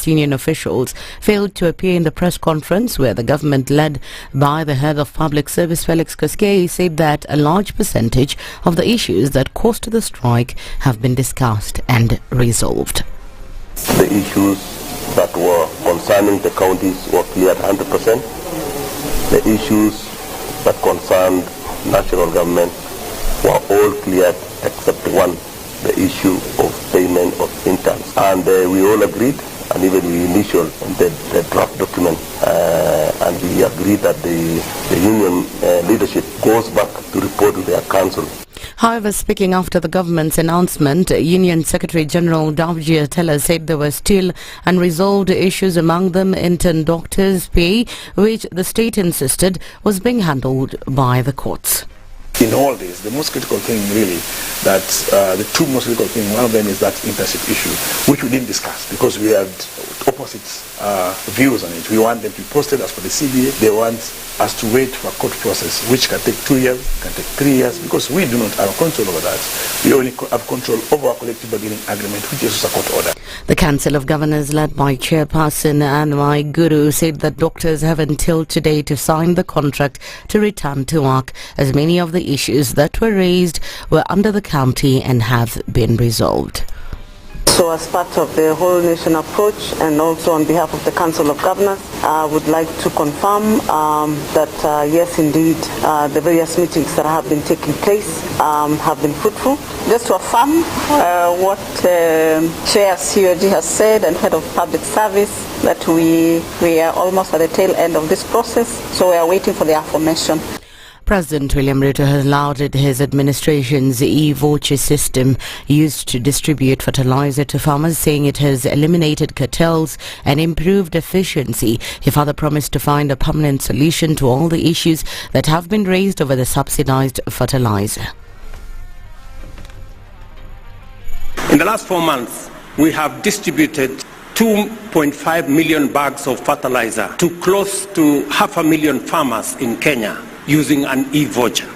Union officials failed to appear in the press conference where the government, led by the head of public service Felix Koskei, said that a large percentage of the issues that caused the strike have been discussed and resolved. The issues that were concerning the counties were cleared 100%. The issues that concerned national government were all cleared except one, the issue of payment of interns. And we all agreed, and even we initialed the draft document, and we agreed that the union leadership goes back to report to their council. However, speaking after the government's announcement, Union Secretary General Davji Atela said there were still unresolved issues, among them intern doctors' pay, which the state insisted was being handled by the courts. In all this, the most critical thing really, that the two most critical things, one of them is that internship issue, which we didn't discuss because we had opposite views on it. We want them to be posted as for the CBA. They want us to wait for a court process, which can take 2 years, can take 3 years, because we do not have control over that. We only have control over our collective bargaining agreement, which is a court order. The Council of Governors, led by Chairperson Anwai Guru, said that doctors have until today to sign the contract to return to work, as many of the issues that were raised were under the county and have been resolved. So as part of the whole nation approach, and also on behalf of the Council of Governors, I would like to confirm that yes, indeed, the various meetings that have been taking place have been fruitful. Just to affirm what Chair COG has said and Head of Public Service, that we are almost at the tail end of this process, so we are waiting for the affirmation. President William Ruto has lauded his administration's e-voucher system used to distribute fertilizer to farmers, saying it has eliminated cartels and improved efficiency. He further promised to find a permanent solution to all the issues that have been raised over the subsidized fertilizer. In the last 4 months, we have distributed 2.5 million bags of fertilizer to close to 500,000 farmers in Kenya, using an e-voucher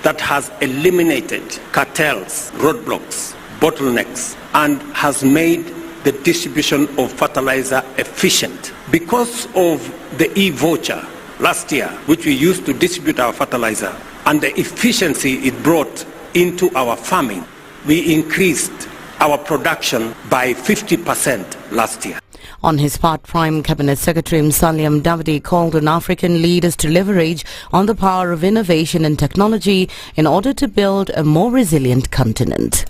that has eliminated cartels, roadblocks, bottlenecks, and has made the distribution of fertilizer efficient. Because of the e-voucher last year, which we used to distribute our fertilizer, and the efficiency it brought into our farming, we increased our production by 50% last year. On his part, Prime Cabinet Secretary Musalia Mudavadi called on African leaders to leverage on the power of innovation and technology in order to build a more resilient continent.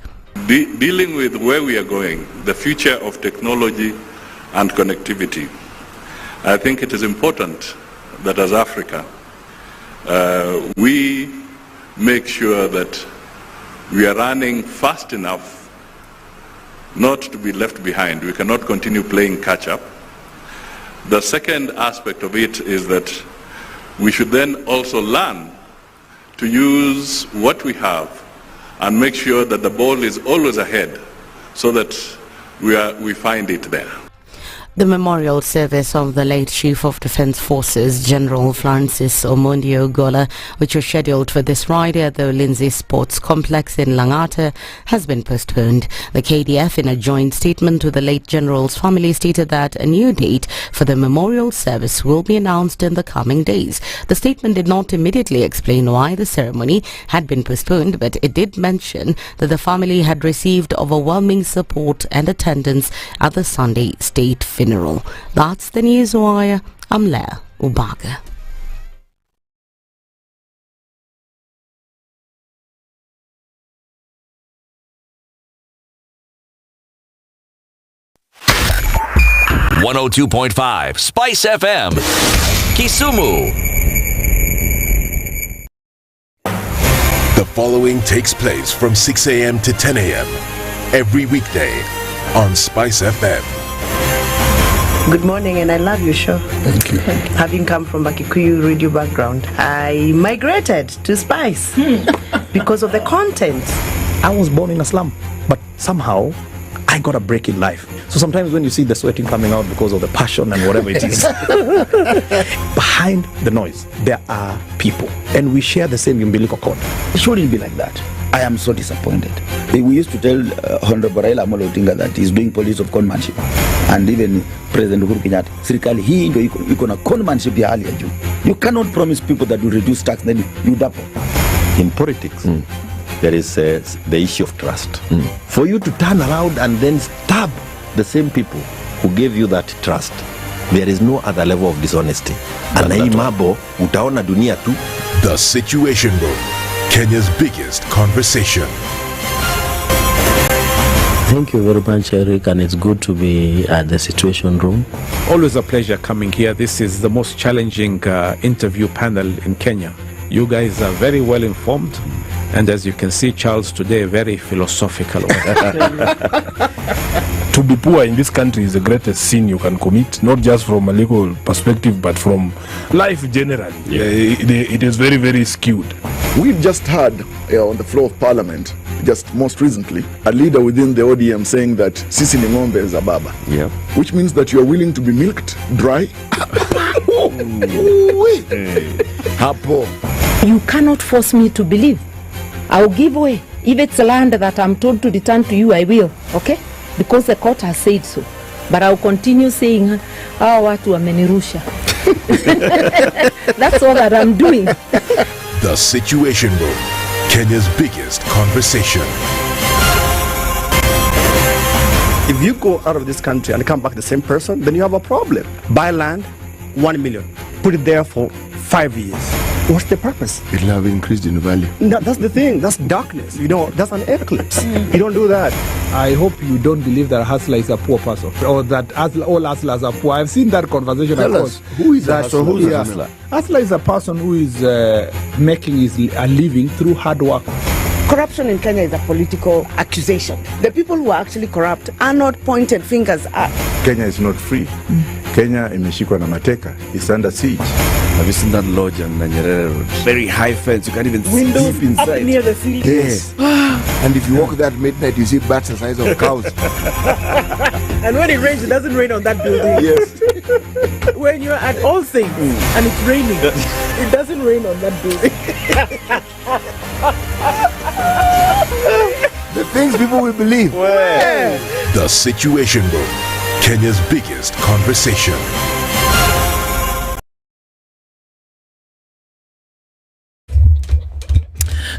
Dealing with where we are going, the future of technology and connectivity, I think it is important that as Africa, we make sure that we are running fast enough not to be left behind. We cannot continue playing catch-up. The second aspect of it is that we should then also learn to use what we have and make sure that the ball is always ahead so that we find it there. The memorial service of the late Chief of Defence Forces, General Francis Omondi Ogola, which was scheduled for this Friday at the Ulinzi Sports Complex in Langata, has been postponed. The KDF, in a joint statement with the late General's family, stated that a new date for the memorial service will be announced in the coming days. The statement did not immediately explain why the ceremony had been postponed, but it did mention that the family had received overwhelming support and attendance at the Sunday state funeral. That's the news wire. I'm Leah Ubaga. .5 Spice FM, Kisumu. The following takes place from 6 a.m. to 10 a.m. every weekday on Spice FM. Good morning, and I love your show. Thank you. Having come from a Kikuyu radio background, I migrated to Spice because of the content. I was born in a slum, but somehow I got a break in life. So sometimes when you see the sweating coming out because of the passion and whatever it is, behind the noise, there are people. And we share the same umbilical cord. It shouldn't be like that. I am so disappointed. We used to tell Honorable Raila Amolo Odinga that he's doing policy of conmanship, and even President Uhuru Kenyatta, serikali hii ndio iko na conmanship ya hali ya juu. You cannot promise people that you reduce tax, then you double. In politics, there is the issue of trust. For you to turn around and then stab the same people who gave you that trust, there is no other level of dishonesty. Na hii mambo utaona dunia tu. The Situation Room, Kenya's biggest conversation. Thank you very much, Eric, and it's good to be at the Situation Room. Always a pleasure coming here. This is the most challenging interview panel in Kenya. You guys are very well informed, and as you can see, Charles today, very philosophical. To be poor in this country is the greatest sin you can commit, not just from a legal perspective, but from life generally. It is very, very skewed. We've just heard on the floor of Parliament, just most recently, a leader within the ODM saying that sisi ni ng'ombe za baba. Yeah. Which means that you are willing to be milked dry. You cannot force me to believe. I'll give way. If it's land that I'm told to return to you, I will. Okay? Because the court has said so. But I'll continue saying, watu wamenirusha. That's all that I'm doing. The Situation Room, Kenya's biggest conversation. If you go out of this country and come back the same person, then you have a problem. Buy land, 1 million. Put it there for 5 years. What's the purpose? It'll have increased in value. No, that's the thing. That's darkness. That's an eclipse. You don't do that. I hope you don't believe that a hustler is a poor person, or that all hustlers are poor. I've seen that conversation. Tell us, who is a hustler? Who's a hustler? Hustler is a person who is making a living through hard work. Corruption in Kenya is a political accusation. The people who are actually corrupt are not pointed fingers at. Kenya is not free. Kenya imeshikwa na mateka. It's under siege. Have you seen that lodge on Nyeri Road? Very high fence. You can't even windows sleep inside. Up near the ceiling. Yes. And if you walk that midnight, you see bats the size of cows. And when it rains, it doesn't rain on that building. Yes. When you're at All Saints and it's raining, it doesn't rain on that building. The things people will believe. The Situation Room, Kenya's biggest conversation.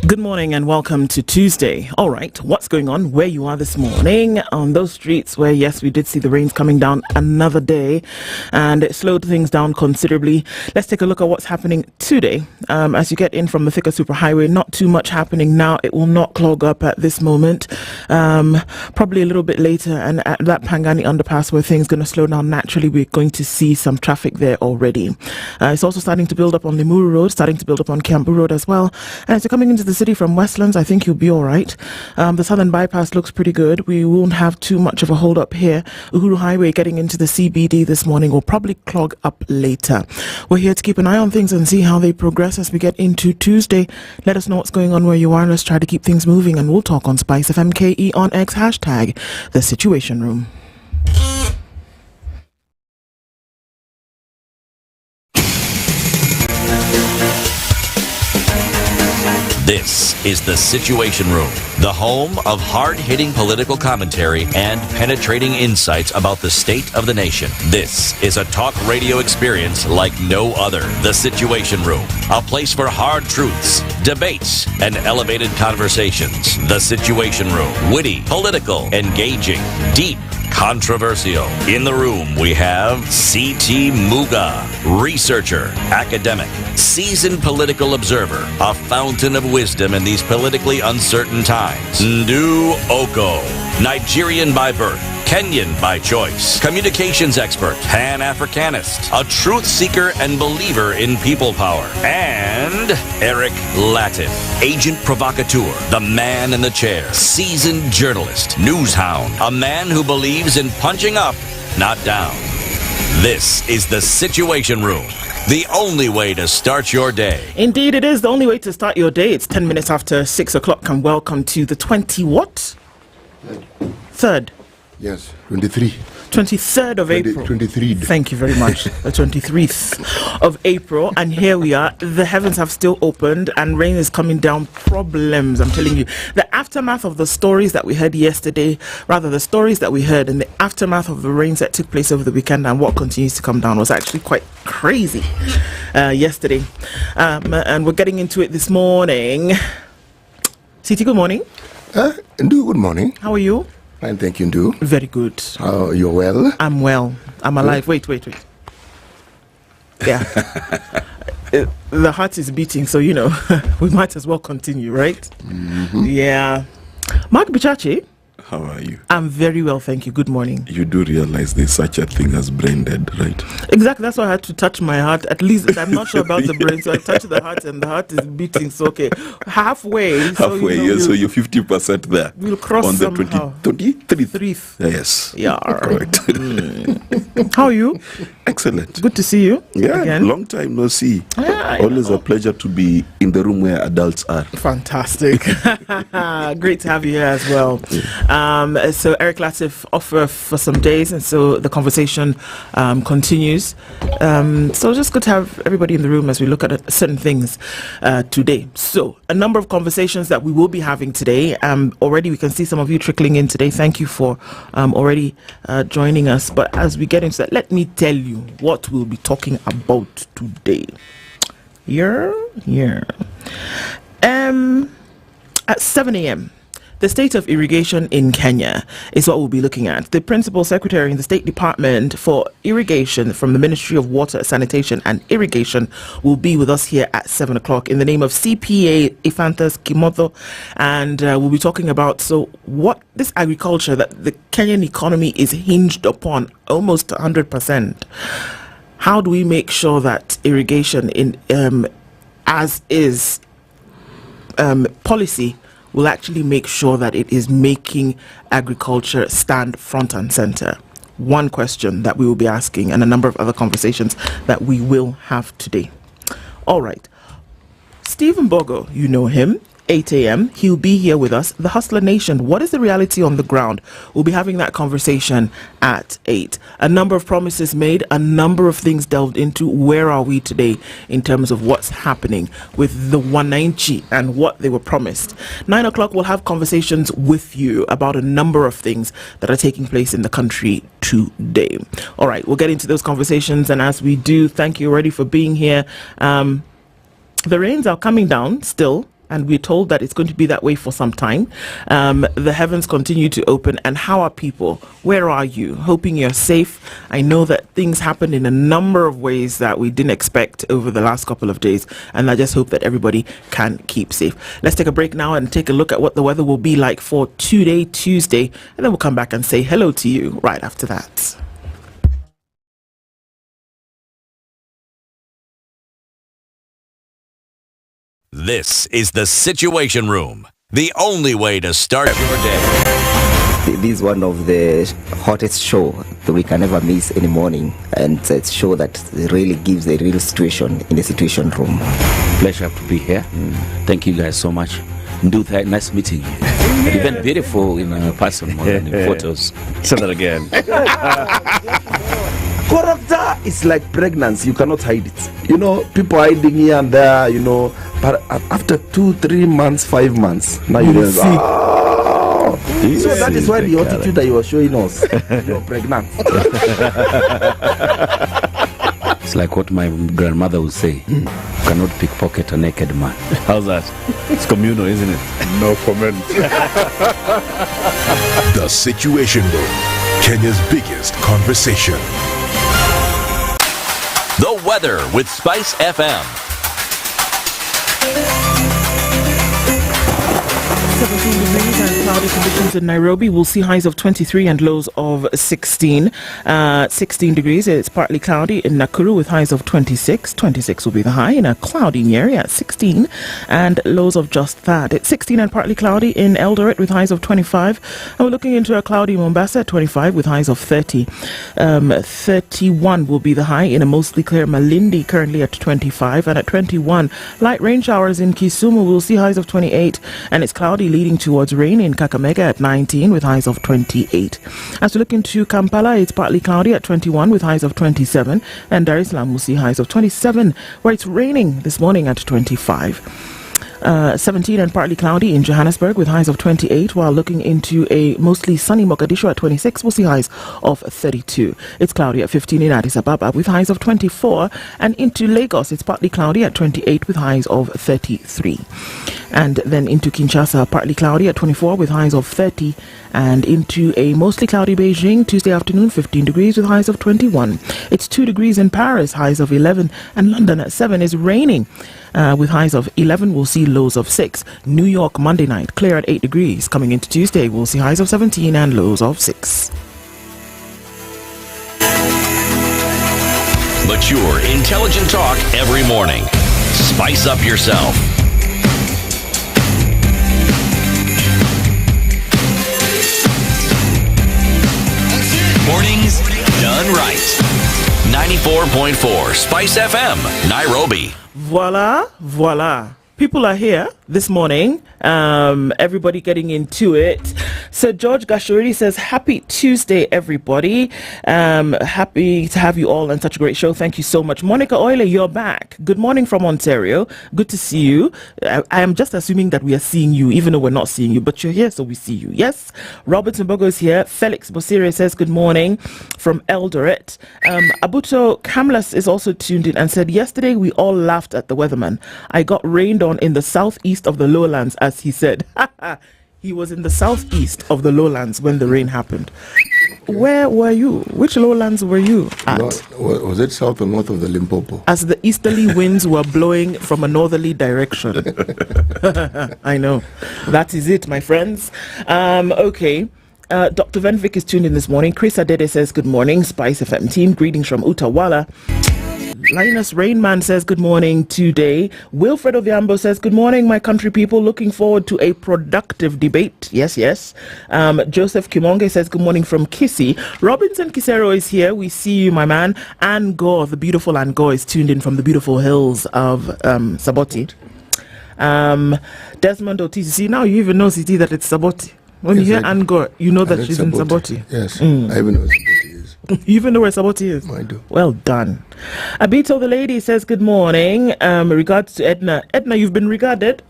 Good morning and welcome to Tuesday. All right, what's going on where you are this morning on those streets where, yes, we did see the rains coming down another day and it slowed things down considerably. Let's take a look at what's happening today. As you get in from the Thika Superhighway, not too much happening now. It will not clog up at this moment. Probably a little bit later, and at that Pangani underpass where things going to slow down naturally, we're going to see some traffic there already. It's also starting to build up on Limuru Road, starting to build up on Kiambu Road as well. And as you're coming into the city from Westlands, I think you'll be all right. The southern bypass looks pretty good. We won't have too much of a hold up here. Uhuru Highway getting into the CBD this morning will probably clog up later. We're here to keep an eye on things and see how they progress as we get into Tuesday. Let us know what's going on where you are. Let's try to keep things moving, and we'll talk on SpiceFM KE on X hashtag The Situation Room. This is The Situation Room, the home of hard-hitting political commentary and penetrating insights about the state of the nation. This is a talk radio experience like no other. The Situation Room, a place for hard truths, debates, and elevated conversations. The Situation Room, witty, political, engaging, deep, controversial. In the room, we have C.T. Muga, researcher, academic, seasoned political observer, a fountain of wisdom in these politically uncertain times. Ndu Oko, Nigerian by birth, Kenyan by choice, communications expert, Pan-Africanist, a truth seeker and believer in people power, and Eric Latif, agent provocateur, the man in the chair, seasoned journalist, news hound, a man who believes in punching up, not down. This is The Situation Room, the only way to start your day. Indeed, it is the only way to start your day. It's 10 minutes after 6 o'clock, and welcome to the 20 what? Third. Yes, 23. 23rd of April. 23rd. Thank you very much. The 23rd of April. And here we are. The heavens have still opened and rain is coming down. Problems, I'm telling you. The aftermath of the stories that we heard yesterday, rather the stories that we heard in the aftermath of the rains that took place over the weekend and what continues to come down was actually quite crazy yesterday. And we're getting into it this morning. Siti, good morning. Ndu, good morning. How are you? Fine, thank you, Ndu. Very good. You're well? I'm well. I'm alive. Wait. Yeah. The heart is beating, so, you know, we might as well continue, right? Mm-hmm. Yeah. Mark Bichachi. How are you? I'm very well, thank you. Good morning. You do realize there's such a thing as brain dead, right? Exactly, that's why I had to touch my heart. At least I'm not sure about the brain, so I touched the heart and the heart is beating. So, okay, halfway. Halfway, so, so you're 50% there. We'll cross on the somehow. 23rd. Yes. Yeah. Correct. How are you? Excellent. Good to see you. Yeah, again. Long time no see. Yeah, Always a pleasure to be in the room where adults are. Fantastic. Great to have you here as well. So Eric Latif off for some days, and so the conversation continues. So just good to have everybody in the room as we look at certain things today. So a number of conversations that we will be having today. Already we can see some of you trickling in today. Thank you for already joining us. But as we get into that, let me tell you what we'll be talking about today. At 7 a.m. The state of irrigation in Kenya is what we'll be looking at. The Principal Secretary in the State Department for Irrigation from the Ministry of Water, Sanitation and Irrigation will be with us here at 7 o'clock in the name of CPA Ephantus Kimotho. And we'll be talking about what this agriculture that the Kenyan economy is hinged upon almost 100%. How do we make sure that irrigation in as is policy will actually make sure that it is making agriculture stand front and center? One question that we will be asking, and a number of other conversations that we will have today. All right. Stephen Bogo, you know him. 8 a.m. He'll be here with us. The Hustler Nation, what is the reality on the ground? We'll be having that conversation at 8. A number of promises made, a number of things delved into. Where are we today in terms of what's happening with the Wananchi and what they were promised? 9 o'clock, we'll have conversations with you about a number of things that are taking place in the country today. All right, we'll get into those conversations, and as we do, thank you already for being here. The rains are coming down still, and we're told that it's going to be that way for some time. The heavens continue to open. And how are people? Where are you? Hoping you're safe. I know that things happened in a number of ways that we didn't expect over the last couple of days. And I just hope that everybody can keep safe. Let's take a break now and take a look at what the weather will be like for today, Tuesday. And then we'll come back and say hello to you right after that. This is the Situation Room, the only way to start your day. This is one of the hottest show that we can ever miss in the morning, and it's a show that really gives a real situation in the Situation Room. Pleasure to be here. Thank you guys so much. Ndu, nice meeting you. Yeah. Even beautiful in person more than in photos. Say that again. Character is like pregnancy. You cannot hide it. You know, people hiding here and there, you know, but after 2-3 months, 5 months, now you see. Oh. So that is why the attitude that you were showing us, you're pregnant. It's like what my grandmother would say. You cannot pickpocket a naked man. How's that? It's communal, isn't it? No comment. The Situation Room, Kenya's biggest conversation. The weather with SpiceFM. 17 degrees and cloudy conditions in Nairobi. We'll see highs of 23 and lows of 16. 16 degrees. It's partly cloudy in Nakuru with highs of 26. 26 will be the high in a cloudy Nyeri at 16 and lows of just that. It's 16 and partly cloudy in Eldoret with highs of 25. And we're looking into a cloudy Mombasa at 25 with highs of 30. 31 will be the high in a mostly clear Malindi currently at 25. And at 21, light rain showers in Kisumu. We'll see highs of 28 and it's cloudy leading towards rain in in Kakamega at 19 with highs of 28. As we look into Kampala, it's partly cloudy at 21 with highs of 27. And Dar es Salaam will see highs of 27, where it's raining this morning at 25. 17 and partly cloudy in Johannesburg with highs of 28, while looking into a mostly sunny Mogadishu at 26, we'll see highs of 32. It's cloudy at 15 in Addis Ababa with highs of 24, and into Lagos it's partly cloudy at 28 with highs of 33. And then into Kinshasa, partly cloudy at 24 with highs of 30, and into a mostly cloudy Beijing Tuesday afternoon, 15 degrees with highs of 21. It's 2 degrees in Paris, highs of 11, and London at 7 is raining. With highs of 11, we'll see lows of 6. New York Monday night, clear at 8 degrees. Coming into Tuesday, we'll see highs of 17 and lows of 6. Mature, intelligent talk every morning. Spice up yourself. Mornings done right. 94.4 Spice FM, Nairobi. Voila. People are here this morning. Everybody getting into it. So George Gashuri says, happy Tuesday, everybody. Happy to have you all on such a great show. Thank you so much. Monica Oile, you're back. Good morning from Ontario. Good to see you. I am just assuming that we are seeing you, even though we're not seeing you, but you're here, so we see you. Yes. Robert Mbogo is here. Felix Bosire says, good morning from Eldoret. Abuto Kamlas is also tuned in and said, yesterday we all laughed at the weatherman. I got rained on in the southeast of the lowlands, as he said. He was in the southeast of the lowlands when the rain happened. Where were you? Which lowlands were you at? Was it south or north of the Limpopo? As the easterly winds were blowing from a northerly direction. I know. That is it, my friends. Okay. Dr. Venvik is tuned in this morning. Chris Adede says, good morning. Spice FM team, greetings from Utawala. Linus Rainman says good morning today. Wilfred Oviambo says good morning, my country people. Looking forward to a productive debate. Yes. Joseph Kimonge says good morning from Kissy. Robinson Kisero is here. We see you, my man. Anne Gore, the beautiful Anne Gore, is tuned in from the beautiful hills of Saboti. Desmond OTC. Now you even know, CT, that it's Saboti. When you hear Anne Gore, you know that she's in Saboti. Yes, I even know what Saboti is. You even know where Saboti is? I do. Well done. Abito the lady says good morning. Regards to Edna. Edna, you've been regarded.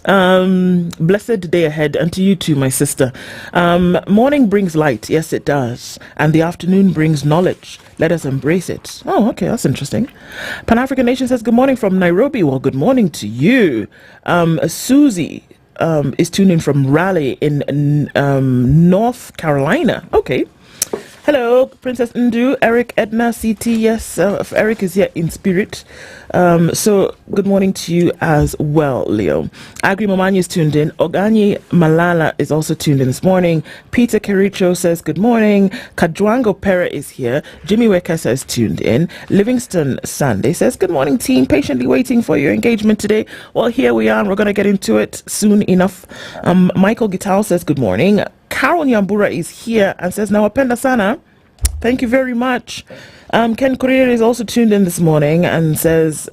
Blessed day ahead, and to you too, my sister. Morning brings light. Yes, it does. And the afternoon brings knowledge. Let us embrace it. Oh, okay, that's interesting. Pan-African Nation says good morning from Nairobi. Well, good morning to you. Susie is tuned in from Raleigh in North Carolina. Okay. Hello, Princess Ndu, Eric, Edna, CT. Yes, Eric is here in spirit. So good morning to you as well, Leo. Agri Momani is tuned in. Ogani Malala is also tuned in this morning. Peter Kericho says good morning. Kajwango Pera is here. Jimmy Wekesa is tuned in. Livingston Sunday says good morning, team. Patiently waiting for your engagement today. Well, here we are, and we're going to get into it soon enough. Michael Gitao says good morning. Carol Nyambura is here and says, Nawapenda sana. Thank you very much. Ken Korea is also tuned in this morning and says,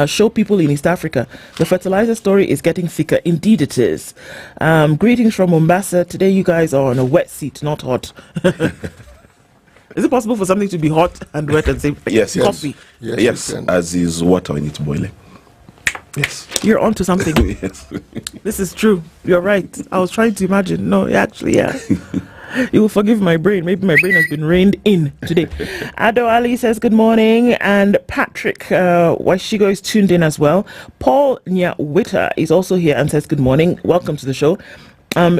show people in East Africa. The fertilizer story is getting thicker. Indeed it is. Greetings from Mombasa. Today you guys are on a wet seat, not hot. Is it possible for something to be hot and wet at the same time? Yes. Coffee. Yes, as is water when it's boiling. Yes. You're onto something. Yes. This is true. You're right. I was trying to imagine. No, actually, yeah. You will forgive my brain. Maybe my brain has been reined in today. Ado Ali says good morning. And Patrick Washigo is tuned in as well. Paul Nyawitter is also here and says good morning. Welcome to the show.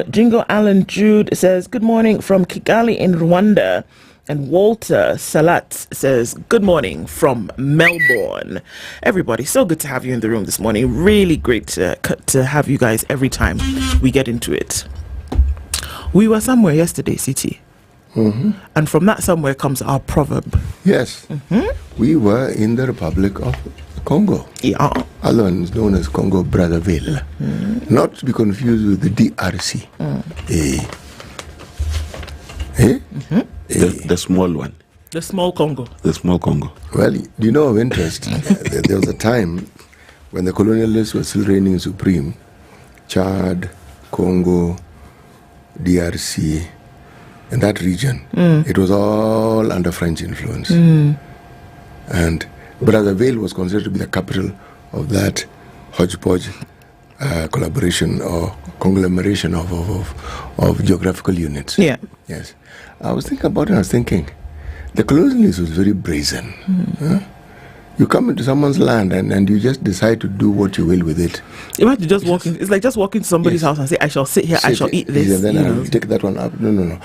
Jingo Alan Jude says good morning from Kigali in Rwanda. And Walter Salat says, good morning from Melbourne. Everybody, so good to have you in the room this morning. Really great to have you guys every time we get into it. We were somewhere yesterday, CT. Mm-hmm. And from that somewhere comes our proverb. Yes. Mm-hmm. We were in the Republic of Congo. Yeah. Otherwise known as Congo Brazzaville. Mm-hmm. Not to be confused with the DRC. Mm-hmm. The small one. The small Congo. The small Congo. Well, you know of interest, there was a time when the colonialists were still reigning supreme. Chad, Congo, DRC, and that region, it was all under French influence. And Brazzaville was considered to be the capital of that hodgepodge collaboration or conglomeration of geographical units. Yeah. Yes. I was thinking about it, I was thinking, the colonialist was very brazen. Huh? You come into someone's land and you just decide to do what you will with it. Imagine just walking. It's like just walking to somebody's house and say, "I shall sit here. I shall eat this." And then I'll take that one up. No.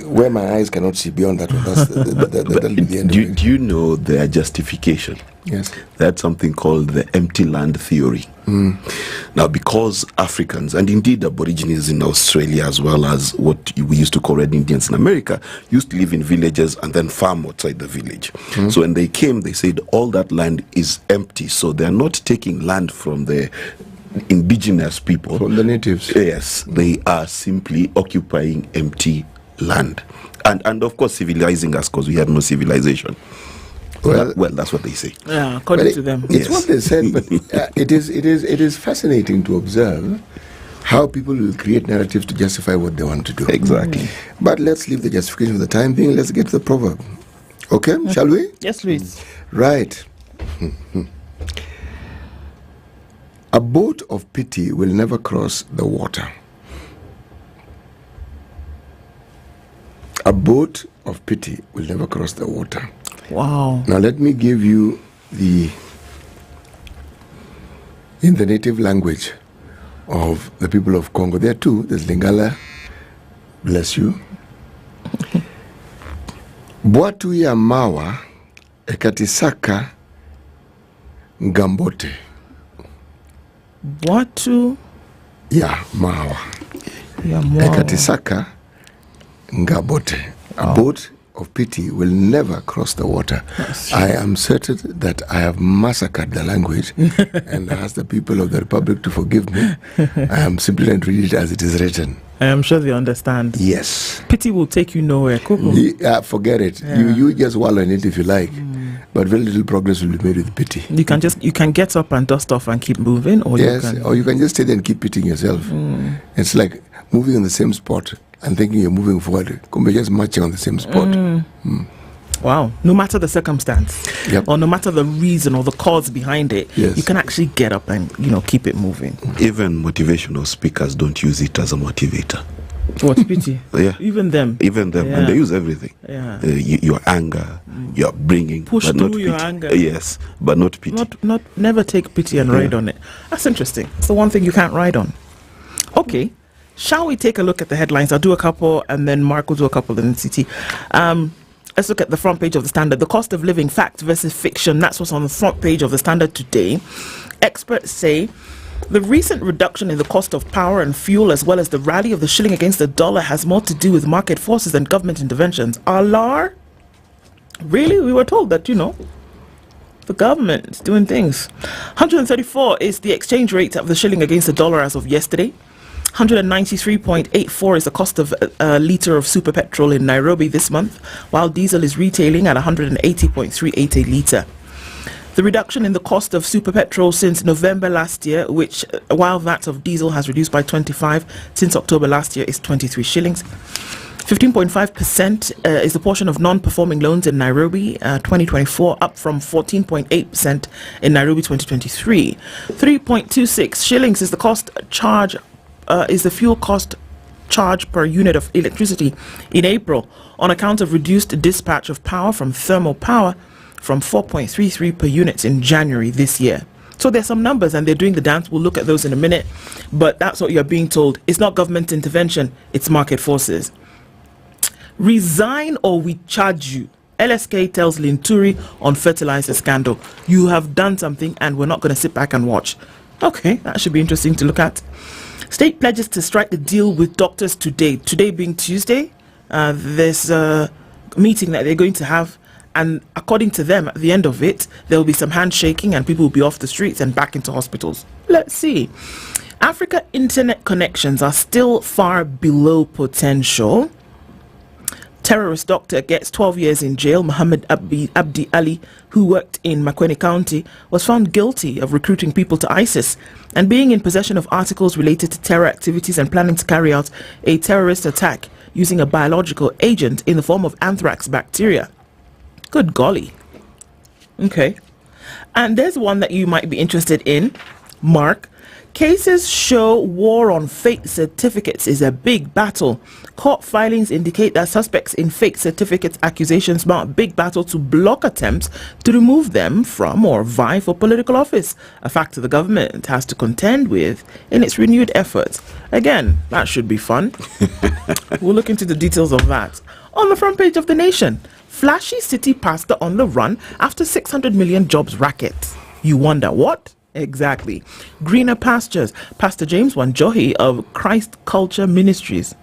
Where my eyes cannot see beyond that one. That'll be the end. Do you know their justification? Yes. They had something called the empty land theory. Now, because Africans, and indeed Aborigines in Australia, as well as what we used to call Red Indians in America, used to live in villages and then farm outside the village. So when they came, they said all that land is empty. So they're not taking land from the indigenous people. From the natives. Yes, they are simply occupying empty land. And of course civilizing us, because we had no civilization. Well, that's what they say. Yeah, according to them. It's what they said, but it is fascinating to observe how people will create narratives to justify what they want to do. Exactly. But let's leave the justification for the time being. Let's get to the proverb. Okay, shall we? Yes, please. Right. A boat of pity will never cross the water. A boat of pity will never cross the water. Wow. Now let me give you in the native language of the people of Congo. There are two. There's Lingala, bless you. Bwatu ya mawa ekatisaka ngambote. Bwatu ya mawa ekatisaka ngabote. A boat of pity will never cross the water. I am certain that I have massacred the language and ask the people of the Republic to forgive me. I am simply going to read it as it is written. I am sure they understand. Yes. Pity will take you nowhere, Kuku. Forget it. Yeah. You just wallow in it if you like. But very little progress will be made with pity. You can get up and dust off and keep moving, or you can just stay there and keep pitying yourself. It's like moving in the same spot and thinking you're moving forward. Could be just marching on the same spot. Wow. No matter the circumstance, or no matter the reason or the cause behind it, you can actually get up and keep it moving. Even motivational speakers don't use it as a motivator. What pity? Yeah. Even them, and they use everything. Yeah. Your anger, your bringing, push but through not your pity. anger. Yes, but not pity. Never take pity and ride on it. That's interesting. It's the one thing you can't ride on. Okay. Shall we take a look at the headlines? I'll do a couple, and then Mark will do a couple in CT. Let's look at the front page of the Standard. The cost of living, fact versus fiction. That's what's on the front page of the Standard today. Experts say the recent reduction in the cost of power and fuel, as well as the rally of the shilling against the dollar, has more to do with market forces than government interventions. Alar? Really? We were told that, the government is doing things. 134 is the exchange rate of the shilling against the dollar as of yesterday. 193.84 is the cost of a litre of super petrol in Nairobi this month, while diesel is retailing at 180.38 a litre. The reduction in the cost of super petrol since November last year, while that of diesel has reduced by 25 since October last year, is 23 shillings. 15.5% is the portion of non-performing loans in Nairobi 2024, up from 14.8% in Nairobi 2023. 3.26 shillings is the cost charge. Is the fuel cost charge per unit of electricity in April on account of reduced dispatch of power from thermal power from 4.33 per unit in January this year. So there's some numbers and they're doing the dance. We'll look at those in a minute. But that's what you're being told. It's not government intervention, it's market forces. Resign or we charge you. LSK tells Linturi on fertilizer scandal. You have done something and we're not going to sit back and watch. Okay, that should be interesting to look at. State pledges to strike a deal with doctors today. Today being Tuesday, there's a meeting that they're going to have. And according to them, at the end of it, there will be some handshaking and people will be off the streets and back into hospitals. Let's see. Africa internet connections are still far below potential. Terrorist doctor gets 12 years in jail. Muhammad Abdi Ali, who worked in Makwene County, was found guilty of recruiting people to ISIS and being in possession of articles related to terror activities and planning to carry out a terrorist attack using a biological agent in the form of anthrax bacteria. Good golly. Okay. And there's one that you might be interested in, Mark. Cases show war on fake certificates is a big battle. Court filings indicate that suspects in fake certificates accusations mount a big battle to block attempts to remove them from or vie for political office, a factor the government has to contend with in its renewed efforts. Again, that should be fun. We'll look into the details of that. On the front page of The Nation, flashy city pastor on the run after 600 million jobs racket. You wonder what? Exactly. Greener pastures. Pastor James Wanjohi of Christ Culture Ministries,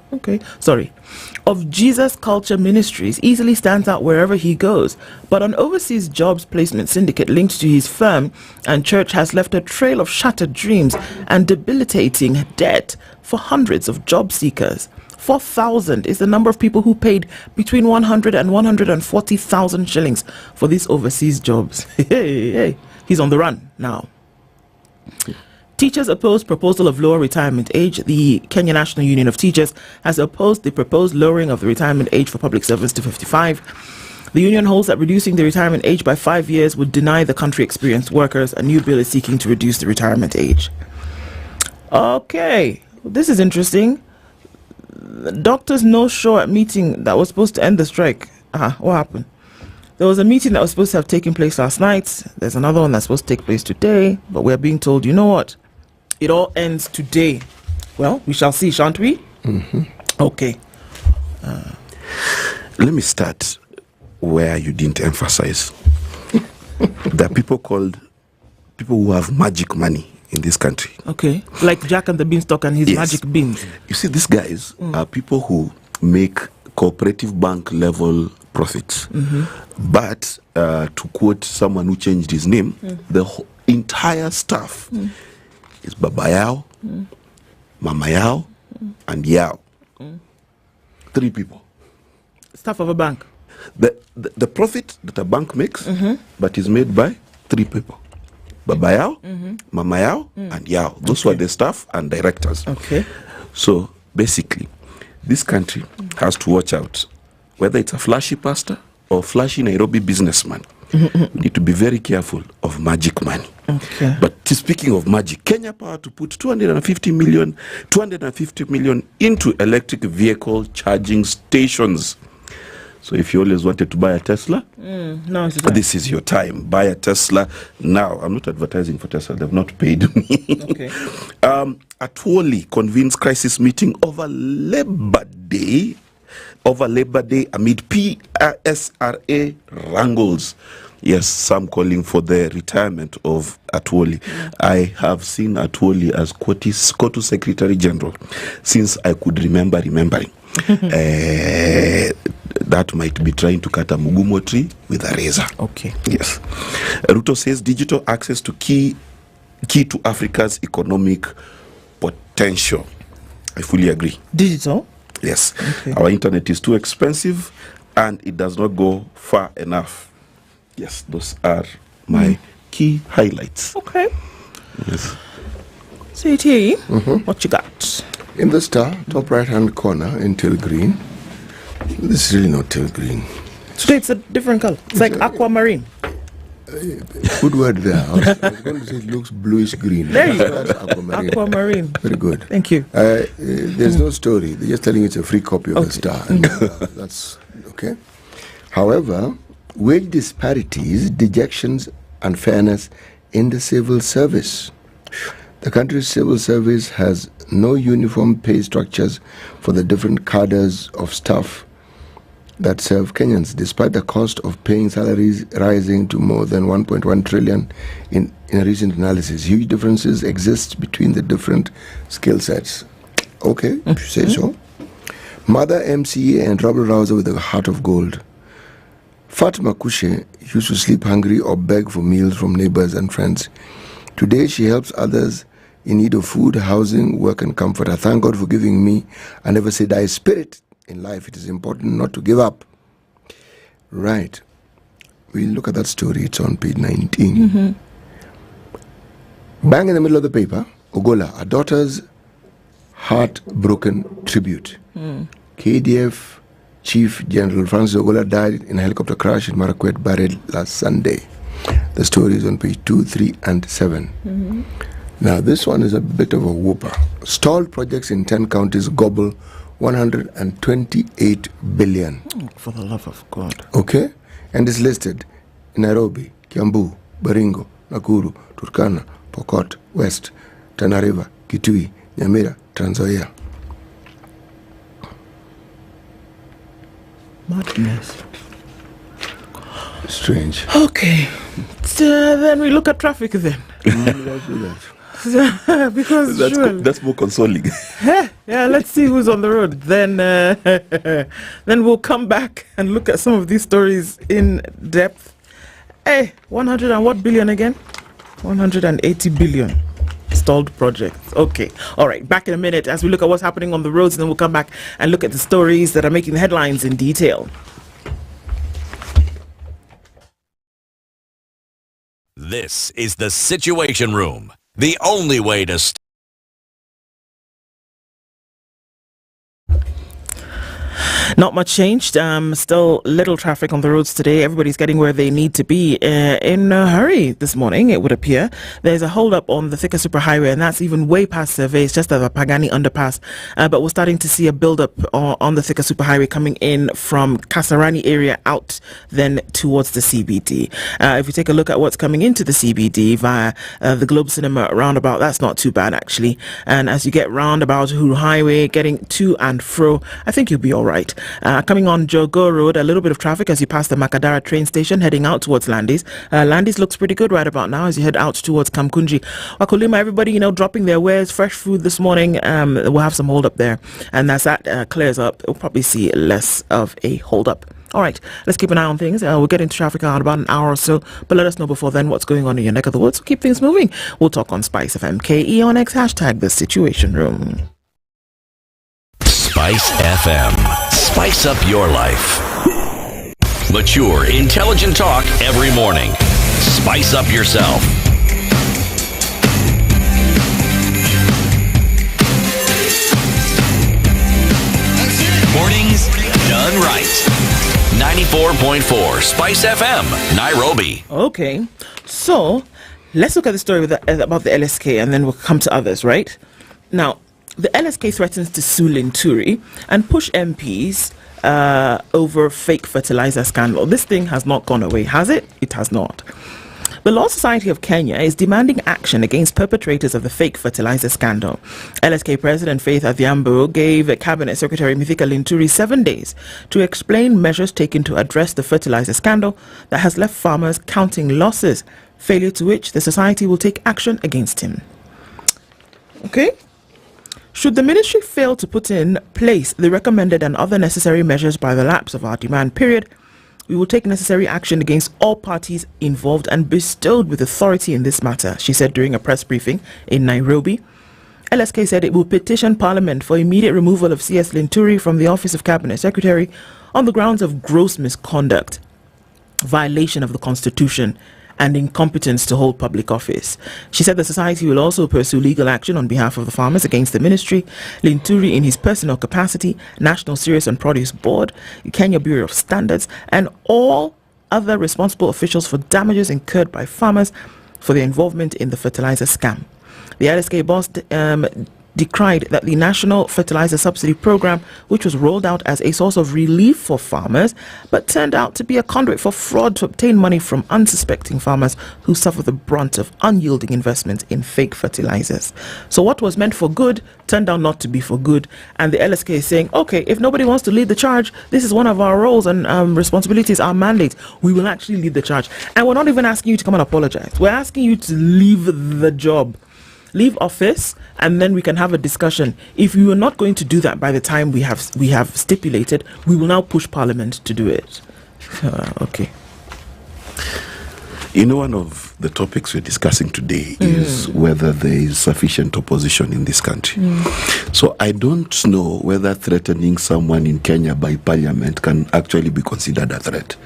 of Jesus Culture Ministries easily stands out wherever he goes. But an overseas jobs placement syndicate linked to his firm and church has left a trail of shattered dreams and debilitating debt for hundreds of job seekers. 4,000 is the number of people who paid between 100 and 140,000 shillings for these overseas jobs. Hey, he's on the run now. Teachers oppose proposal of lower retirement age. The Kenya National Union of Teachers has opposed the proposed lowering of the retirement age for public servants to 55. The union holds that reducing the retirement age by 5 years would deny the country experienced workers. A new bill is seeking to reduce the retirement age. Okay, this is interesting. The doctors no-show at meeting that was supposed to end the strike. What happened? There was a meeting that was supposed to have taken place last night. There's another one that's supposed to take place today. But we're being told, you know what? It all ends today. Well, we shall see, shan't we? Mm-hmm. Okay. Let me start where you didn't emphasize. There are people who have magic money in this country. Okay. Like Jack and the Beanstalk and his magic beans. You see, these guys are people who make cooperative bank level profits. Mm-hmm. But to quote someone who changed his name, the entire staff is Baba Yao, Mama Yao, and Yao. 3 people. Staff of a bank. The profit that a bank makes, but is made by 3 people. Baba Yao, Mama Yao, and Yao. Those were the staff and directors. Okay. So basically, this country has to watch out. Whether it's a flashy pastor or flashy Nairobi businessman, we need to be very careful of magic money. Okay. But speaking of magic, Kenya Power to put 250 million into electric vehicle charging stations. So if you always wanted to buy a Tesla, this is your time. Buy a Tesla now. I'm not advertising for Tesla. They've not paid me. Okay. Atwoli convenes crisis meeting over Labor Day amid PSRA wrangles. Yes, some calling for the retirement of Atwoli. I have seen Atwoli as Kotu Secretary General since I could remembering. That might be trying to cut a mugumo tree with a razor. Okay. Yes. Ruto says digital access to key to Africa's economic potential. I fully agree. Digital? Yes. Okay. Our internet is too expensive and it does not go far enough. Yes, those are my key highlights. Okay. Yes. CT, what you got? In the Star, top right-hand corner in teal green. This is really not teal green. So it's a different color. It's like aquamarine. Good word there. I was going to say it looks bluish green. There you go. Aquamarine. Aquamarine. Very good. Thank you. There's no story. They're just telling you it's a free copy of the Star. And, that's okay. However, wage disparities, dejections, unfairness in the civil service. The country's civil service has no uniform pay structures for the different cadres of staff that serve Kenyans, despite the cost of paying salaries rising to more than 1.1 trillion in a recent analysis. Huge differences exist between the different skill sets. Okay, if you say so. Mother MCA and rabble rouser with a heart of gold. Fatma Kushe used to sleep hungry or beg for meals from neighbors and friends. Today she helps others in need of food, housing, work and comfort. I thank God for giving me a never say die spirit in life, it is important not to give up. Right. We look at that story. It's on page 19. Bang in the middle of the paper, Ogola, a daughter's heartbroken tribute. KDF Chief General Francis Ogola died in a helicopter crash in Marakwet, buried last Sunday. The story is on page 2, 3, and 7. Now, this one is a bit of a whooper. Stalled projects in 10 counties gobble 128 billion. Oh, for the love of God. Okay? And it's listed in Nairobi, Kiambu, Baringo, Nakuru, Turkana, Pokot, West, Tana River, Kitui, Nyamira, Trans Nzoia. Madness. Strange. Okay. So then we look at traffic then. Because that's more consoling. Yeah, let's see who's on the road. Then we'll come back and look at some of these stories in depth. Hey, 100 and what billion again? 180 billion stalled projects. Okay. All right. Back in a minute as we look at what's happening on the roads, and then we'll come back and look at the stories that are making the headlines in detail. This is the Situation Room, the only way to Not much changed. Still little traffic on the roads today. Everybody's getting where they need to be in a hurry this morning, it would appear. There's a hold up on the Thika Superhighway, and that's even way past surveys, just at the Pagani underpass. But we're starting to see a build up on the Thika Superhighway coming in from Kasarani area out then towards the CBD. If you take a look at what's coming into the CBD via the Globe Cinema roundabout, that's not too bad actually. And as you get roundabout Uhuru Highway, getting to and fro, I think you'll be all right. Coming on Jogo Road, a little bit of traffic as you pass the Makadara train station heading out towards Landis. Landis looks pretty good right about now as you head out towards Kamkunji. Wakulima, everybody, dropping their wares, fresh food this morning. We'll have some hold up there. And as that clears up, we'll probably see less of a hold up. All right, let's keep an eye on things. We'll get into traffic in about an hour or so, but let us know before then what's going on in your neck of the woods. Keep things moving. We'll talk on SpiceFM KE on X hashtag the Situation Room. Spice FM. Spice up your life. Mature, intelligent talk every morning. Spice up yourself. Mornings done right. 94.4 Spice FM, Nairobi. Okay, so let's look at the story about the LSK and then we'll come to others, right? Now, the LSK threatens to sue Linturi and push MPs over fake fertilizer scandal. This thing has not gone away, has it? It has not. The Law Society of Kenya is demanding action against perpetrators of the fake fertilizer scandal. LSK President Faith Adhiambo gave Cabinet Secretary Mithika Linturi 7 days to explain measures taken to address the fertilizer scandal that has left farmers counting losses, failure to which the society will take action against him. Okay? Should the ministry fail to put in place the recommended and other necessary measures by the lapse of our demand period, we will take necessary action against all parties involved and bestowed with authority in this matter, she said during a press briefing in Nairobi. LSK said it will petition Parliament for immediate removal of CS Linturi from the office of Cabinet Secretary on the grounds of gross misconduct, violation of the Constitution, and incompetence to hold public office. She said the society will also pursue legal action on behalf of the farmers against the ministry, Linturi in his personal capacity, National Cereals and Produce Board, Kenya Bureau of Standards, and all other responsible officials for damages incurred by farmers for their involvement in the fertilizer scam. The LSK boss decried that the National Fertilizer Subsidy Program, which was rolled out as a source of relief for farmers, but turned out to be a conduit for fraud to obtain money from unsuspecting farmers who suffer the brunt of unyielding investment in fake fertilizers. So what was meant for good turned out not to be for good, and the LSK is saying, okay, if nobody wants to lead the charge, this is one of our roles and responsibilities, our mandate. We will actually lead the charge. And we're not even asking you to come and apologize. We're asking you to leave the job. Leave office, and then we can have a discussion. If you are not going to do that by the time we have stipulated, we will now push Parliament to do it. Okay. One of the topics we're discussing today is whether there is sufficient opposition in this country. So I don't know whether threatening someone in Kenya by parliament can actually be considered a threat.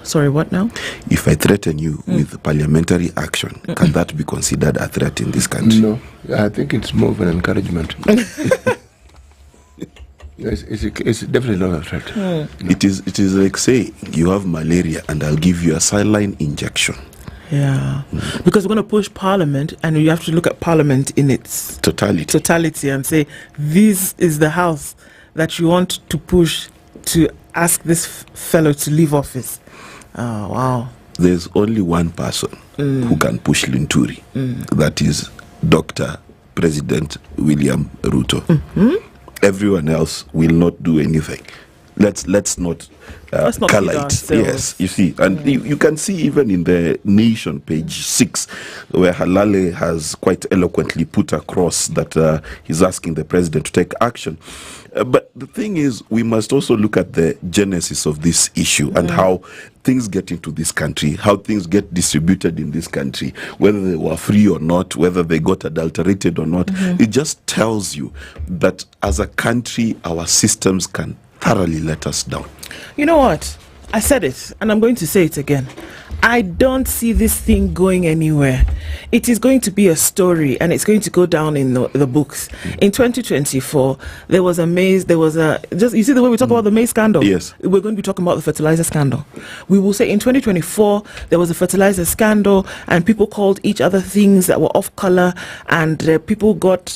Sorry, what now? If I threaten you with parliamentary action, can that be considered a threat in this country? No, I think it's more of an encouragement. It's definitely not a threat. It is like saying you have malaria and I'll give you a saline injection. Yeah, because we're going to push Parliament, and you have to look at Parliament in its totality and say, this is the house that you want to push to ask this fellow to leave office. Oh, wow. There's only one person who can push Linturi. That is Dr. President William Ruto. Everyone else will not do anything. Let's not color it. Yes, you see, and you can see even in the Nation page 6, where Halale has quite eloquently put across that he's asking the president to take action. But the thing is, we must also look at the genesis of this issue and how things get into this country, how things get distributed in this country, whether they were free or not, whether they got adulterated or not. It just tells you that as a country, our systems can thoroughly let us down. You know what? I said it, and I'm going to say it again. I don't see this thing going anywhere. It is going to be a story, and it's going to go down in the books. In 2024, there was a maize, you see the way we talk about the maize scandal? Yes. We're going to be talking about the fertilizer scandal. We will say in 2024, there was a fertilizer scandal, and people called each other things that were off color, and people got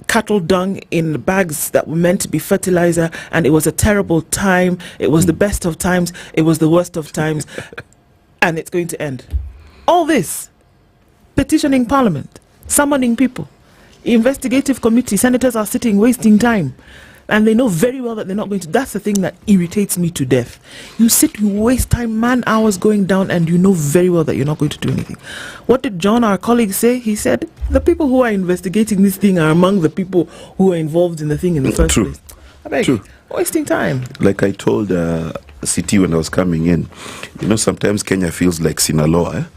cattle dung in bags that were meant to be fertilizer, and it was a terrible time. It was the best of times. It was the worst of times. And it's going to end. All this, petitioning Parliament, summoning people, investigative committee, senators are sitting, wasting time. And they know very well that they're not going to. That's the thing that irritates me to death. You sit, you waste time, man hours going down, and you know very well that you're not going to do anything. What did John, our colleague, say? He said, the people who are investigating this thing are among the people who are involved in the thing in the first place. I beg, wasting time. Like I told City when I was coming in, sometimes Kenya feels like Sinaloa.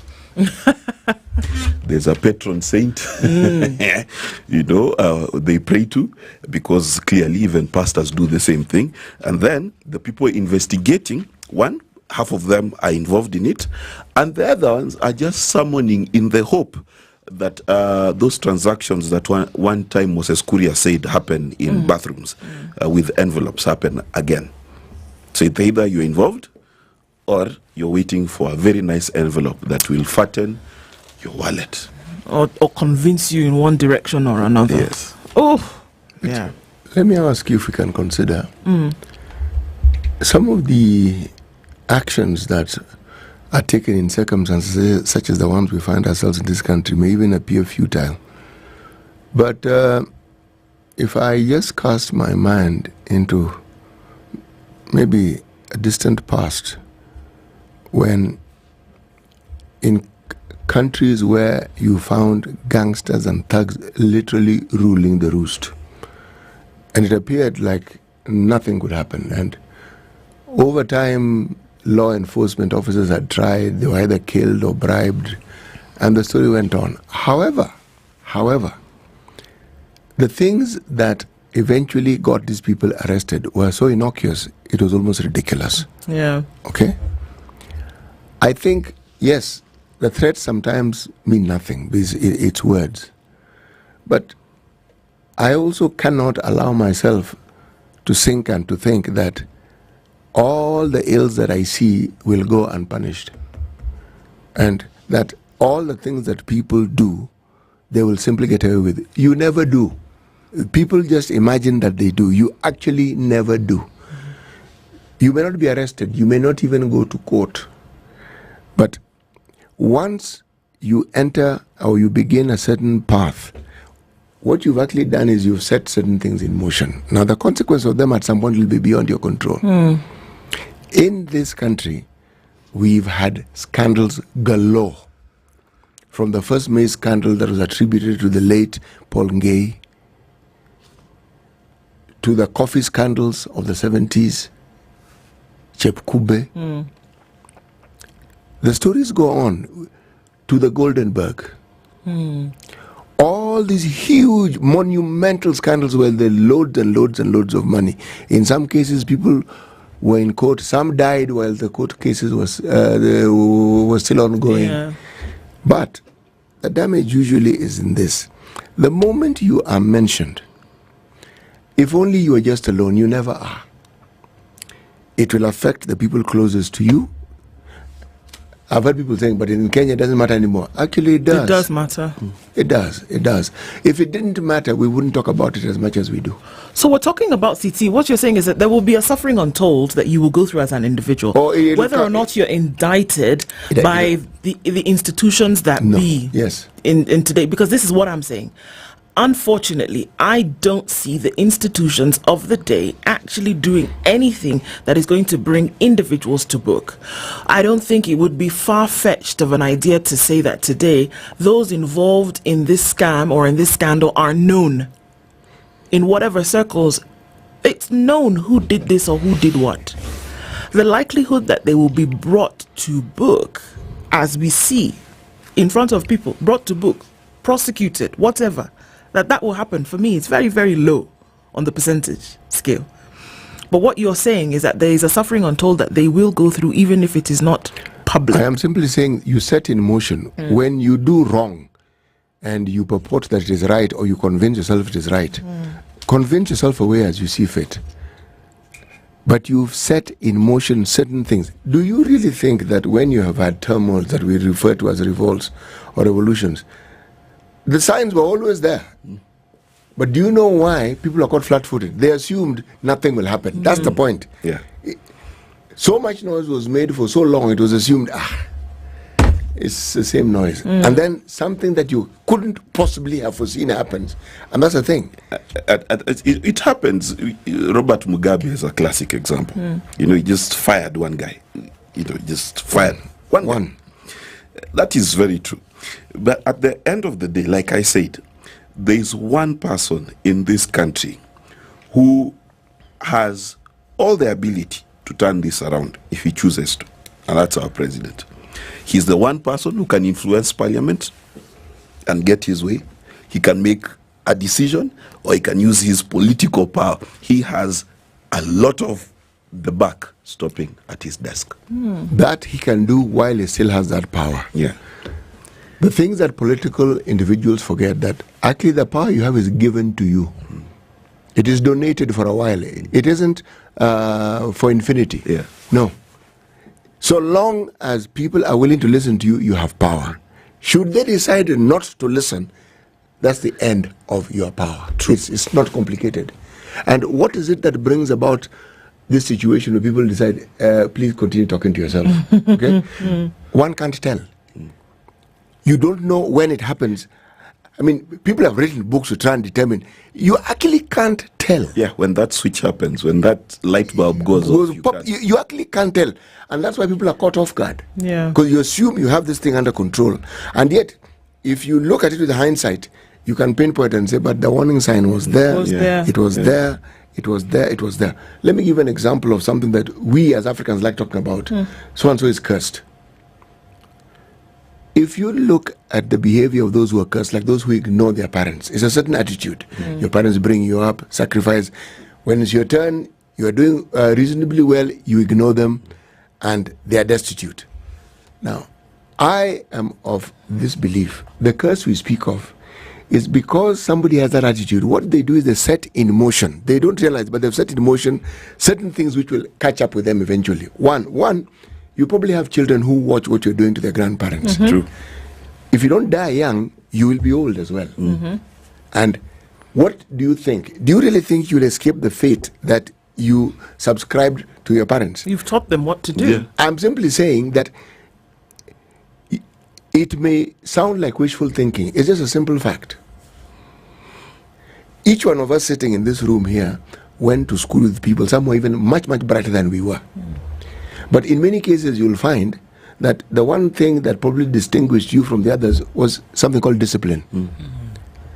There's a patron saint, they pray to, because clearly even pastors do the same thing. And then the people investigating, half of them are involved in it, and the other ones are just summoning in the hope that those transactions that one time Moses Kuria said happen in bathrooms with envelopes happen again. So it's either you're involved or you're waiting for a very nice envelope that will fatten your wallet. Or convince you in one direction or another. Yes. Oh, yeah. Let me ask you if we can consider some of the actions that are taken in circumstances such as the ones we find ourselves in this country may even appear futile. But if I just cast my mind into maybe a distant past, when in countries where you found gangsters and thugs literally ruling the roost, and it appeared like nothing could happen, and over time law enforcement officers had tried, they were either killed or bribed, and the story went on. However, the things that eventually got these people arrested were so innocuous, it was almost ridiculous. Yeah. Okay? I think, yes, the threats sometimes mean nothing because it's words. But I also cannot allow myself to sink and to think that all the ills that I see will go unpunished, and that all the things that people do, they will simply get away with. You never do. People just imagine that they do. You actually never do. You may not be arrested. You may not even go to court. But once you enter or you begin a certain path, what you've actually done is you've set certain things in motion. Now, the consequence of them at some point will be beyond your control. In this country, we've had scandals galore. From the first maize scandal that was attributed to the late Paul Ngei, to the coffee scandals of the 70s, Chep Kube, The stories go on to the Goldenberg. All these huge, monumental scandals where they loads and loads and loads of money. In some cases, people were in court. Some died while the court cases was still ongoing. Yeah. But the damage usually is in this. The moment you are mentioned, if only you are just alone, you never are. It will affect the people closest to you. I've heard people saying, but in Kenya it doesn't matter anymore. Actually, it does. It does matter. It does. It does. If it didn't matter, we wouldn't talk about it as much as we do. So we're talking about CT. What you're saying is that there will be a suffering untold that you will go through as an individual. Whether or not you're indicted by the institutions that be in today. Because this is what I'm saying. Unfortunately, I don't see the institutions of the day actually doing anything that is going to bring individuals to book. I don't think it would be far-fetched of an idea to say that today those involved in this scam or in this scandal are known. In whatever circles, it's known who did this or who did what. The likelihood that they will be brought to book, as we see, in front of people, brought to book, prosecuted, whatever, that will happen, for me, it's very, very low on the percentage scale. But what you're saying is that there is a suffering untold that they will go through, even if it is not public. I am simply saying you set in motion when you do wrong and you purport that it is right, or you convince yourself it is right. Convince yourself away as you see fit. But you've set in motion certain things. Do you really think that when you have had turmoils that we refer to as revolts or revolutions, the signs were always there? But do you know why people are caught flat-footed? They assumed nothing will happen. That's the point. Yeah. So much noise was made for so long, it was assumed, it's the same noise. And then something that you couldn't possibly have foreseen happens. And that's the thing. It happens. Robert Mugabe is a classic example. He just fired one guy. Just fired one. That is very true. But at the end of the day, like I said, there is one person in this country who has all the ability to turn this around if he chooses to, and that's our president. He's the one person who can influence parliament and get his way. He can make a decision, or he can use his political power. He has a lot of the buck stopping at his desk. That he can do while he still has that power. Yeah. The things that political individuals forget, that actually the power you have is given to you. It is donated for a while. It isn't for infinity. Yeah. No. So long as people are willing to listen to you, you have power. Should they decide not to listen, that's the end of your power. It's not complicated. And what is it that brings about this situation where people decide, please continue talking to yourself? Okay? One can't tell. You don't know when it happens. I mean, people have written books to try and determine. You actually can't tell. Yeah, when that switch happens, when that light bulb goes off, you actually can't tell. And that's why people are caught off guard. Yeah. Because you assume you have this thing under control. And yet, if you look at it with hindsight, you can pinpoint and say, but the warning sign was there. It was there. It was there. It was there. Let me give an example of something that we as Africans like talking about. So-and-so is cursed. If you look at the behavior of those who are cursed, like those who ignore their parents, it's a certain attitude. Your parents bring you up, sacrifice. When it's your turn, you are doing reasonably well, you ignore them, and they are destitute. Now, I am of this belief. The curse we speak of is because somebody has that attitude. What they do is they set in motion. They don't realize, but they've set in motion certain things which will catch up with them eventually. One, you probably have children who watch what you're doing to their grandparents. True. If you don't die young, you will be old as well. And what do you think? Do you really think you'll escape the fate that you subscribed to your parents? You've taught them what to do. Yeah. I'm simply saying that it may sound like wishful thinking. It's just a simple fact. Each one of us sitting in this room here went to school with people, some were even much, much brighter than we were. But in many cases, you'll find that the one thing that probably distinguished you from the others was something called discipline.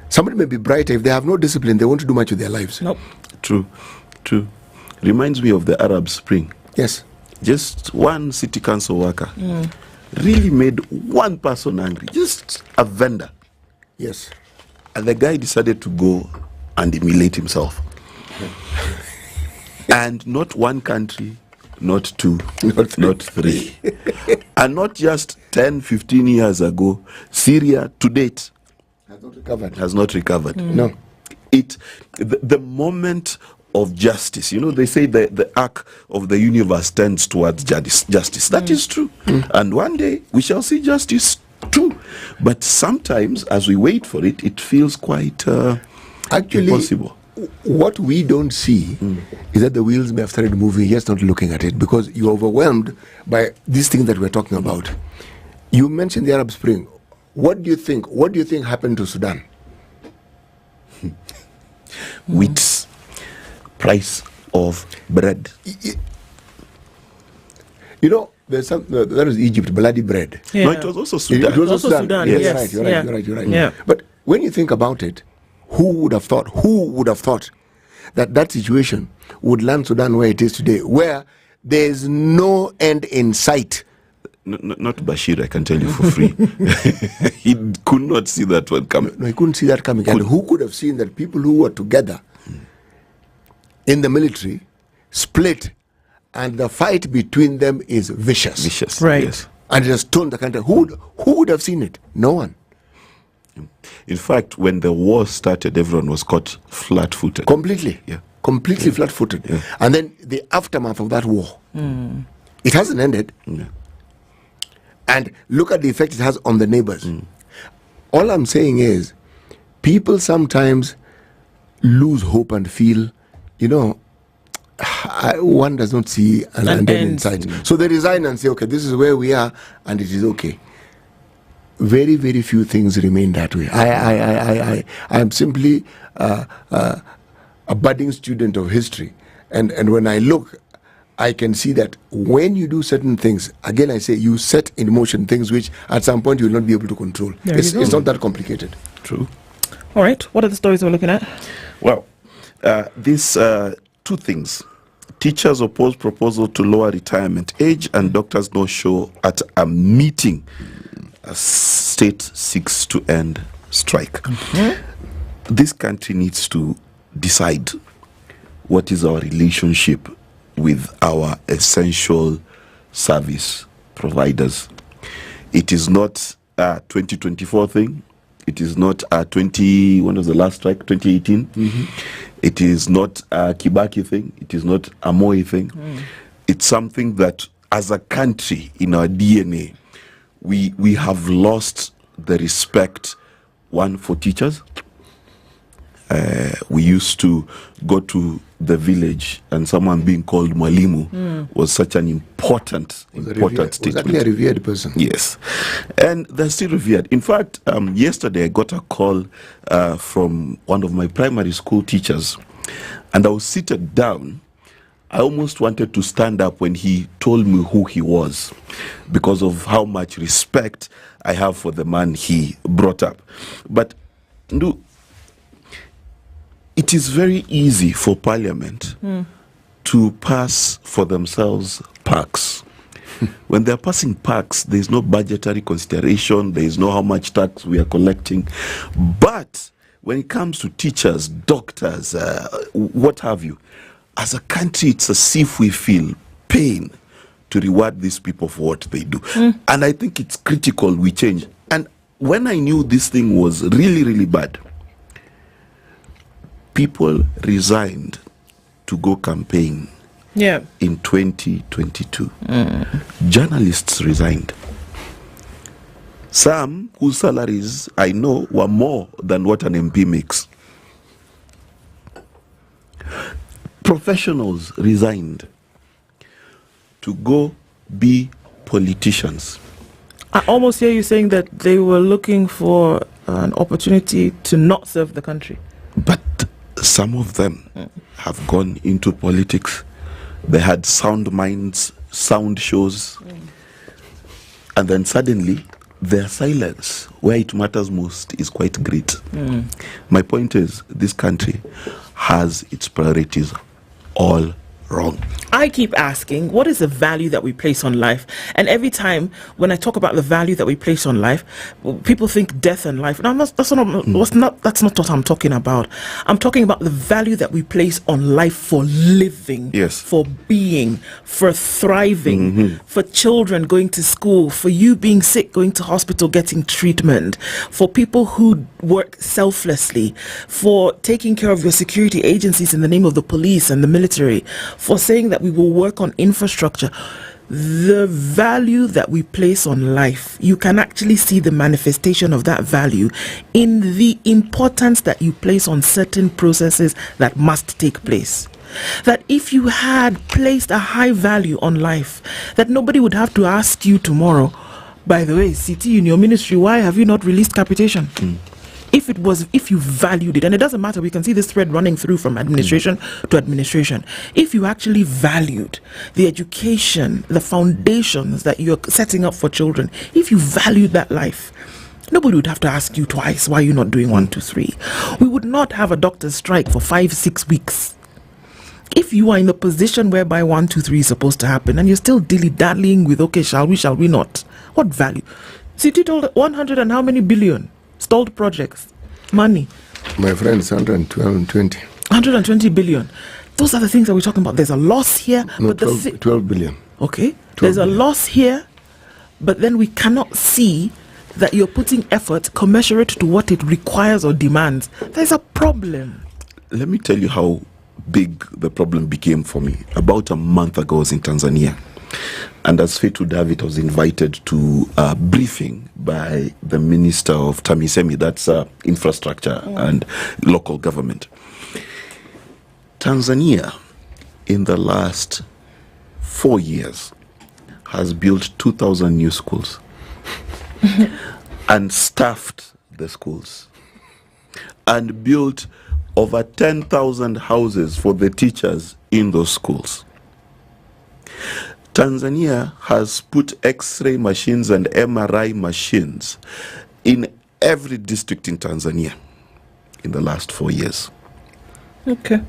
Somebody may be brighter. If they have no discipline, they won't do much with their lives. Nope. True. Reminds me of the Arab Spring. Yes. Just one city council worker really made one person angry, just a vendor. Yes. And the guy decided to go and immolate himself. And not one country, not two, not three. And not just 10, 15 years ago, Syria to date has not recovered. No. The moment of justice, they say the arc of the universe tends towards justice. That is true. And one day we shall see justice too. But sometimes as we wait for it, it feels quite impossible. What we don't see is that the wheels may have started moving, just not looking at it, because you're overwhelmed by these things that we're talking about. You mentioned the Arab Spring. What do you think happened to Sudan? Wheat's price of bread. There's that was Egypt, bloody bread. Yeah. No, it was also Sudan. It was also Sudan. Yes. You're right. Yeah. But when you think about it, who would have thought that situation would land Sudan where it is today, where there's no end in sight? Not Bashir, I can tell you for free. He could not see that one coming. No, he couldn't see that coming. And who could have seen that people who were together in the military split, and the fight between them is vicious. Right. Yes. And it has torn the country. Who would have seen it? No one. In fact, when the war started, everyone was caught flat-footed. Completely. Completely flat-footed. Yeah. And then the aftermath of that war. It hasn't ended. Yeah. And look at the effect it has on the neighbors. All I'm saying is, people sometimes lose hope and feel, one does not see an end in sight. So they resign and say, okay, this is where we are, and it is okay. Very, very few things remain that way. I am simply a budding student of history, and when I look, I can see that when you do certain things, again I say, you set in motion things which at some point you will not be able to control. It's not that complicated. True. All right, what are the stories we're looking at? Well, these two things. Teachers oppose proposal to lower retirement age, and doctors no show at a meeting. A state seeks to end strike. This country needs to decide what is our relationship with our essential service providers. It is not a 2024 thing. It is not a when was the last strike? 2018. It is not a Kibaki thing. It is not a Moi thing. It's something that as a country in our DNA, we have lost the respect, one, for teachers. We used to go to the village and someone being called Mwalimu was such an important statement. Was actually a revered person. Yes. And they're still revered. In fact, yesterday I got a call from one of my primary school teachers, and I was seated down. I almost wanted to stand up when he told me who he was, because of how much respect I have for the man he brought up. But it is very easy for Parliament to pass for themselves parks. When they're passing parks, there is no budgetary consideration, there is no how much tax we are collecting. But when it comes to teachers, doctors, what have you, as a country, it's as if we feel pain to reward these people for what they do. And I think it's critical we change. And when I knew this thing was really, really bad, people resigned to go campaign in 2022. Journalists resigned. Some whose salaries I know were more than what an MP makes. Professionals resigned to go be politicians. I almost hear you saying that they were looking for an opportunity to not serve the country. But some of them have gone into politics. They had sound minds, sound shows, and then suddenly their silence, where it matters most, is quite great. My point is, this country has its priorities all wrong. I keep asking, what is the value that we place on life? And every time when I talk about the value that we place on life, people think death and life. No, that's not what I'm talking about. I'm talking about the value that we place on life for living, for being, for thriving, for children going to school, for you being sick, going to hospital, getting treatment, for people who work selflessly, for taking care of your security agencies in the name of the police and the military, for saying that we will work on infrastructure. The value that we place on life, you can actually see the manifestation of that value in the importance that you place on certain processes that must take place. That if you had placed a high value on life, that nobody would have to ask you tomorrow, by the way, CT, in your ministry, why have you not released capitation? If you valued it, and it doesn't matter, we can see this thread running through from administration to administration. If you actually valued the education, the foundations that you're setting up for children, if you valued that life, nobody would have to ask you twice, why are you not doing 1, 2, 3? We would not have a doctor's strike for 5-6 weeks. If you are in the position whereby 1, 2, 3 is supposed to happen, and you're still dilly-dallying with, okay, shall we not? What value? City told 100 and how many billion? Stalled projects, money. My friends, 120. 120 billion. Those are the things that we're talking about. There's a loss here. No, but 12 billion. Okay. There's a loss here, but then we cannot see that you're putting effort commensurate to what it requires or demands. There's a problem. Let me tell you how big the problem became for me. About a month ago, I was in Tanzania. And as fate would have it, I was invited to a briefing by the Minister of TAMISEMI, that's infrastructure and local government. Tanzania, in the last 4 years, has built 2,000 new schools and staffed the schools and built over 10,000 houses for the teachers in those schools. Tanzania has put X-ray machines and MRI machines in every district in Tanzania in the last 4 years. Okay.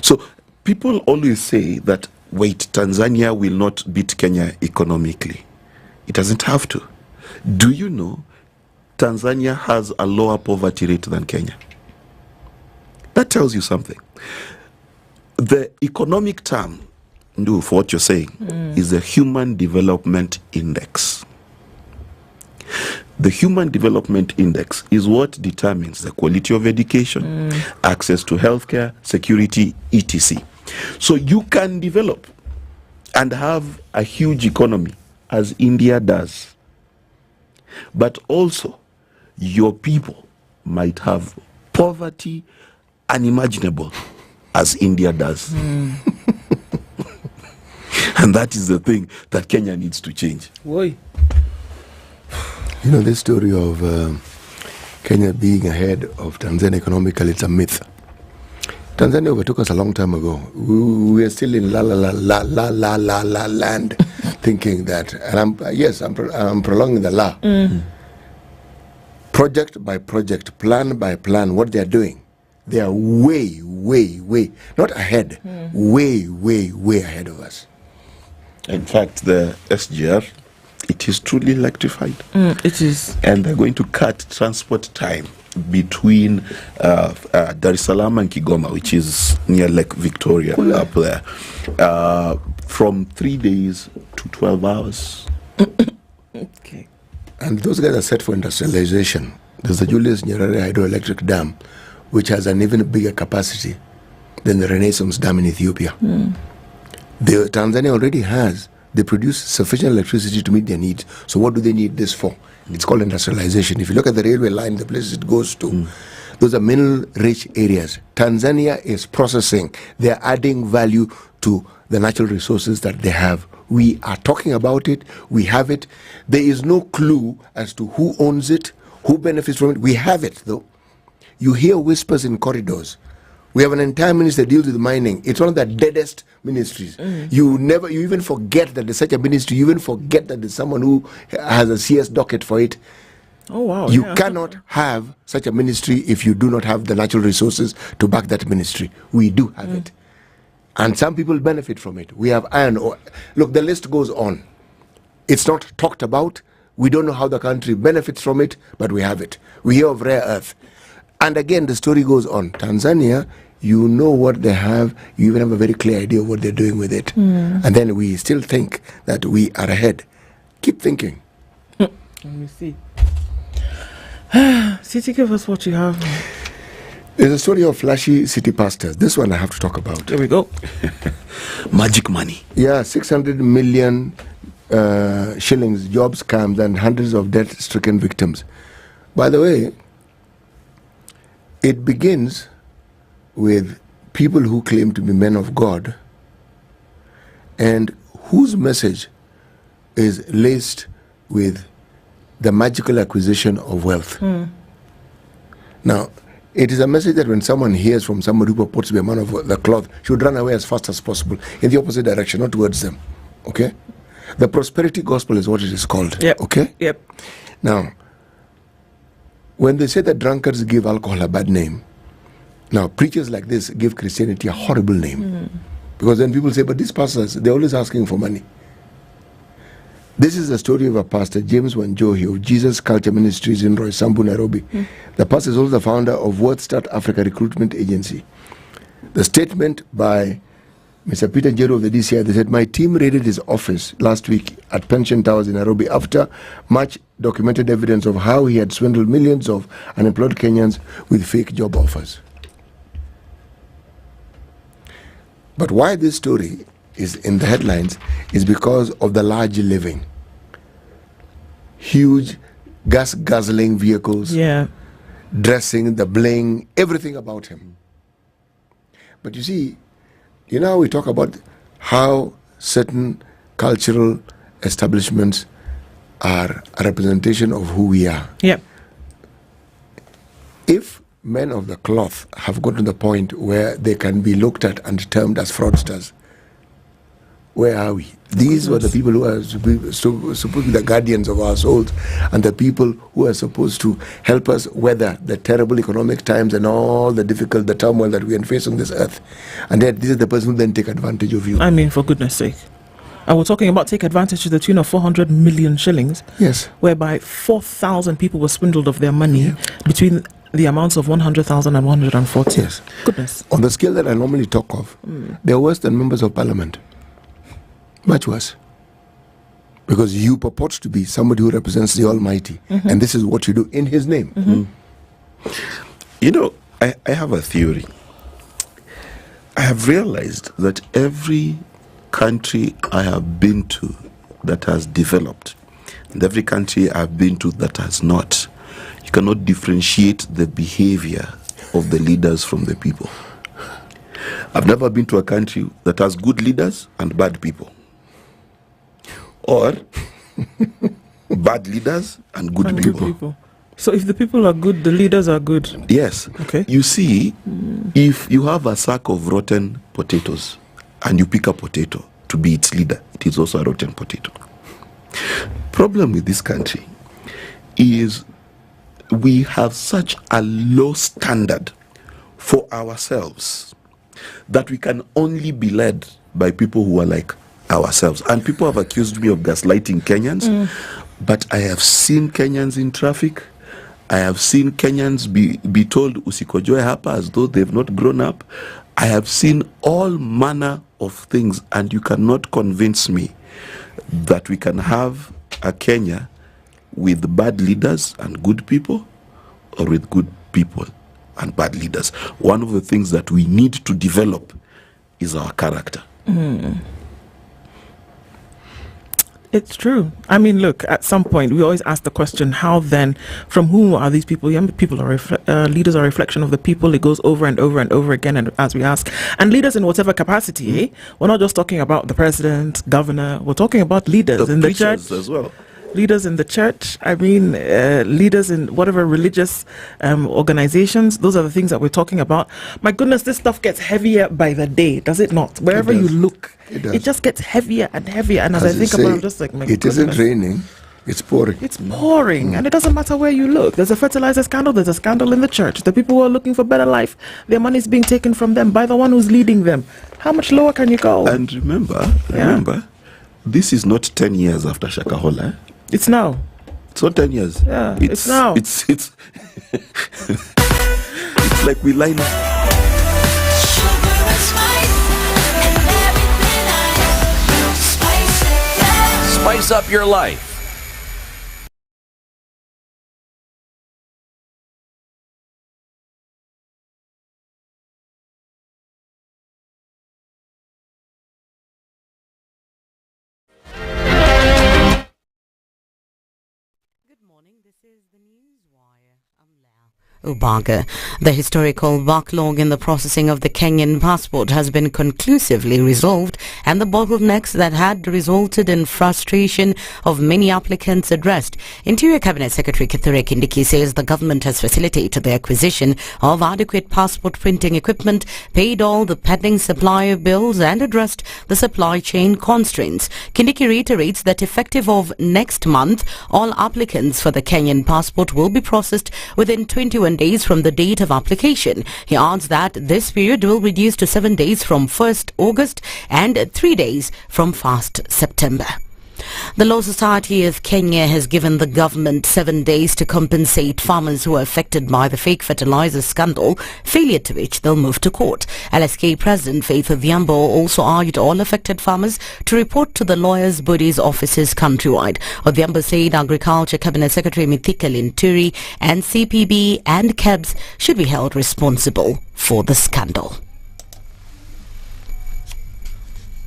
So people always say that, wait, Tanzania will not beat Kenya economically. It doesn't have to. Do you know Tanzania has a lower poverty rate than Kenya? That tells you something. The economic term, for what you're saying, is the Human Development Index. The Human Development Index is what determines the quality of education, access to healthcare, security, etc. So you can develop and have a huge economy as India does, but also your people might have poverty unimaginable as India does. And that is the thing that Kenya needs to change. Why? You know, this story of Kenya being ahead of Tanzania economically, it's a myth. Tanzania overtook us a long time ago. We are still in la land, thinking that, and I'm prolonging the la. Project by project, plan by plan, what they are doing, they are way, not ahead, way ahead of us. In fact, the SGR, it is truly electrified. It is. And they're going to cut transport time between Dar es Salaam and Kigoma, which is near Lake Victoria, up there, from 3 days to 12 hours. Okay. And those guys are set for industrialization. There's the Julius Nyerere hydroelectric dam, which has an even bigger capacity than the Renaissance Dam in Ethiopia. The Tanzania already has, they produce sufficient electricity to meet their needs. So what do they need this for? It's called industrialization. If you look at the railway line, the places it goes to, those are mineral-rich areas. Tanzania is processing. They're adding value to the natural resources that they have. We are talking about it. We have it. There is no clue as to who owns it, who benefits from it. We have it, though. You hear whispers in corridors. We have an entire ministry that deals with mining. It's one of the deadest ministries. You even forget that there's such a ministry. You even forget that there's someone who has a CS docket for it. Oh, wow. You cannot have such a ministry if you do not have the natural resources to back that ministry. We do have it. And some people benefit from it. We have iron ore. Look, the list goes on. It's not talked about. We don't know how the country benefits from it, but we have it. We hear of rare earth. And again, the story goes on. Tanzania, you know what they have. You even have a very clear idea of what they're doing with it. And then we still think that we are ahead. Keep thinking. Let me see. City, give us what you have. There's a story of flashy city pastors. This one I have to talk about. There we go. Magic money. Yeah, 600 million shillings, job scams, and hundreds of death-stricken victims. By the way, it begins with people who claim to be men of God and whose message is laced with the magical acquisition of wealth. Now, it is a message that when someone hears from somebody who purports to be a man of the cloth, should run away as fast as possible in the opposite direction, not towards them. Okay? The prosperity gospel is what it is called. Yep. Okay? Yep. Now, when they say that drunkards give alcohol a bad name, now preachers like this give Christianity a horrible name. Because then people say, but these pastors, they're always asking for money. This is the story of a pastor, James Wanjohi, of Jesus Culture Ministries in Roysambu, Nairobi. The pastor is also the founder of WorthStart Africa Recruitment Agency. The statement by Mr. Peter Njeru of the DCI, they said, my team raided his office last week at Pension Towers in Nairobi after much documented evidence of how he had swindled millions of unemployed Kenyans with fake job offers. But why this story is in the headlines is because of the large living. Huge gas-guzzling vehicles, dressing, the bling, everything about him. But you see, you know, we talk about how certain cultural establishments are a representation of who we are. If men of the cloth have gotten to the point where they can be looked at and termed as fraudsters, where are we? These were the people who are supposed to be the guardians of our souls and the people who are supposed to help us weather the terrible economic times and all the the turmoil that we face on this earth. And yet this is the person who then take advantage of you. I mean, for goodness sake. And we're talking about take advantage to the tune of 400 million shillings. Yes. Whereby 4,000 people were swindled of their money between the amounts of 100,000 and 140. Yes. Goodness. On the scale that I normally talk of, they're worse than members of parliament. Much worse. Because you purport to be somebody who represents the Almighty. And this is what you do in His name. You know, I have a theory. I have realized that every country I have been to that has developed, and every country I've been to that has not, you cannot differentiate the behavior of the leaders from the people. I've never been to a country that has good leaders and bad people, or bad leaders and good people. So if the people are good, the leaders are good. Yes. Okay. You see, if you have a sack of rotten potatoes and you pick a potato to be its leader, it is also a rotten potato. Problem with this country is we have such a low standard for ourselves that we can only be led by people who are like ourselves. And people have accused me of gaslighting Kenyans, but I have seen Kenyans in traffic. I have seen Kenyans be told usikojoe hapa as though they've not grown up. I have seen all manner of things, and you cannot convince me that we can have a Kenya with bad leaders and good people, or with good people and bad leaders. One of the things that we need to develop is our character. It's true. I mean, look, at some point, we always ask the question, how then, from whom are these people? Young people are leaders are a reflection of the people. It goes over and over and over again, and as we ask. And leaders in whatever capacity, we're not just talking about the president, governor, we're talking about leaders in the church as well. Leaders in the church, I mean, leaders in whatever religious organizations. Those are the things that we're talking about. My goodness, this stuff gets heavier by the day, does it not? Wherever you look, it just gets heavier and heavier. And as I think about it, I'm just like, my it goodness. Isn't raining, It's pouring. It's pouring, and it doesn't matter where you look. There's a fertilizer scandal, there's a scandal in the church. The people who are looking for better life, their money is being taken from them by the one who's leading them. How much lower can you go? And remember, this is not 10 years after Shakahola. It's now. It's not 10 years. Yeah, it's now. It's it's like we line up. Spice up your life. Ubaga. The historical backlog in the processing of the Kenyan passport has been conclusively resolved, and the bottlenecks that had resulted in frustration of many applicants addressed. Interior Cabinet Secretary Kithure Kindiki says the government has facilitated the acquisition of adequate passport printing equipment, paid all the pending supplier bills, and addressed the supply chain constraints. Kindiki reiterates that effective of next month, all applicants for the Kenyan passport will be processed within 21 days from the date of application. He adds that this period will reduce to 7 days from 1st August and 3 days from 1st September. The Law Society of Kenya has given the government 7 days to compensate farmers who are affected by the fake fertilizer scandal, failure to which they'll move to court. LSK President Faith Odhiambo also urged all affected farmers to report to the lawyers' bodies' offices countrywide. Odhiambo said Agriculture Cabinet Secretary Mithika Linturi and CPB and KEBS should be held responsible for the scandal.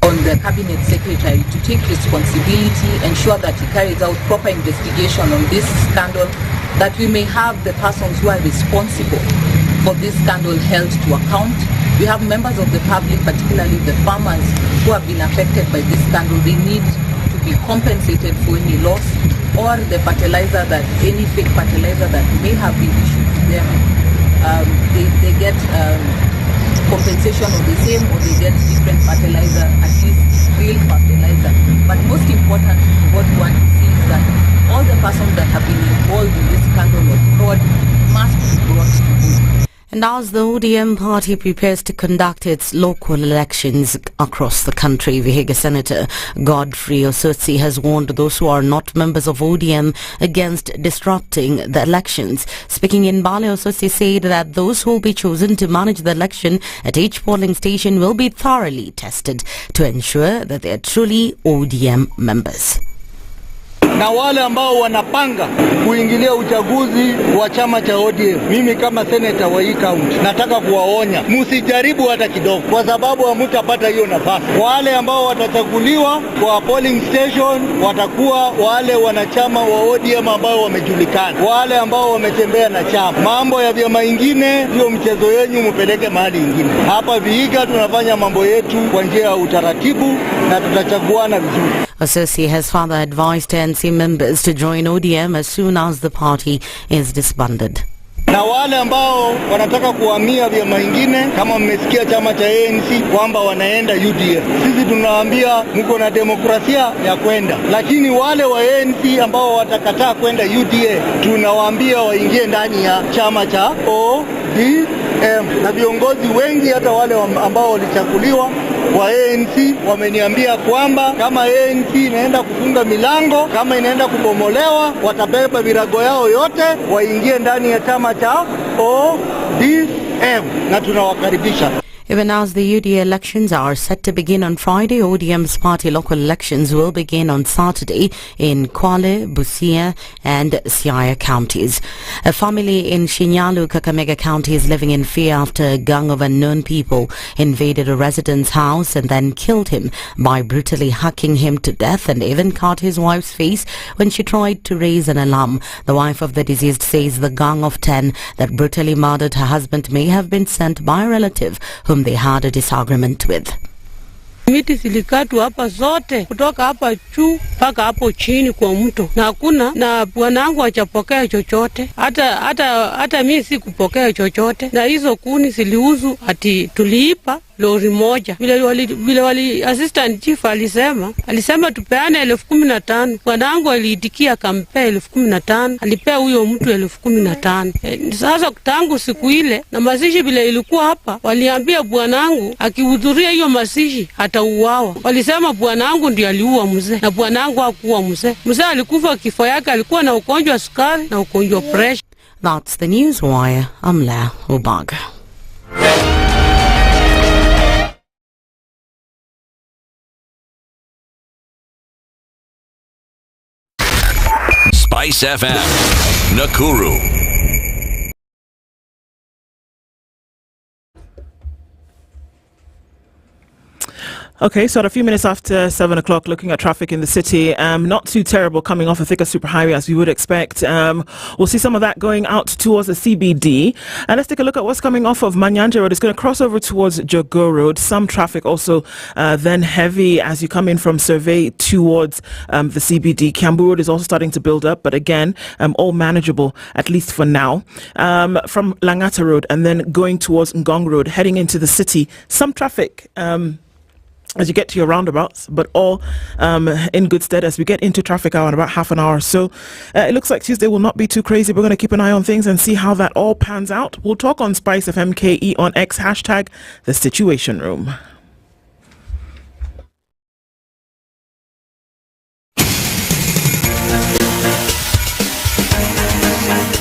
On the Cabinet Secretary to take responsibility, ensure that he carries out proper investigation on this scandal, that we may have the persons who are responsible for this scandal held to account. We have members of the public, particularly the farmers who have been affected by this scandal. They need to be compensated for any loss or the fertilizer that, any fake fertilizer that may have been issued to them. They get compensation of the same, or they get different fertilizer, at least real fertilizer. But most important, what we want to see is that all the persons that have been involved in this scandal of fraud must be brought to book. And as the ODM party prepares to conduct its local elections across the country, Vihiga Senator Godfrey Osotsi has warned those who are not members of ODM against disrupting the elections. Speaking in Bale, Osotsi said that those who will be chosen to manage the election at each polling station will be thoroughly tested to ensure that they are truly ODM members. Na wale ambao wanapanga kuingilia uchaguzi wa chama cha ODM, mimi kama senator wa hii county nataka kuwaonya, msijaribu hata kidogo, kwa sababu hamtapata hiyo nafasi. Wale ambao watachaguliwa kwa polling station watakuwa wale wanachama wa ODM ambao wamejulikana, wale ambao wametembea na chama. Mambo ya vyama ingine hiyo mchezo yenu mpeleke mahali ingine. Hapa Vihiga tunafanya mambo yetu kwa njia ya utaratibu na tutachaguana vizuri. Osotsi has further advised ANC members to join ODM as soon as the party is disbanded. Na wale ambao wanataka kuhamia vyama ingine, kama mmesikia chama cha ANC kwamba wanaenda UDA, sisi tunawaambia mko na demokrasia ya kwenda, lakini wale wa ANC ambao watakataa kwenda UDA tunawaambia waingie ndani ya chama cha ODM. Na viongozi wengi hata wale ambao walichaguliwa wa ANC wameniambia kwamba kama ANC inaenda kufunga milango, kama inaenda kubomolewa, watabeba virago yao yote waingie ndani ya chama cha ODM, na tunawakaribisha. Even as the UDA elections are set to begin on Friday, ODM's party local elections will begin on Saturday in Kwale, Busia and Siaya counties. A family in Shinyalu, Kakamega County is living in fear after a gang of unknown people invaded a resident's house and then killed him by brutally hacking him to death and even cut his wife's face when she tried to raise an alarm. The wife of the deceased says the gang of 10 that brutally murdered her husband may have been sent by a relative whom they had a disagreement with. Miti zilikatwa hapa zote kutoka hapa juu mpaka hapo chini kwa mto, na hakuna, na bwanangu hajapokea chochote, hata mimi sikupokea chochote, na hizo kuni ziliuzu ati tuliipa lori moja. Vile wali assistant chief alisema tupeane 15,000. Bwanangu aliitikia akampea 15,000, alipea huyo mtu 15,000. Sasa tangu siku ile na mazishi vile ilikuwa hapa, waliambia bwanangu akihudhuria hiyo mazishi atauawa. Walisema bwanangu ndiye aliua mzee, na bwanangu hakuwa mzee. Mzee alikufa, kifo yake alikuwa na ugonjwa wa sukari na ugonjwa wa pressure. That's the Newswire. I'm Leah Obaga. SpiceFM, Nakuru. Okay, so at a few minutes after 7 o'clock, looking at traffic in the city, not too terrible coming off a thicker superhighway as we would expect. We'll see some of that going out towards the CBD. And let's take a look at what's coming off of Manyanja Road. It's going to cross over towards Jogo Road. Some traffic also then heavy as you come in from Survey towards the CBD. Kiambu Road is also starting to build up, but again, all manageable, at least for now. From Langata Road and then going towards Ngong Road, heading into the city, some traffic as you get to your roundabouts, but all in good stead as we get into traffic hour in about half an hour. So it looks like Tuesday will not be too crazy. We're going to keep an eye on things and see how that all pans out. We'll talk on SpiceFM KE on X, hashtag the Situation Room.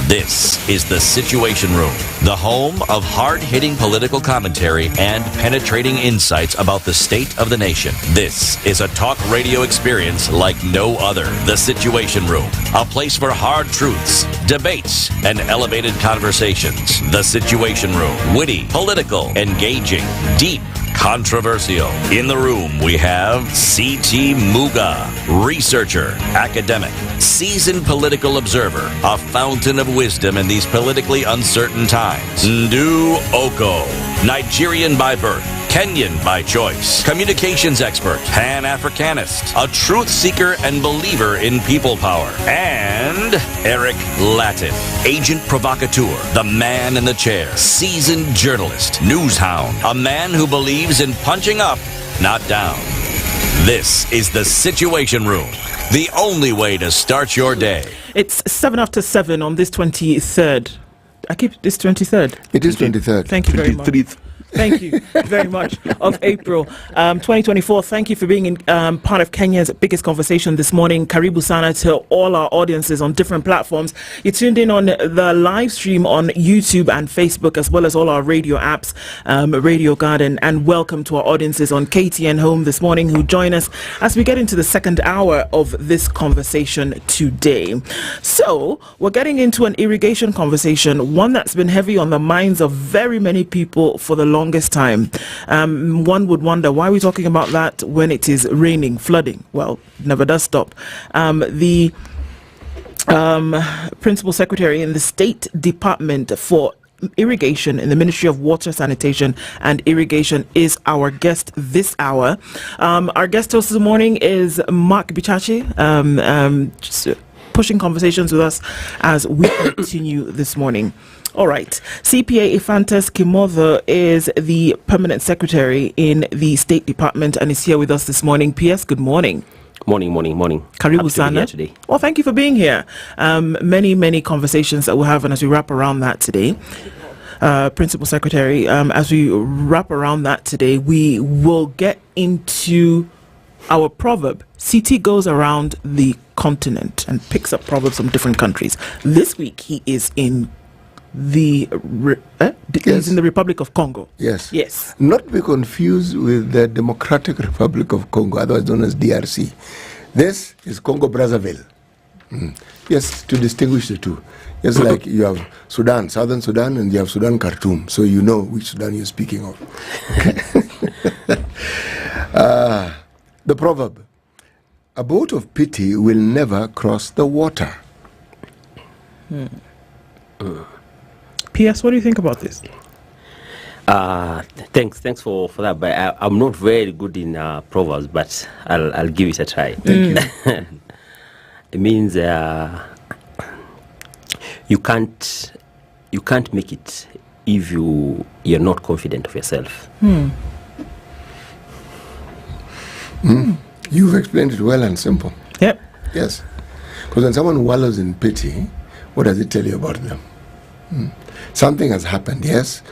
This is The Situation Room, the home of hard-hitting political commentary and penetrating insights about the state of the nation. This is a talk radio experience like no other. The Situation Room, a place for hard truths, debates, and elevated conversations. The Situation Room, witty, political, engaging, deep, controversial. In the room, we have C.T. Muga, researcher, academic, seasoned political observer, a fountain of wisdom in these politically uncertain times. Ndu Oko, Nigerian by birth, Kenyan by choice, communications expert, Pan-Africanist, a truth seeker and believer in people power, and Eric Latin, agent provocateur, the man in the chair, seasoned journalist, news hound, a man who believes in punching up, not down. This is The Situation Room, the only way to start your day. It's 7 after 7 on this 23rd. I keep this 23rd. It is 23rd. Thank you very much. Thank you very much, of April 2024. Thank you for being in part of Kenya's biggest conversation this morning. Karibu sana to all our audiences on different platforms. You tuned in on the live stream on YouTube and Facebook, as well as all our radio apps, Radio Garden, and welcome to our audiences on KTN Home this morning who join us as we get into the second hour of this conversation today. So we're getting into an irrigation conversation, one that's been heavy on the minds of very many people for the longest time. One would wonder, why are we talking about that when it is raining, flooding? Well, it never does stop. The Principal Secretary in the State Department for Irrigation in the Ministry of Water, Sanitation and Irrigation is our guest this hour. Our guest host this morning is Mark Bichachi, pushing conversations with us as we continue this morning. All right. CPA Ephantus Kimotho is the Permanent Secretary in the State Department and is here with us this morning. PS, good morning. Morning. Karibu sana. Today. Well, thank you for being here. Many conversations that we'll have, and as we wrap around that today, Principal Secretary, as we wrap around that today, we will get into our proverb. CT goes around the continent and picks up proverbs from different countries. This week, he is in he's in the Republic of Congo. Yes. Not be confused with the Democratic Republic of Congo, otherwise known as DRC. This is Congo Brazzaville. Yes, to distinguish the two. It's like you have Sudan, Southern Sudan, and you have Sudan Khartoum, so you know which Sudan you're speaking of. The proverb: a boat of pity will never cross the water. PS, what do you think about this? Thanks for that. But I'm not very good in proverbs, but I'll give it a try. Thank you. It means you can't make it if you're not confident of yourself. You've explained it well and simple. Yep. Yes. Because when someone wallows in pity, what does it tell you about them? Something has happened, yes.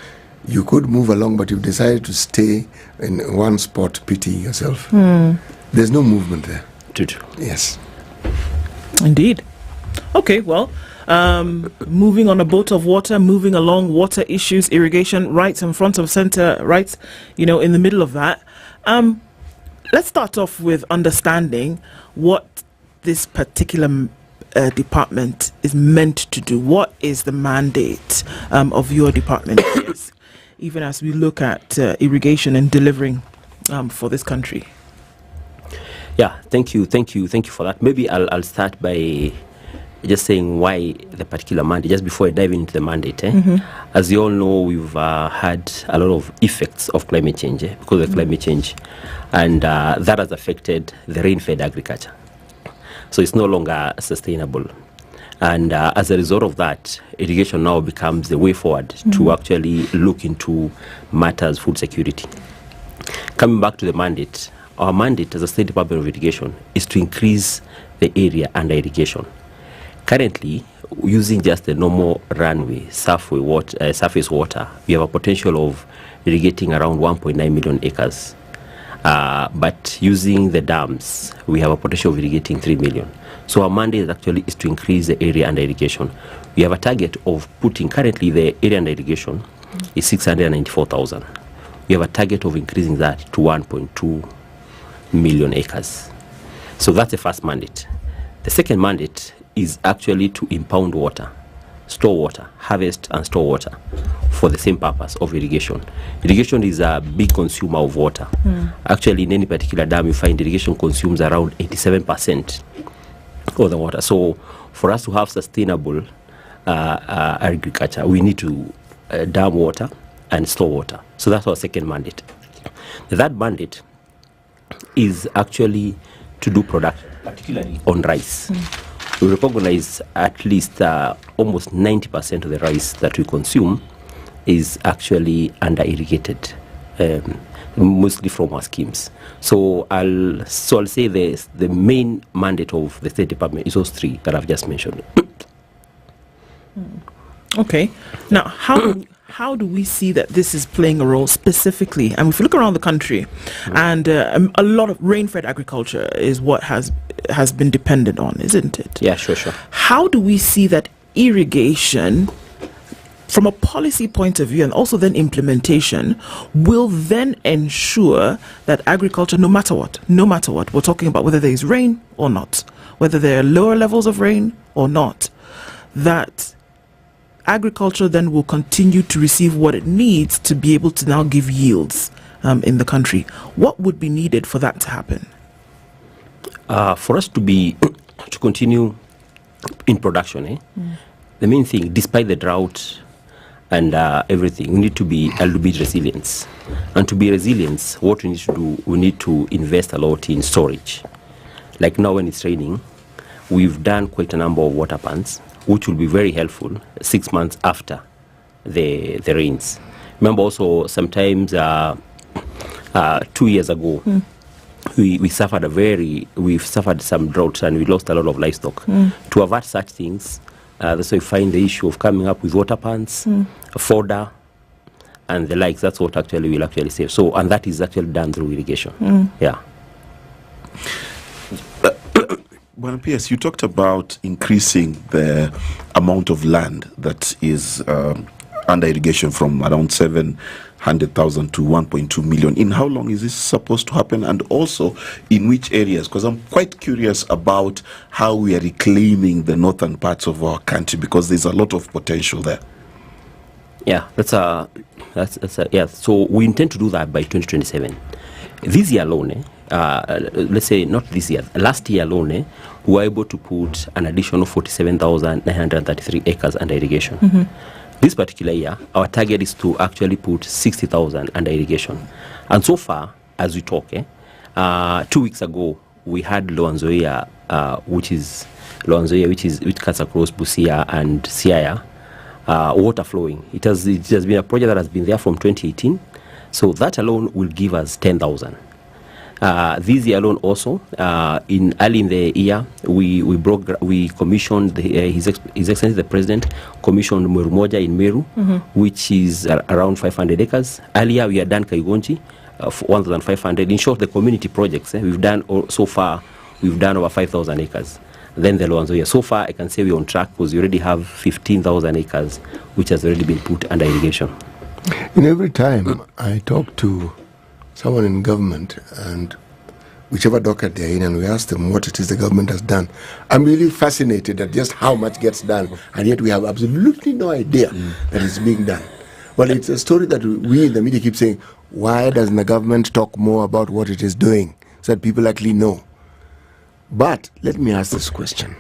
You could move along, but you've decided to stay in one spot, pitying yourself. There's no movement there. True. Yes. Indeed. Okay, well, moving on a boat of water, moving along water issues, irrigation, right in front of center, right, in the middle of that. Let's start off with understanding what this particular department is meant to do. What is the mandate of your department, even as we look at irrigation and delivering for this country? Yeah, thank you for that. Maybe I'll start by just saying why the particular mandate, just before I dive into the mandate. As you all know, we've had a lot of effects of climate change because of climate change, and that has affected the rain-fed agriculture. So it's no longer sustainable. And as a result of that, irrigation now becomes the way forward to actually look into matters food security. Coming back to the mandate, our mandate as a State Department of Irrigation is to increase the area under irrigation. Currently, using just the normal runway, surface water, we have a potential of irrigating around 1.9 million acres. But using the dams, we have a potential of irrigating 3 million. So our mandate actually is to increase the area under irrigation. We have a target of putting, currently the area under irrigation is 694,000. We have a target of increasing that to 1.2 million acres. So that's the first mandate. The second mandate is actually to impound water, store water, harvest and store water for the same purpose of irrigation. Irrigation is a big consumer of water. Actually, in any particular dam, you find irrigation consumes around 87% of the water. So for us to have sustainable agriculture, we need to dam water and store water. So that's our second mandate. The third mandate is actually to do production, particularly on rice. We recognize at least almost 90% of the rice that we consume is actually under irrigated, mostly from our schemes. So I'll say the main mandate of the State Department is those three that I've just mentioned. Okay. Now, how do we see that this is playing a role specifically? And if you look around the country, and a lot of rain-fed agriculture is what has been dependent on, isn't it? Yeah, sure. How do we see that irrigation, from a policy point of view and also then implementation, will then ensure that agriculture, no matter what, we're talking about whether there is rain or not, whether there are lower levels of rain or not, that agriculture then will continue to receive what it needs to be able to now give yields in the country? What would be needed for that to happen? For us to continue in production, the main thing, despite the drought and everything, we need to be a little bit resilient. And to be resilient, what we need to do, we need to invest a lot in storage. Like now when it's raining, we've done quite a number of water pans, which will be very helpful 6 months after the rains. Remember also sometimes 2 years ago, we suffered some droughts and we lost a lot of livestock. To avert such things, that's why we find the issue of coming up with water pans, fodder, and the likes. That's what actually will actually save. So, and that is actually done through irrigation. Yeah. Well, P.S., you talked about increasing the amount of land that is under irrigation from around 700,000 to 1.2 million. In how long is this supposed to happen, and also in which areas? Because I'm quite curious about how we are reclaiming the northern parts of our country, because there's a lot of potential there. Yeah, So we intend to do that by 2027. This year alone, let's say not this year, last year alone, we were able to put an additional 47,933 acres under irrigation. This particular year, our target is to actually put 60,000 under irrigation. And so far, as we talk, 2 weeks ago, we had Loanzoia, which cuts across Busia and Siaya, water flowing. It has been a project that has been there from 2018. So that alone will give us 10,000. This year alone also, in early in the year, we commissioned His Excellency the President commissioned Meru Moja in Meru, which is around 500 acres. Earlier we had done Kaigonji, 1,500. In short, the community projects we've done so far, we've done over 5,000 acres. Then the Loanzoia. So far, I can say we're on track because we already have 15,000 acres, which has already been put under irrigation. In every time I talk to someone in government, and whichever docket they're in, and we ask them what it is the government has done, I'm really fascinated at just how much gets done, and yet we have absolutely no idea that it's being done. Well, it's a story that we in the media keep saying, why doesn't the government talk more about what it is doing so that people actually know? But let me ask this question.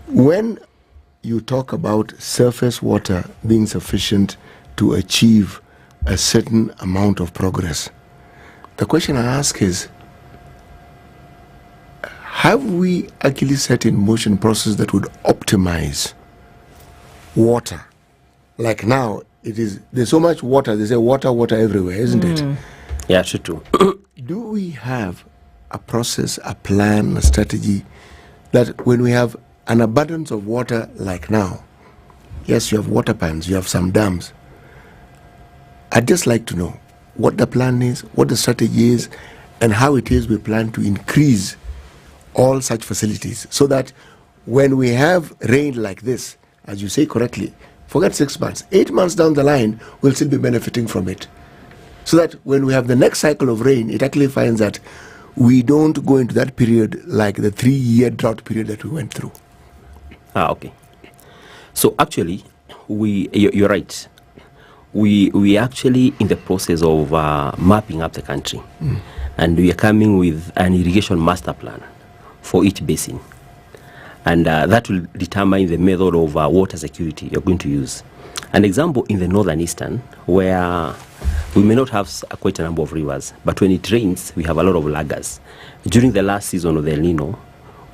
When you talk about surface water being sufficient to achieve a certain amount of progress, the question I ask is, have we actually set in motion processes that would optimize water? Like now, there's so much water, they say water everywhere, isn't it? Yeah, true. Do we have a process, a plan, a strategy that when we have an abundance of water like now, yes, you have water pans, you have some dams, I'd just like to know what the plan is, what the strategy is, and how it is we plan to increase all such facilities so that when we have rain like this, as you say correctly, forget 6 months, 8 months down the line, we'll still be benefiting from it. So that when we have the next cycle of rain, it actually finds that we don't go into that period like the 3-year drought period that we went through. Okay. So actually, you're right. We actually in the process of mapping up the country, and we are coming with an irrigation master plan for each basin, and that will determine the method of water security you're going to use. An example in the northern eastern, where we may not have quite a number of rivers, but when it rains, we have a lot of laggers. During the last season of the El Nino,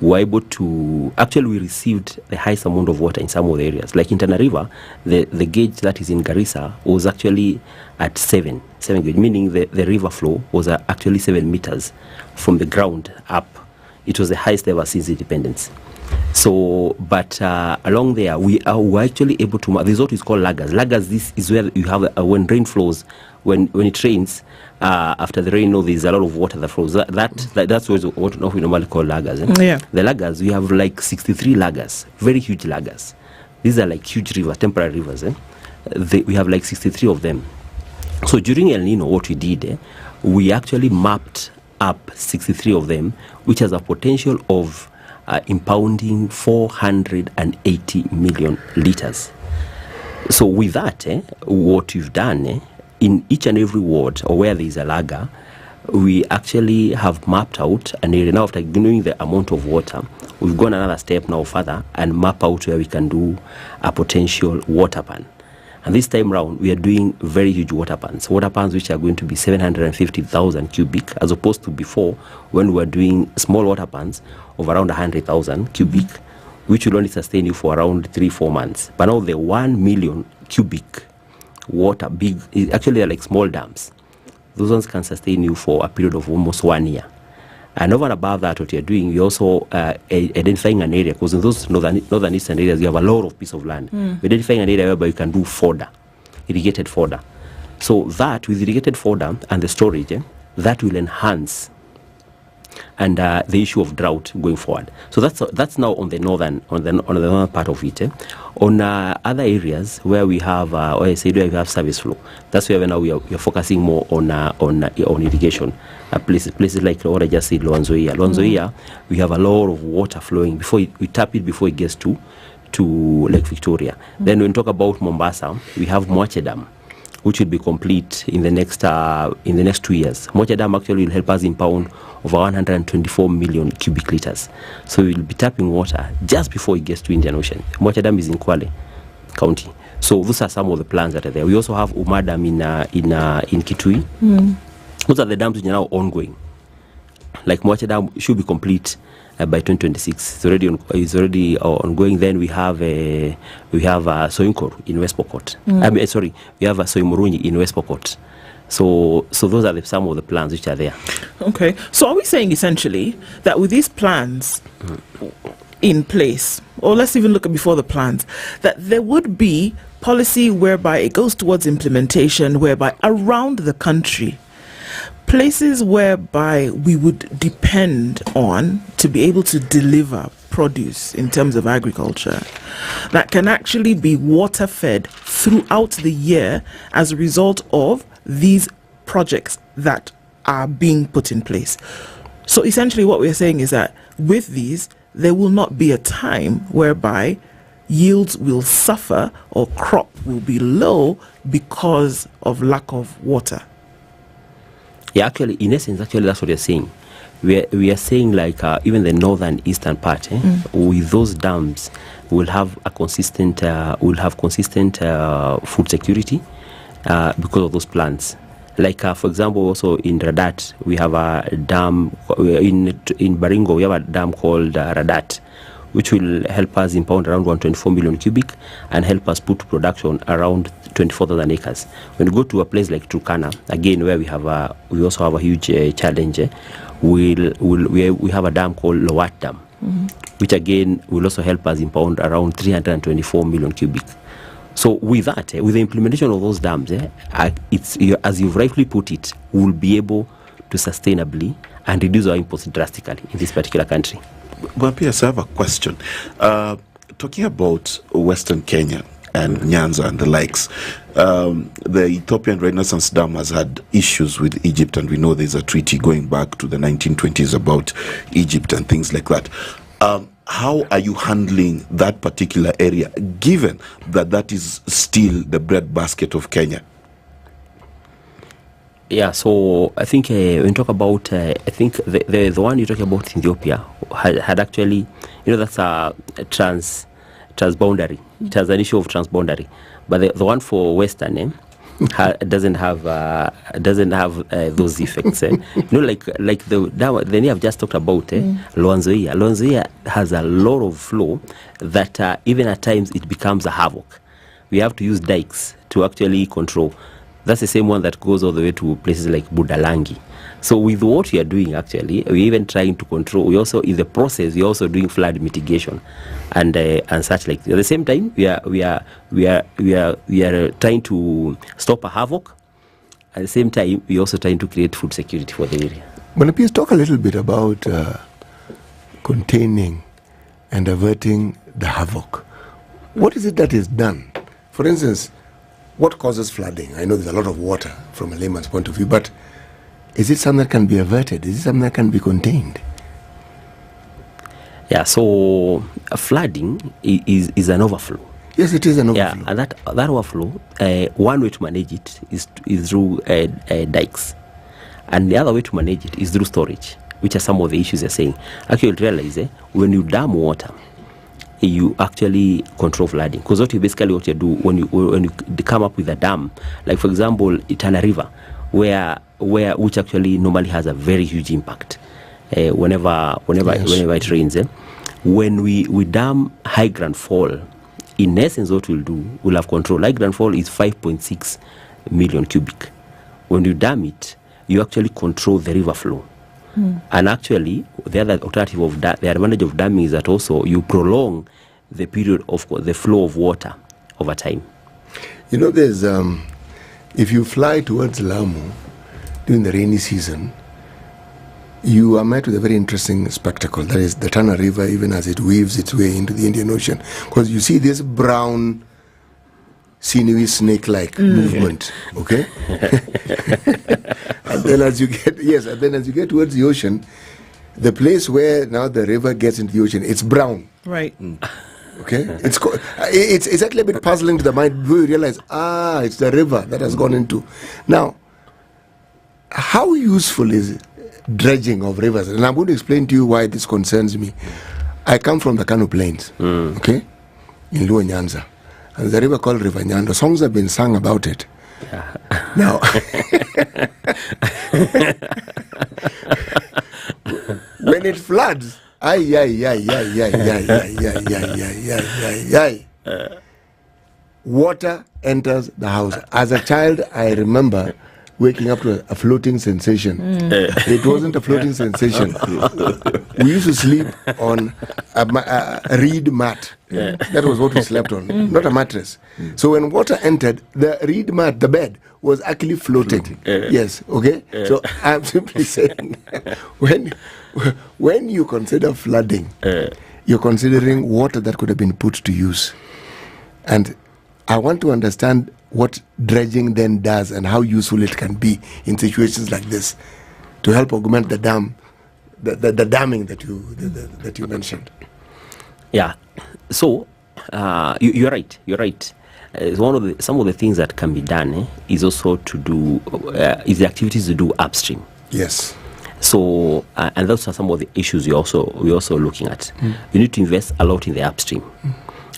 we were able to, actually we received the highest amount of water in some of the areas. Like in Tana River, the gauge that is in Garissa was actually at 7 gauge, meaning the river flow was actually 7 meters from the ground up. It was the highest ever since independence. So, but along there, we are actually able to, this is what is called laggers. Laggers, this is where you have, when rain flows, when it rains, after the rain, there's a lot of water that flows. That's what we normally call laggers. Yeah. The laggers, we have like 63 laggers, very huge laggers. These are like huge rivers, temporary rivers. We have like 63 of them. So during El Nino, what we did, we actually mapped up 63 of them, which has a potential of impounding 480 million liters. So with that, what we've done, in each and every ward or where there is a lagger, we actually have mapped out an area. Now after knowing the amount of water, we've gone another step now further and map out where we can do a potential water pan. And this time round, we are doing very huge water pans which are going to be 750,000 cubic, as opposed to before when we were doing small water pans of around 100,000 cubic, which will only sustain you for around 3-4 months. But now the 1 million cubic water, big, actually like small dams. Those ones can sustain you for a period of almost 1 year. And over and above that, what you're doing, you're also identifying an area, because in those northern eastern areas, you have a lot of piece of land. We're identifying an area whereby you can do fodder, irrigated fodder. So that, with irrigated fodder and the storage, that will enhance and the issue of drought going forward. So that's now on the northern part of it. On other areas where we have, where I said where we have service flow, that's where now we are focusing more on irrigation. Places like what I just said, Loanzoia, we have a lot of water flowing before we tap it before it gets to Lake Victoria. Then when we talk about Mombasa, we have Moache Dam, which will be complete in the next 2 years. Moache Dam actually will help us impound over 124 million cubic liters. So we will be tapping water just before it gets to Indian Ocean. Moache Dam is in Kwale County. So those are some of the plans that are there. We also have Uma Dam in Kitui. Those are the dams which are now ongoing. Like Moache Dam should be complete by 2026. It's already ongoing. Then we have Soinkor in West Pokot. We have Soimurunyi in West Pokot. So those are some of the plans which are there. Okay. So are we saying essentially that with these plans in place, or let's even look at before the plans, that there would be policy whereby it goes towards implementation, whereby around the country, places whereby we would depend on to be able to deliver produce in terms of agriculture, that can actually be water fed throughout the year as a result of these projects that are being put in place. So essentially what we're saying is that with these, there will not be a time whereby yields will suffer or crop will be low because of lack of water. Yeah, actually, in essence, that's what you're saying. We are saying like even the northern eastern part, with those dams, we'll have consistent food security because of those plants. Like for example, also in Radat, we have a dam. In Baringo, we have a dam called Radat, which will help us impound around 124 million cubic and help us put to production around 24,000 acres. When you go to a place like Turkana, again, where we also have a huge challenge, we have a dam called Lowat Dam, which again will also help us impound around 324 million cubic. So with that, with the implementation of those dams, it's, as you've rightly put it, we'll be able to sustainably and reduce our imports drastically in this particular country. Piers, I have a question. Talking about Western Kenya and Nyanza and the likes, the Ethiopian Renaissance Dam has had issues with Egypt, and we know there's a treaty going back to the 1920s about Egypt and things like that. How are you handling that particular area, given that that is still the breadbasket of Kenya? Yeah, so I think when you talk about, I think the one you talk about in Ethiopia had actually, that's a transboundary. It has an issue of transboundary, but the one for Western doesn't have those effects. Like the I've just talked about, Luanzoia. Luanzoia has a lot of flow that even at times it becomes a havoc. We have to use dikes to actually control. That's the same one that goes all the way to places like Budalangi. So with what we are doing, actually, we're even trying to control. We also, in the process, we're also doing flood mitigation and such like. At the same time, we are trying to stop a havoc. At the same time, we're also trying to create food security for the area. But please talk a little bit about containing and averting the havoc. What is it that is done? For instance, what causes flooding? I know there's a lot of water from a layman's point of view, but is it something that can be averted? Is it something that can be contained? Yeah, so flooding is an overflow. Yes, it is an overflow. Yeah, and that overflow, one way to manage it is through dikes. And the other way to manage it is through storage, which are some of the issues you're saying. Actually, you'll realize when you dam water, you actually control flooding, because what you do when you come up with a dam, like for example Tana River, which actually normally has a very huge impact whenever it rains. When we dam high ground fall, in essence what we'll do, we'll have control. High ground fall is 5.6 million cubic. When you dam it, you actually control the river flow. And actually, the other alternative of the advantage of damming is that also you prolong the period of the flow of water over time. There's if you fly towards Lamu during the rainy season, you are met with a very interesting spectacle. That is the Tana River, even as it weaves its way into the Indian Ocean, because you see this brown, sinewy snake-like movement. Okay. And then as you get towards the ocean, the place where now the river gets into the ocean, it's brown. Right. Okay. It's actually a bit puzzling to the mind before you realize, it's the river that has gone into. Now, how useful is dredging of rivers? And I'm going to explain to you why this concerns me. I come from the Kano Plains, okay, in Luo Nyanza. And there's a river called River Nyando. Songs have been sung about it. Now, when it floods, water enters the house. As a child, I remember waking up to a floating sensation. It wasn't a floating sensation. We used to sleep on a reed mat. That was what we slept on, not a mattress. So when water entered, the reed mat, the bed, was actually floating. Yes, okay? So I'm simply saying, when you consider flooding, you're considering water that could have been put to use. And I want to understand what dredging then does and how useful it can be in situations like this to help augment the dam, the damming that you mentioned. Yeah. So you're right. You're right. Some of the things that can be done is also to do is the activities to do upstream. Yes. So and those are some of the issues we're also looking at. You need to invest a lot in the upstream.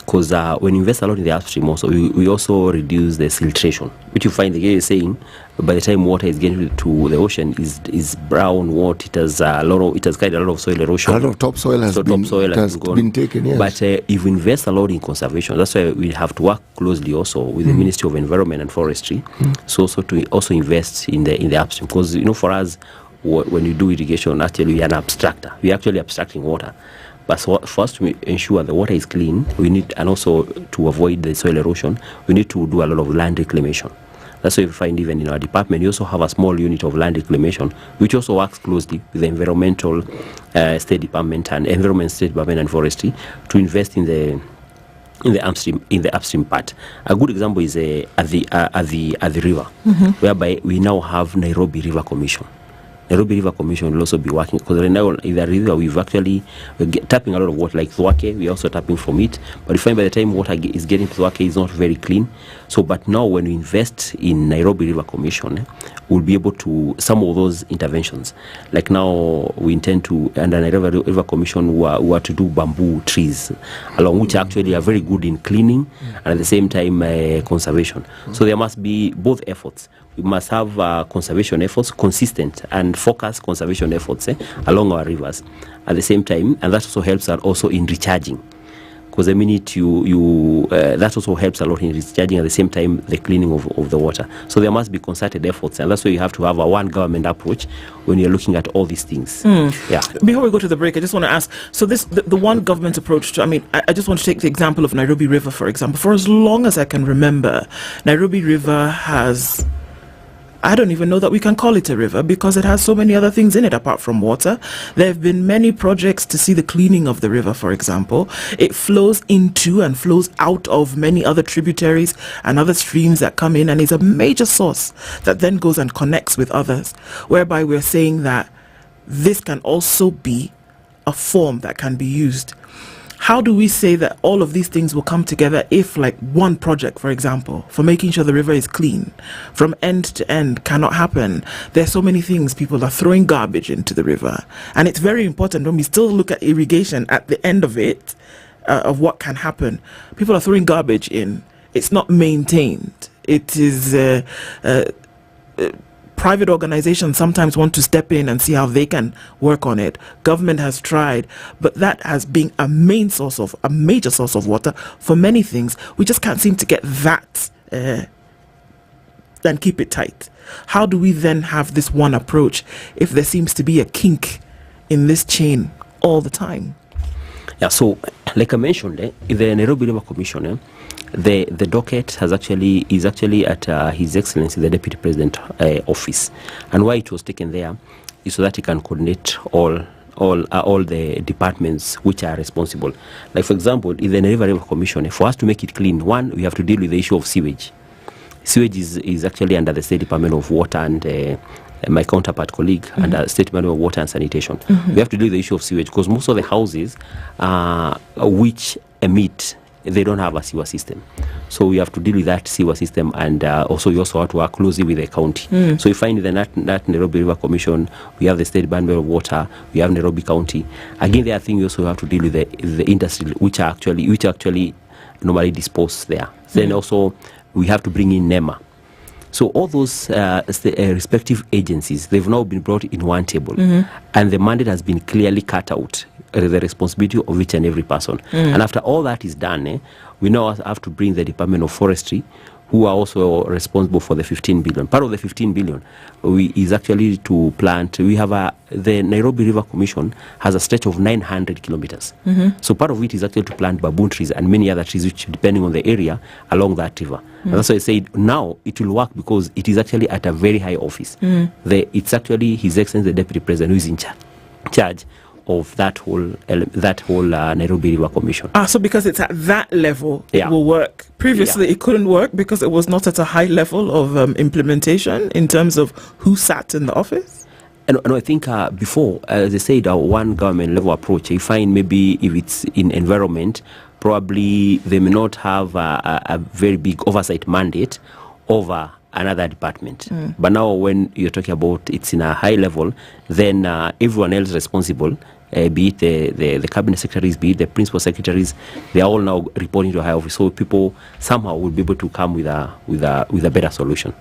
Because when you invest a lot in the upstream also, we also reduce the siltation, which you find the guy is saying by the time water is getting to the ocean is brown water. It has carried a lot of soil erosion. A lot of topsoil has been taken. Yes. But if we invest a lot in conservation, that's why we have to work closely also with the Ministry of Environment and Forestry, so also to also invest in the upstream. Because for us, when you do irrigation, actually we are an abstractor. We are actually abstracting water. But for us to ensure the water is clean, we need, and also to avoid the soil erosion, we need to do a lot of land reclamation. That's why we find even in our department, we also have a small unit of land reclamation, which also works closely with the Environmental State Department and Environment State Department and Forestry to invest in the upstream part. A good example is at the river, whereby we now have Nairobi River Commission. Nairobi River Commission will also be working, because right now in the river we're tapping a lot of water, like Thwake, we're also tapping from it, but we find by the time water is getting to Thwake, it's not very clean. So, but now when we invest in Nairobi River Commission, we'll be able to, some of those interventions, like now we intend to, under Nairobi River Commission, we are to do bamboo trees, along which actually are very good in cleaning and at the same time conservation. So there must be both efforts. We must have conservation efforts, consistent and focused conservation efforts along our rivers at the same time, and that also helps us also in recharging. Because the minute that also helps a lot in recharging, at the same time the cleaning of the water. So there must be concerted efforts, and that's why you have to have a one government approach when you're looking at all these things. Yeah. Before we go to the break, I just want to ask, so the one government approach to, I just want to take the example of Nairobi River, for example. For as long as I can remember, Nairobi River has, I don't even know that we can call it a river, because it has so many other things in it apart from water. There have been many projects to see the cleaning of the river, for example. It flows into and flows out of many other tributaries and other streams that come in, and is a major source that then goes and connects with others, whereby we're saying that this can also be a form that can be used. How do we say that all of these things will come together if, like, one project, for example, for making sure the river is clean from end to end cannot happen? There's so many things. People are throwing garbage into the river, and it's very important when we still look at irrigation at the end of it, of what can happen. People are throwing garbage in. It's not maintained. It is private organizations sometimes want to step in and see how they can work on it. Government has tried, but that has been a major source of water for many things. We just can't seem to get that and keep it tight. How do we then have this one approach if there seems to be a kink in this chain all the time? Yeah, so like I mentioned, the Nairobi River Commission, the docket is actually at His Excellency the Deputy President office, and why it was taken there is so that he can coordinate all the departments which are responsible. Like, for example, in the Nairobi River Commission, for us to make it clean, one, we have to deal with the issue of sewage. Sewage is actually under the State Department of Water and my counterpart colleague under State Department of Water and Sanitation. We have to deal with the issue of sewage, because most of the houses which emit, they don't have a sewer system. So we have to deal with that sewer system, and also we also have to work closely with the county. So you find that Nairobi River Commission, we have the State Department of Water, we have Nairobi County. Again, the other thing we also have to deal with the industry, which actually normally dispose there. Then also we have to bring in NEMA. So all those respective agencies, they've now been brought in one table, and the mandate has been clearly cut out, the responsibility of each and every person. And after all that is done, we now have to bring the Department of Forestry, who are also responsible for the 15 billion. Part of the 15 billion is actually to plant. We have the Nairobi River Commission has a stretch of 900 kilometers. So part of it is actually to plant baboon trees and many other trees, which depending on the area along that river. And that's why I said now it will work because it is actually at a very high office. It's actually His Excellency the Deputy President who is in charge of that whole Nairobi River Commission. So because it's at that level, it will work. Previously, it couldn't work because it was not at a high level of implementation in terms of who sat in the office? And I think before, as I said, our one government level approach, you find maybe if it's in environment, probably they may not have a very big oversight mandate over another department. But now when you're talking about it's in a high level, then everyone else responsible, be it the cabinet secretaries, be it the principal secretaries, they are all now reporting to a high office. So people somehow will be able to come with a better solution.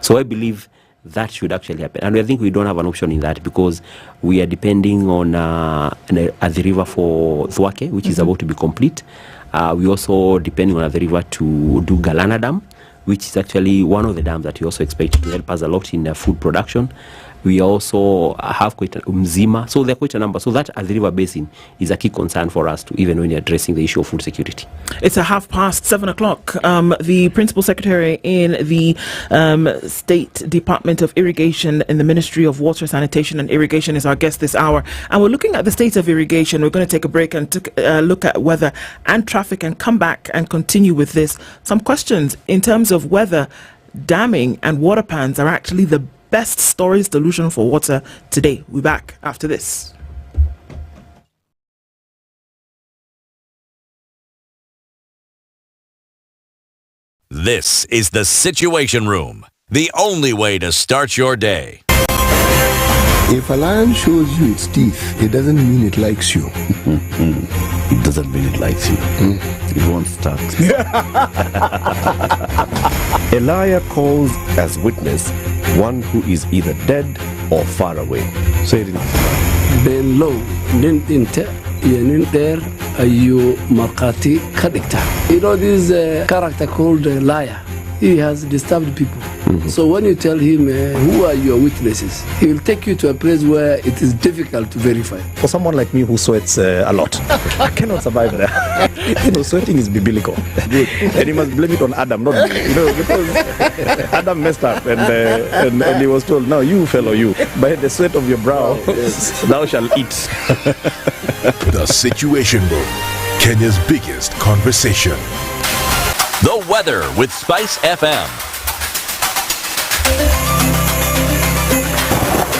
So I believe that should actually happen. And I think we don't have an option in that because we are depending on the river for Thwake, which is about to be complete. We also depending on the river to do Galana Dam, which is actually one of the dams that we also expect to help us a lot in food production. We also have quite Mzima, so there are quite a number. So that as the river basin is a key concern for us to even when you're addressing the issue of food security. It's 7:30. The Principal Secretary in the State Department of Irrigation in the Ministry of Water, Sanitation and Irrigation is our guest this hour. And we're looking at the state of irrigation. We're going to take a break and look at weather and traffic and come back and continue with this. Some questions in terms of whether damming and water pans are actually the best storage solution for water today. We're back after this. This is the Situation Room, the only way to start your day. If a lion shows you its teeth, it doesn't mean it likes you. It doesn't mean it likes you. It won't start. A liar calls as witness one who is either dead or far away. Say it in Ben low, ninta, yeninter, ayu markati kadikta. You know this character called a liar. He has disturbed people. So when you tell him who are your witnesses, he will take you to a place where it is difficult to verify. For someone like me who sweats a lot, I cannot survive there. Sweating is biblical. And you must blame it on Adam, not me. Because Adam messed up and he was told, no, you fellow, you, by the sweat of your brow, thou shalt eat. The Situation Room, Kenya's biggest conversation. The weather with SpiceFM.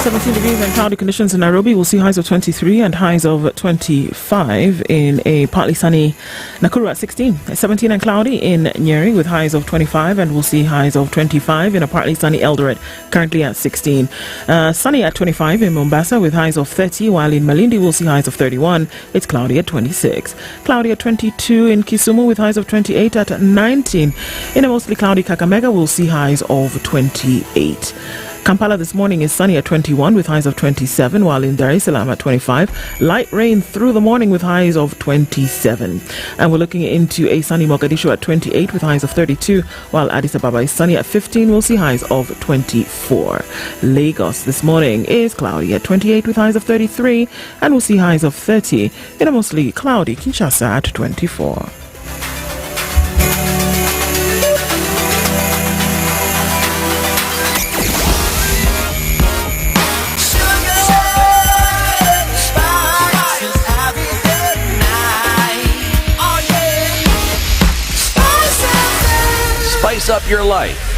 17 degrees and cloudy conditions in Nairobi. We'll see highs of 23 and highs of 25 in a partly sunny Nakuru at 16. 17 and cloudy in Nyeri with highs of 25, and we'll see highs of 25 in a partly sunny Eldoret, currently at 16. Sunny at 25 in Mombasa with highs of 30, while in Malindi we'll see highs of 31. It's cloudy at 26. Cloudy at 22 in Kisumu with highs of 28 at 19. In a mostly cloudy Kakamega we'll see highs of 28. Kampala this morning is sunny at 21 with highs of 27, while in Dar es Salaam at 25. Light rain through the morning with highs of 27. And we're looking into a sunny Mogadishu at 28 with highs of 32, while Addis Ababa is sunny at 15. We'll see highs of 24. Lagos this morning is cloudy at 28 with highs of 33, and we'll see highs of 30 in a mostly cloudy Kinshasa at 24. Spice up your life.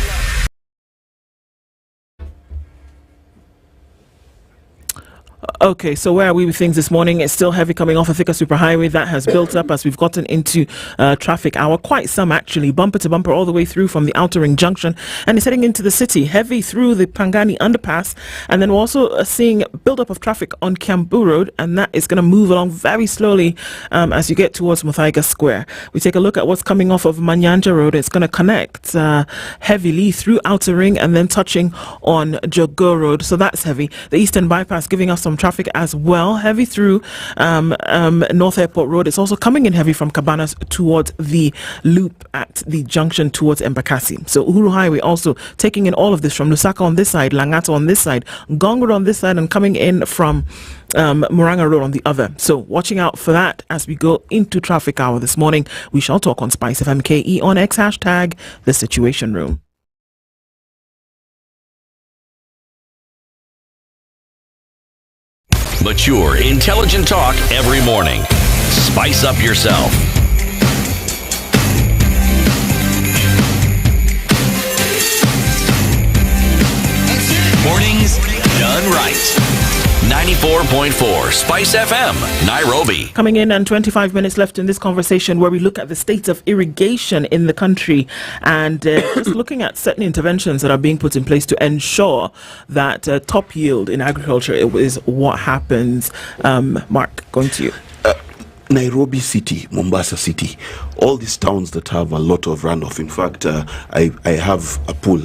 Okay, so where are we with things this morning? It's still heavy coming off a thicker superhighway that has built up as we've gotten into traffic hour. Quite some actually, bumper to bumper all the way through from the Outer Ring Junction, and it's heading into the city. Heavy through the Pangani Underpass, and then we're also seeing build-up of traffic on Kiambu Road, and that is going to move along very slowly as you get towards Muthaiga Square. We take a look at what's coming off of Manyanja Road. It's going to connect heavily through Outer Ring and then touching on Jogo Road, so that's heavy. The Eastern Bypass giving us some traffic traffic as well. Heavy through North Airport Road. It's also coming in heavy from Cabanas towards the loop at the junction towards Embakasi. So Uhuru Highway also taking in all of this from Lusaka on this side, Langata on this side, Ngong Road on this side, and coming in from Muranga Road on the other. So watching out for that as we go into traffic hour this morning. We shall talk on SpiceFM KE on X hashtag The Situation Room. Mature, intelligent talk every morning. Spice up yourself. Mornings done right. 94.4 Spice FM, Nairobi. Coming in and 25 minutes left in this conversation where we look at the state of irrigation in the country and just looking at certain interventions that are being put in place to ensure that top yield in agriculture is what happens. Mark, going to you. Nairobi City, Mombasa City, all these towns that have a lot of runoff. In fact, I have a pool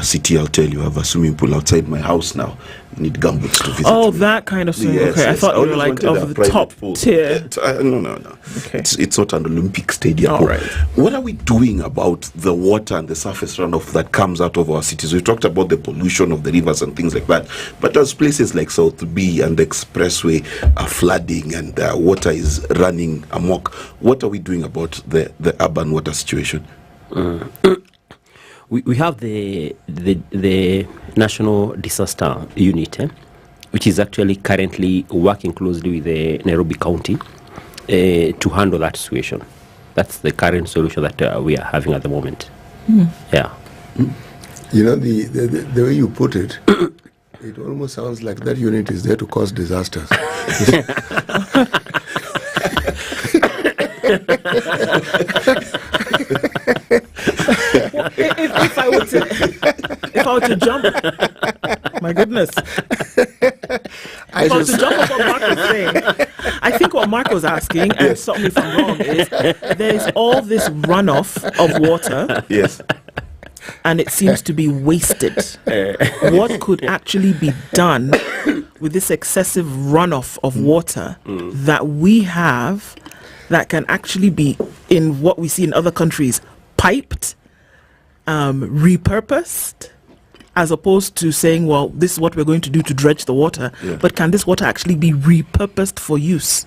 city, I'll tell you. I have a swimming pool outside my house now. You need gumboots to visit. Oh, that kind of thing. Yes, okay, yes. I thought you were like of the top tier. No. Okay. It's not an Olympic stadium. All right. What are we doing about the water and the surface runoff that comes out of our cities? We talked about the pollution of the rivers and things like that. But as places like South B and the Expressway are flooding and water is running amok, what are we doing about the urban water situation? We have the National Disaster Unit, which is actually currently working closely with the Nairobi County to handle that situation. That's the current solution that we are having at the moment. Yeah. You know, the way you put it, it almost sounds like that unit is there to cause disasters. If I were to jump, my goodness. If I were to jump off what Mark was saying, I think what Mark was asking, and stop me if I'm wrong, is there's all this runoff of water. Yes. And it seems to be wasted. What could actually be done with this excessive runoff of water that we have that can actually be, in what we see in other countries, piped, repurposed, as opposed to saying, well, this is what we're going to do to dredge the water, but can this water actually be repurposed for use?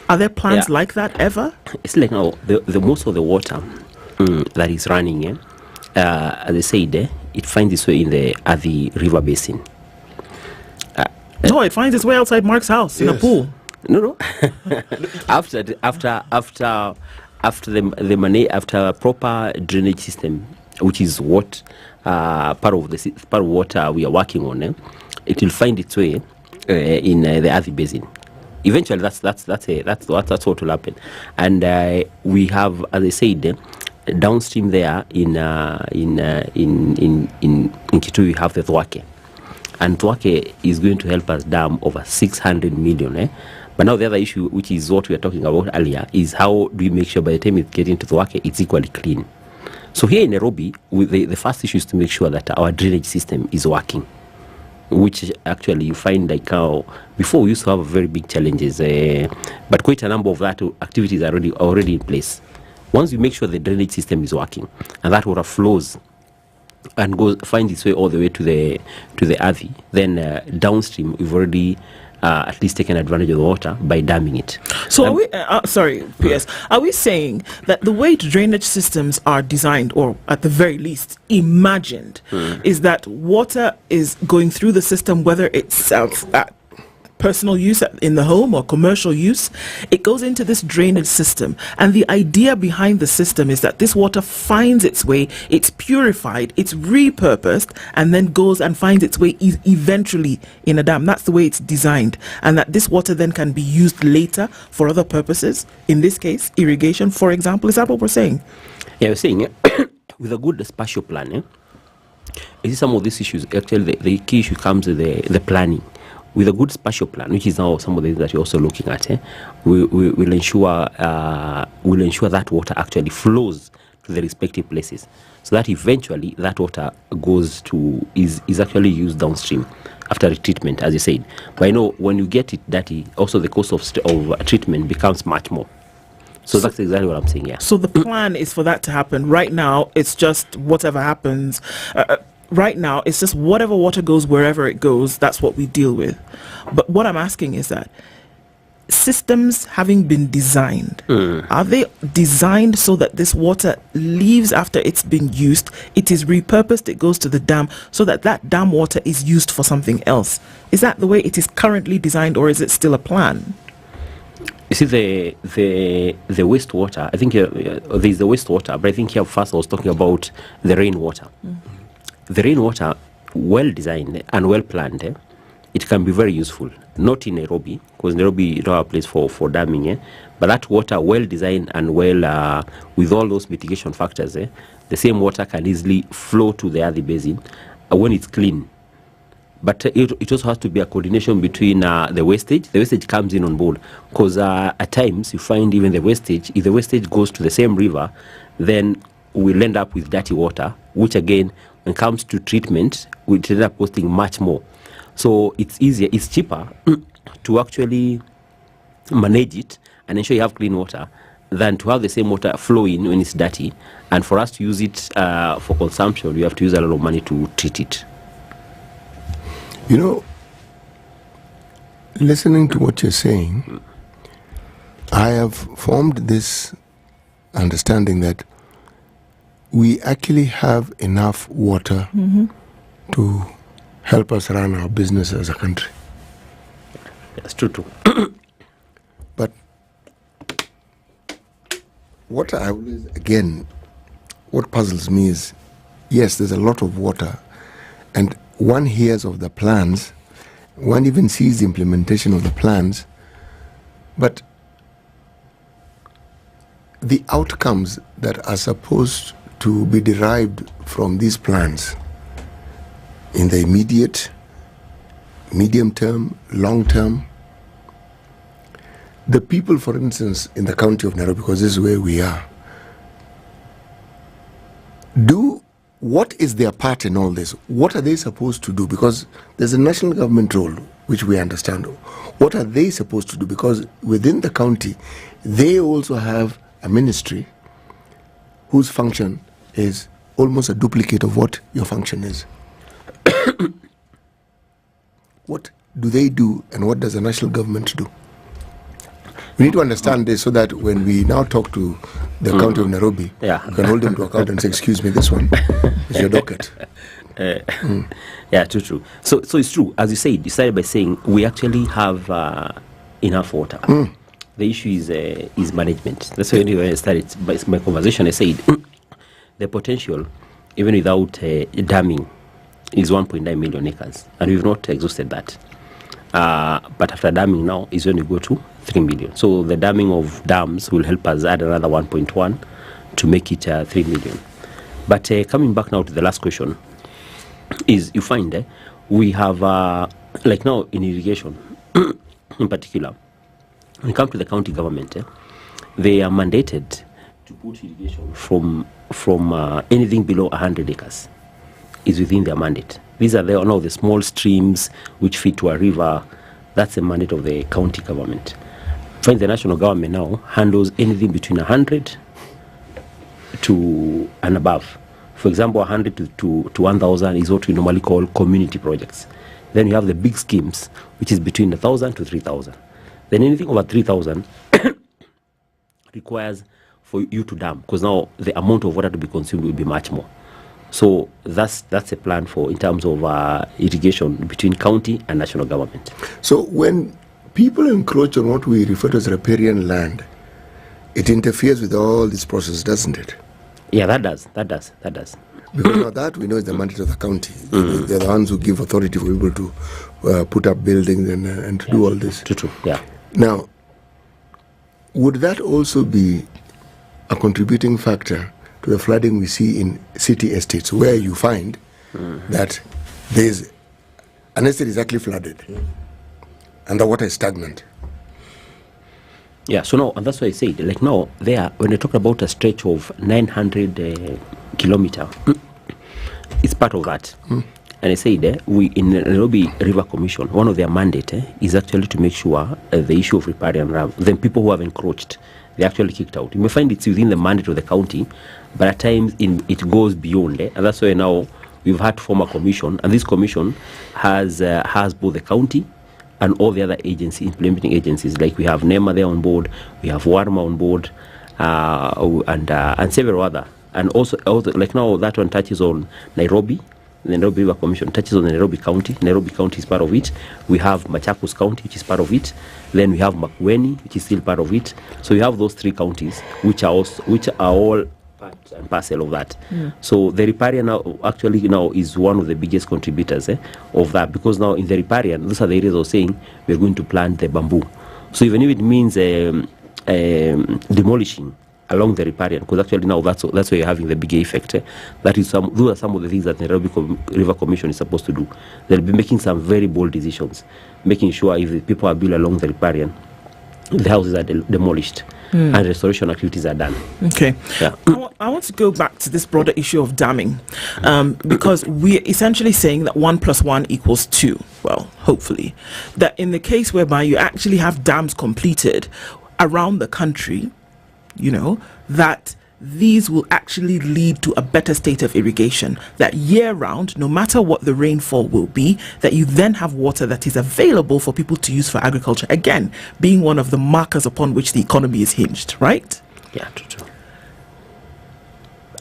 Are there plans like that ever? It's like now, the most of the water that is running, as I said, it finds its way in the Athi River Basin. No, it finds its way outside Mark's house in a pool. No. after proper drainage system, which is what part of what we are working on, it will find its way in the Athi Basin. Eventually, that's what will happen. And we have, as I said, downstream there in Kitui, we have the Thwake, and Thwake is going to help us dam over 600 million. But now the other issue, which is what we were talking about earlier, is how do we make sure by the time it gets into Thwake, it's equally clean. So here in Nairobi, the first issue is to make sure that our drainage system is working, which actually you find like how before we used to have very big challenges, but quite a number of that activities are already in place. Once you make sure the drainage system is working and that water flows and finds its way all the way to the Athi, then downstream we've already at least taken advantage of the water by damming it. So are we, PS, are we saying that the way drainage systems are designed, or at the very least imagined, is that water is going through the system, whether it's personal use in the home or commercial use, it goes into this drainage system, and the idea behind the system is that this water finds its way, it's purified, it's repurposed, and then goes and finds its way eventually in a dam. That's the way it's designed, and that this water then can be used later for other purposes, in this case irrigation, for example. Is that what we're saying? Yeah, we're saying with a good spatial plan, you see some of these issues, actually the key issue comes with the planning. With a good spatial plan, which is now some of the things that you're also looking at, we'll ensure that water actually flows to the respective places, so that eventually that water goes to is actually used downstream after retreatment, as you said. But I know when you get it dirty, also the cost of treatment becomes much more. So that's exactly what I'm saying. Yeah. So the plan is for that to happen. Right now, it's just whatever happens. Right now, it's just whatever water goes wherever it goes. That's what we deal with. But what I'm asking is that systems having been designed, are they designed so that this water leaves after it's been used, it is repurposed, it goes to the dam, so that that dam water is used for something else? Is that the way it is currently designed, or is it still a plan? You see, the wastewater, I think there's the wastewater, but I think here first I was talking about the rainwater. The rainwater, well designed and well planned, it can be very useful. Not in Nairobi, because Nairobi you don't have a place for damming, but that water, well designed and well with all those mitigation factors, the same water can easily flow to the Athi Basin when it's clean. But it also has to be a coordination between the wastage. The wastage comes in on board, because at times you find even the wastage, if the wastage goes to the same river, then we'll end up with dirty water, which again, when it comes to treatment, we end up costing much more. So it's easier, it's cheaper to actually manage it and ensure you have clean water than to have the same water flow in when it's dirty. And for us to use it for consumption, we have to use a lot of money to treat it. You know, listening to what you're saying, I have formed this understanding that we actually have enough water to help us run our business as a country. That's true too. But what I always, again, what puzzles me is, yes, there's a lot of water, and one hears of the plans, one even sees the implementation of the plans, but the outcomes that are supposed to be derived from these plans in the immediate, medium term, long term, the people, for instance, in the county of Nairobi, because this is where we are, what is their part in all this? What are they supposed to do? Because there's a national government role, which we understand. What are they supposed to do? Because within the county, they also have a ministry whose function is almost a duplicate of what your function is. What do they do, and what does the national government do? We need to understand this so that when we now talk to the county of Nairobi, we can hold them to account and say, excuse me, this one is your docket. Yeah, true. So it's true. As you said, you started by saying we actually have enough water. The issue is management. That's why when I started my conversation, I said the potential, even without damming, is 1.9 million acres, and we've not exhausted that. But after damming now is when we go to 3 million. So the damming of dams will help us add another 1.1 to make it 3 million. But coming back now to the last question, is you find we have, like now in irrigation in particular, when it comes to the county government, they are mandated to put irrigation from anything below 100 acres is within their mandate. These are now the small streams which feed to a river. That's the mandate of the county government. Find the national government now handles anything between 100 to and above. For example, 100 to 1,000 is what we normally call community projects. Then you have the big schemes, which is between 1,000 to 3,000. Then anything over 3,000 requires for you to dam, because now the amount of water to be consumed will be much more. So that's a plan for in terms of irrigation between county and national government. So when people encroach on what we refer to as riparian land, it interferes with all this process, doesn't it? Yeah, that does. Because now that we know is the mandate of the county. They're the ones who give authority for people to put up buildings and to do all this. True. Yeah. Now, would that also be a contributing factor to the flooding we see in city estates, where you find that there's an estate is actually flooded and the water is stagnant? Yeah, so now, and that's why I said, like now, there, when they talk about a stretch of 900 kilometer, it's part of that. And I said, we in the Nairobi River Commission, one of their mandate is actually to make sure the issue of riparian ram, then people who have encroached, they actually kicked out. You may find it's within the mandate of the county, but at times it goes beyond, and that's why now we've had to form a commission, and this commission has both the county and all the other agencies, implementing agencies, like we have NEMA there on board, we have WARMA on board, and several other. And also, like now, that one touches on Nairobi. The Nairobi River Commission touches on the Nairobi County. Nairobi County is part of it. We have Machakos County, which is part of it. Then we have Makueni, which is still part of it. So we have those three counties, which are all part and parcel of that. So the riparian now is one of the biggest contributors of that, because now in the riparian, those are the areas I was saying we're going to plant the bamboo. So even if it means demolishing along the riparian, because actually now that's where you're having the bigger effect. Those are some of the things that the Nairobi River Commission is supposed to do. They'll be making some very bold decisions, making sure if the people are built along the riparian, the houses are demolished and restoration activities are done. Okay. Yeah. I want to go back to this broader issue of damming, because we're essentially saying that 1 + 1 = 2. Well, hopefully. That in the case whereby you actually have dams completed around the country, that these will actually lead to a better state of irrigation, that year round, no matter what the rainfall will be, that you then have water that is available for people to use for agriculture, again being one of the markers upon which the economy is hinged, right? Yeah, true.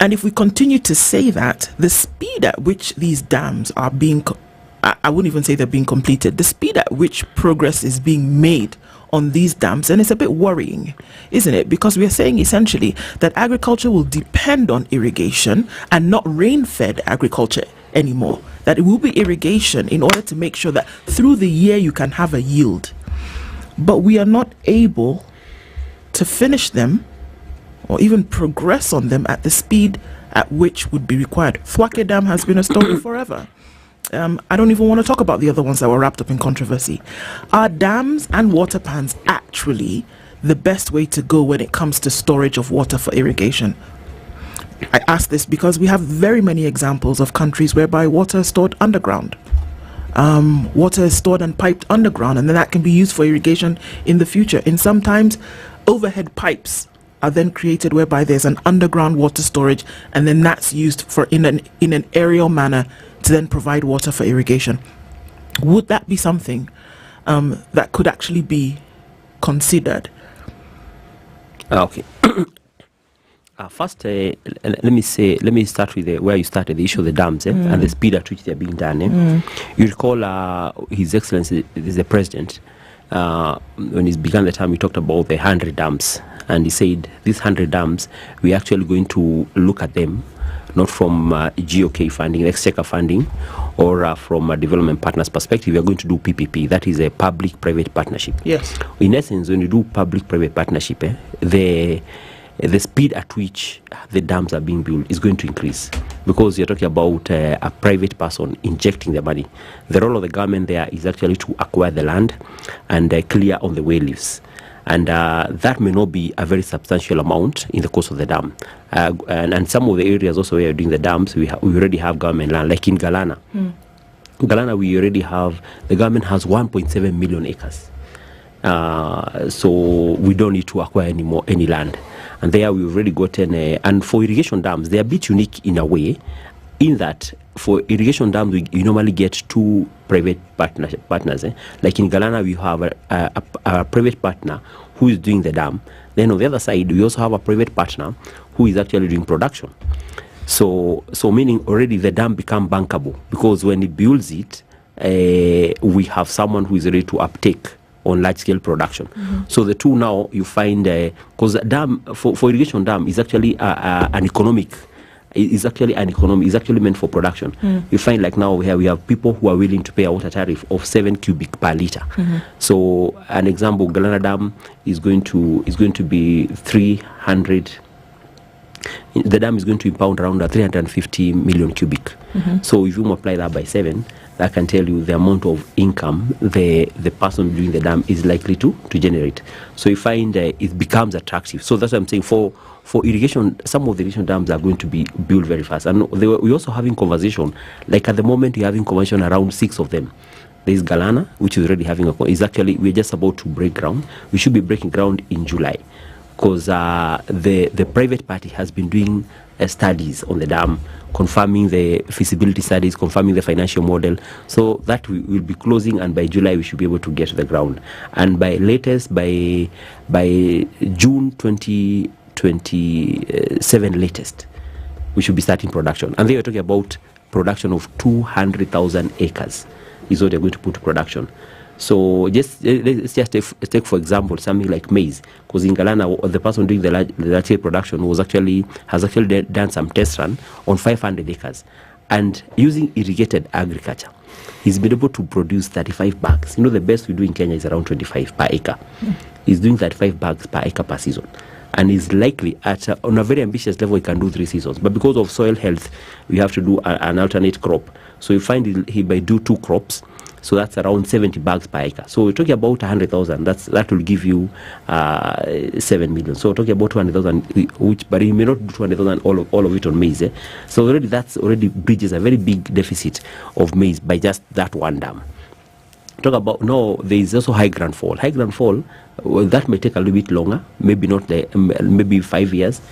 And if we continue to say that, the speed at which these dams are being I wouldn't even say they're being completed, the speed at which progress is being made on these dams, and it's a bit worrying, isn't it? Because we are saying essentially that agriculture will depend on irrigation and not rain-fed agriculture anymore. That it will be irrigation in order to make sure that through the year you can have a yield. But we are not able to finish them or even progress on them at the speed at which would be required. Thwake Dam has been a story forever. I don't even want to talk about the other ones that were wrapped up in controversy. Are dams and water pans actually the best way to go when it comes to storage of water for irrigation? I ask this because we have very many examples of countries whereby water is stored underground. Water is stored and piped underground, and then that can be used for irrigation in the future. And sometimes overhead pipes are then created whereby there's an underground water storage, and then that's used for in an aerial manner to then provide water for irrigation. Would that be something that could actually be considered? Okay. First, let me start with where you started, the issue of the dams and the speed at which they are being done. You recall His Excellency, the President, when he began the term, he talked about the 100 dams, and he said these 100 dams, we're actually going to look at them not from GOK funding, exchequer funding, or from a development partners perspective. We are going to do PPP. That is a public-private partnership. Yes. In essence, when you do public-private partnership, the speed at which the dams are being built is going to increase, because you're talking about a private person injecting the money. The role of the government there is actually to acquire the land and clear on the wayleaves. And that may not be a very substantial amount in the course of the dam. And some of the areas also where you're doing the dams, we already have government land, like in Galana. Galana, we already have, the government has 1.7 million acres. So we don't need to acquire any land. And there we've already gotten, and for irrigation dams, they're a bit unique in a way, in that for irrigation dams, you normally get two private partners. Like in Galana, we have a private partner who is doing the dam. Then on the other side, we also have a private partner who is actually doing production. So meaning already the dam become bankable, because when he builds it, we have someone who is ready to uptake on large-scale production. So the two now, you find, because dam for irrigation dam is actually an economic. Is actually meant for production. You find like now we have people who are willing to pay a water tariff of 7 cubic per liter. So an example, Galana Dam is going to be 300 the dam is going to impound around 350 million cubic. So if you multiply that by 7, that can tell you the amount of income the person doing the dam is likely to generate. So you find it becomes attractive. So that's what I'm saying. For irrigation, some of the irrigation dams are going to be built very fast. And we're also having conversation, like at the moment we're having conversation around 6 of them. There is Galana, which is already having we're just about to break ground. We should be breaking ground in July, because the private party has been doing studies on the dam, confirming the feasibility studies, confirming the financial model. So that we will be closing, and by July we should be able to get to the ground. And by June 2027 latest, we should be starting production. And they are talking about production of 200,000 acres is what they're going to put to production. So let's just take for example something like maize, because in Galana the person doing the large scale production has actually done some test run on 500 acres, and using irrigated agriculture he's been able to produce 35 bags. The best we do in Kenya is around 25 per acre. He's doing 35 bags per acre per season, and is likely on a very ambitious level he can do 3 seasons. But because of soil health we have to do an alternate crop, so you find he might do 2 crops. So that's around 70 bags per acre. So we're talking about 100,000. That will give you 7 million. So we're talking about 200,000, but you may not do 200,000 all of it on maize. So that's already bridges a very big deficit of maize by just that one dam. Talk about there is also high ground fall. High ground fall, that may take a little bit longer, maybe not maybe 5 years,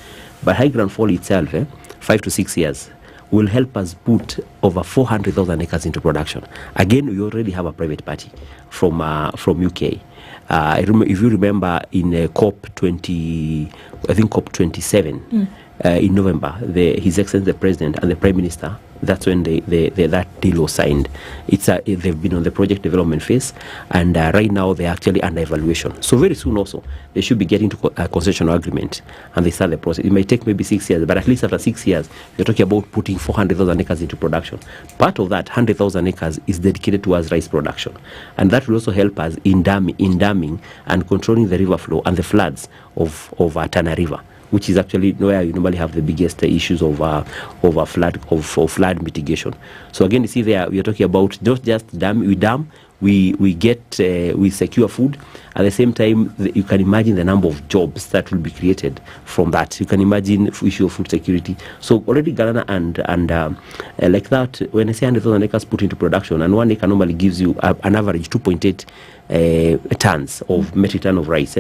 but high ground fall itself, 5 to 6 years. Will help us put over 400,000 acres into production. Again, we already have a private party from UK. If you remember in COP27 in November, His Excellency the President and the Prime Minister, that's when that deal was signed. They've been on the project development phase, and right now they're actually under evaluation. So very soon also they should be getting to a concessional agreement, and they start the process. It may take maybe 6 years, but at least after 6 years you're talking about putting 400,000 acres into production. Part of that 100,000 acres is dedicated towards rice production, and that will also help us in damming and controlling the river flow and the floods of Tana River, which is actually where you normally have the biggest issues of flood mitigation. So again, you see there we are talking about not just we secure food. At the same time, you can imagine the number of jobs that will be created from that. You can imagine the issue of food security. So already Galana and like that, when I say 100,000 acres put into production, and 1 acre normally gives you an average 2.8 tons of metric ton of rice.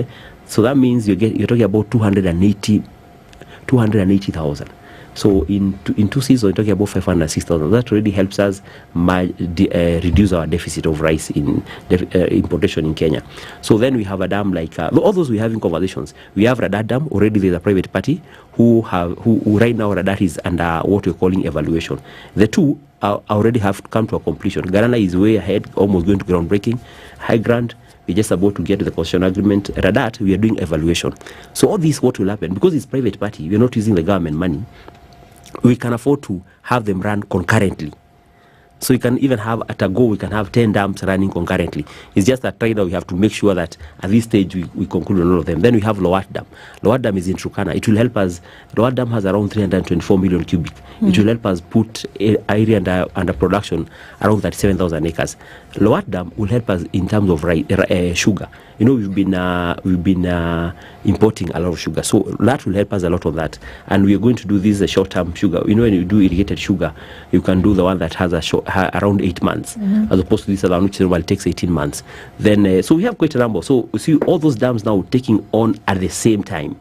So that means you're talking about 280,000. So in 2 seasons, you're talking about 506,000. That already helps us reduce our deficit of rice in importation in Kenya. So then we have a dam like all those we have in conversations. We have Radat Dam. Already there's a private party who right now Radat is under what we're calling evaluation. The two already have come to a completion. Galana is way ahead, almost going to groundbreaking. High Grant, we're just about to get to the concession agreement. Radat, we are doing evaluation. So all this, what will happen, because it's private party, we're not using the government money, we can afford to have them run concurrently. So we can even have, at a go, we can have 10 dams running concurrently. It's just that right now we have to make sure that at this stage we conclude on all of them. Then we have Lowat Dam. Lowat Dam is in Turkana. It will help us. Lowat Dam has around 324 million cubic. It will help us put area under production around 37,000 acres. Lowat Dam will help us in terms of sugar. We've been importing a lot of sugar, so that will help us a lot on that. And we are going to do this short-term sugar. When you do irrigated sugar, you can do the one that has around 8 months, as opposed to this other one which normally takes 18 months. Then, so we have quite a number. So you see all those dams now taking on at the same time.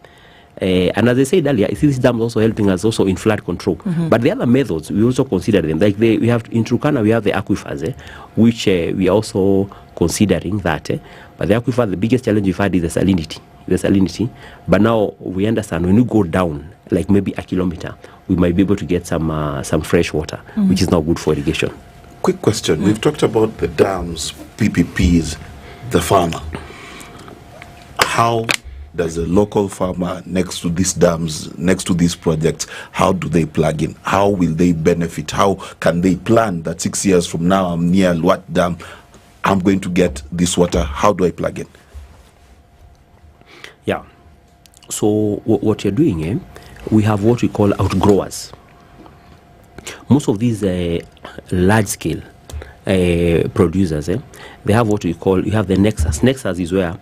And as I said earlier, I see these dams also helping us also in flood control. But the other methods, we also consider them. Like we have in Turkana, we have the aquifers, which we are also considering that. But the aquifer, the biggest challenge we've had is the salinity. But now we understand when you go down, like maybe a kilometer, we might be able to get some fresh water, which is now good for irrigation. Quick question. We've talked about the dams, PPPs, the farmer. How does a local farmer next to these dams, next to these projects, how do they plug in? How will they benefit? How can they plan that 6 years from now I'm near Lowat Dam, I'm going to get this water? How do I plug in? Yeah. So what you're doing, we have what we call outgrowers. Most of these large-scale producers, they have what we call, you have the nexus. Nexus is where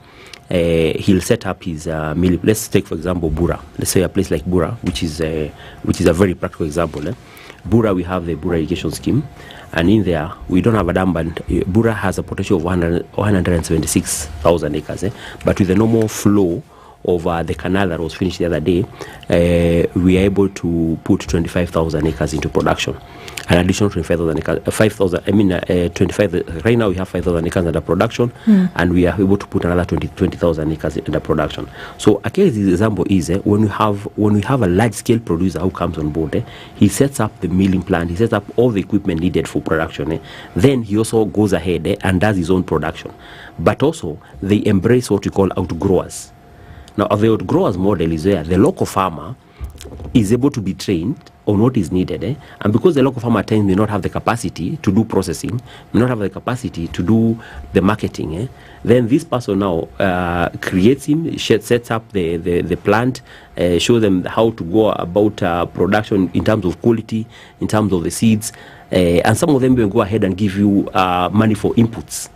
he'll set up his mill. Let's take, for example, Bura. Let's say a place like Bura, which is a very practical example. Bura, we have the Bura irrigation scheme, and in there we don't have a dam, but Bura has a potential of 176,000 acres. But with the normal flow of the canal that was finished the other day, we are able to put 25,000 acres into production. An additional 25,000 acres, 25. Right now we have 5,000 acres under production, and we are able to put another 20,000 acres under production. So a case example is when we have a large scale producer who comes on board, he sets up the milling plant, he sets up all the equipment needed for production. Then he also goes ahead and does his own production. But also they embrace what we call outgrowers. Now, the outgrowers model is where the local farmer is able to be trained on what is needed, and because the local farmer at times may not have the capacity to do processing, may not have the capacity to do the marketing, then this person now creates him, sets up the plant, shows them how to go about production in terms of quality, in terms of the seeds, and some of them will go ahead and give you money for inputs.